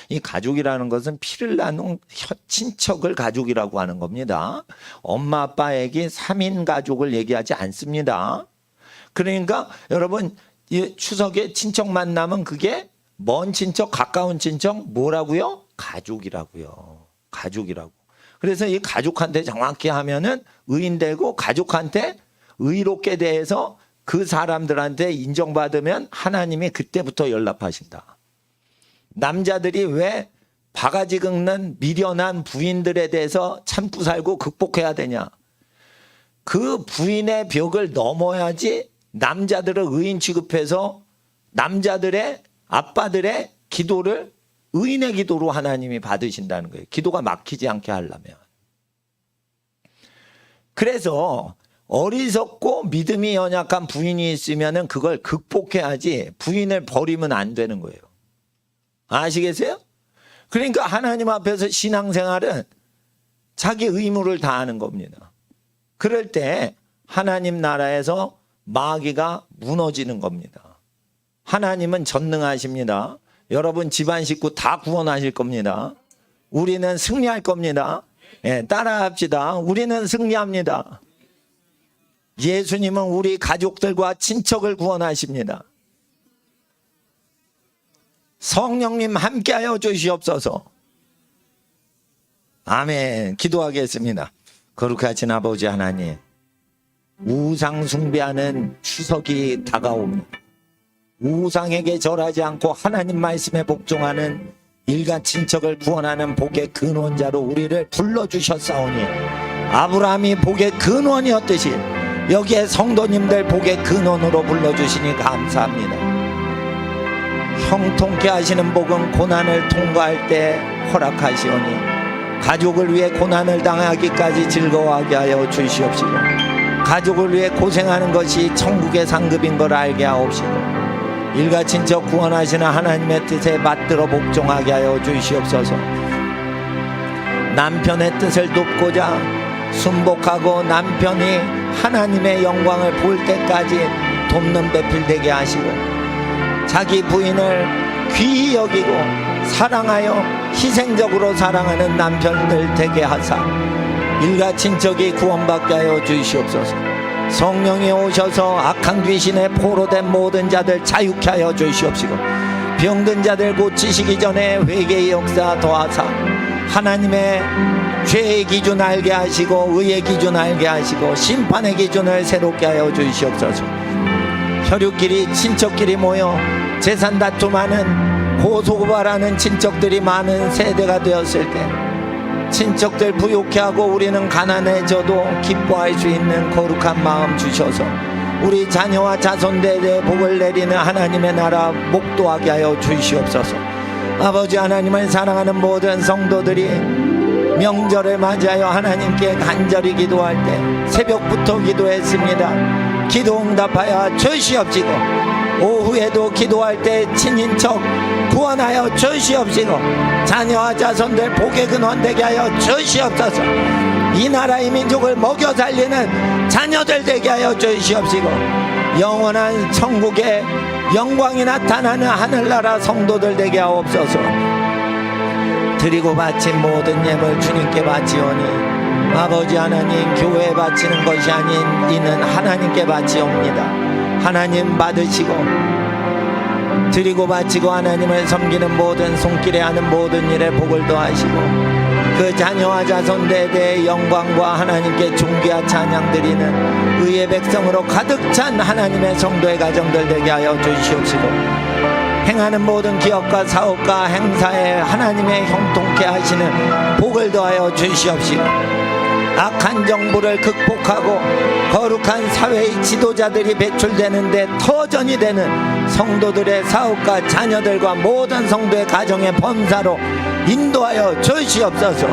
이 가족이라는 것은 피를 나눈 친척을 가족이라고 하는 겁니다. 엄마 아빠에게 3인 가족을 얘기하지 않습니다. 그러니까 여러분 이 추석에 친척 만나면 그게 먼 친척 가까운 친척 뭐라고요? 가족이라고요. 가족이라고. 그래서 이 가족한테 정확히 하면은 의인되고 가족한테 의롭게 대해서 그 사람들한테 인정받으면 하나님이 그때부터 연락하신다. 남자들이 왜 바가지 긁는 미련한 부인들에 대해서 참고 살고 극복해야 되냐? 그 부인의 벽을 넘어야지 남자들을 의인 취급해서 남자들의 아빠들의 기도를 의인의 기도로 하나님이 받으신다는 거예요. 기도가 막히지 않게 하려면. 그래서 어리석고 믿음이 연약한 부인이 있으면 그걸 극복해야지 부인을 버리면 안 되는 거예요. 아시겠어요? 그러니까 하나님 앞에서 신앙생활은 자기 의무를 다하는 겁니다. 그럴 때 하나님 나라에서 마귀가 무너지는 겁니다. 하나님은 전능하십니다. 여러분 집안 식구 다 구원하실 겁니다. 우리는 승리할 겁니다. 따라합시다. 우리는 승리합니다. 예수님은 우리 가족들과 친척을 구원하십니다. 성령님 함께하여 주시옵소서. 아멘. 기도하겠습니다. 거룩하신 아버지 하나님, 우상 숭배하는 추석이 다가옵니다. 우상에게 절하지 않고 하나님 말씀에 복종하는 일가 친척을 구원하는 복의 근원자로 우리를 불러주셨사오니 아브라함이 복의 근원이었듯이 여기에 성도님들 복의 근원으로 불러주시니 감사합니다. 형통케 하시는 복은 고난을 통과할 때 허락하시오니 가족을 위해 고난을 당하기까지 즐거워하게 하여 주시옵시고 가족을 위해 고생하는 것이 천국의 상급인 걸 알게 하옵시고 일가 친척 구원하시는 하나님의 뜻에 받들어 복종하게 하여 주시옵소서. 남편의 뜻을 돕고자 순복하고 남편이 하나님의 영광을 볼 때까지 돕는 배필되게 하시고 자기 부인을 귀히 여기고 사랑하여 희생적으로 사랑하는 남편들 되게 하사 일가 친척이 구원받게 하여 주시옵소서. 성령이 오셔서 악한 귀신에 포로된 모든 자들 자유케 하여 주시옵시고 병든 자들 고치시기 전에 회개의 역사 더하사 하나님의 죄의 기준 알게 하시고 의의 기준 알게 하시고 심판의 기준을 새롭게 하여 주시옵소서. 혈육끼리 친척끼리 모여 재산 다툼하는 고소고발하는 친척들이 많은 세대가 되었을 때 친척들 부욕해 하고 우리는 가난해져도 기뻐할 수 있는 거룩한 마음 주셔서 우리 자녀와 자손들의 복을 내리는 하나님의 나라 목도하게 하여 주시옵소서. 아버지 하나님을 사랑하는 모든 성도들이 명절을 맞이하여 하나님께 간절히 기도할 때 새벽부터 기도했습니다. 기도 응답하여 주시옵시고 오후에도 기도할 때 친인척 구원하여 주시옵시고 자녀와 자손들 복의 근원 되게 하여 주시옵소서. 이 나라의 민족을 먹여 살리는 자녀들 되게 하여 주시옵시고 영원한 천국의 영광이 나타나는 하늘나라 성도들 되게 하옵소서. 드리고 바친 모든 예물 주님께 바치오니 아버지 하나님 교회에 바치는 것이 아닌 이는 하나님께 바치옵니다. 하나님 받으시고 드리고 바치고 하나님을 섬기는 모든 손길에 하는 모든 일에 복을 더하시고 그 자녀와 자손들에 대해 영광과 하나님께 존귀와 찬양 드리는 의의 백성으로 가득 찬 하나님의 성도의 가정들 되게 하여 주시옵시고 행하는 모든 기업과 사업과 행사에 하나님의 형통케 하시는 복을 더하여 주시옵시고 악한 정부를 극복하고 거룩한 사회의 지도자들이 배출되는데 터전이 되는 성도들의 사업과 자녀들과 모든 성도의 가정의 범사로 인도하여 주시옵소서.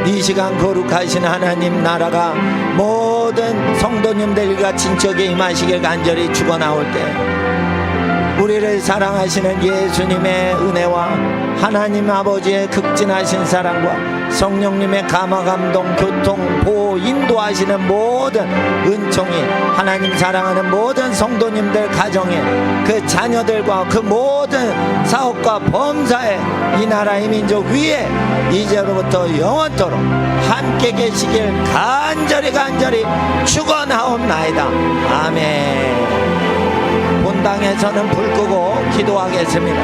이 시간 거룩하신 하나님 나라가 모든 모든 성도님들과 친척에 임하시길 간절히 축원하올 때 우리를 사랑하시는 예수님의 은혜와 하나님 아버지의 극진하신 사랑과 성령님의 감화 감동 교통 보호 인도하시는 모든 은총이 하나님 사랑하는 모든 성도님들 가정에 그 자녀들과 그 모든 사업과 범사에 이 나라의 민족 위에 이제로부터 영원토록 함께 계시길 간절히 축원하옵나이다. 아멘. 본당에서는 불 끄고 기도하겠습니다.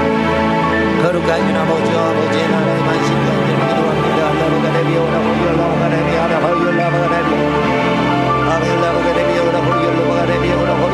거룩하신 아버지와 아버지의 나라의 만신경을 기도합니다. 라바가레비오라고 열라바가레비오라고 열라바가레비오라고 열라바가레비오라고 열라바가레비오라고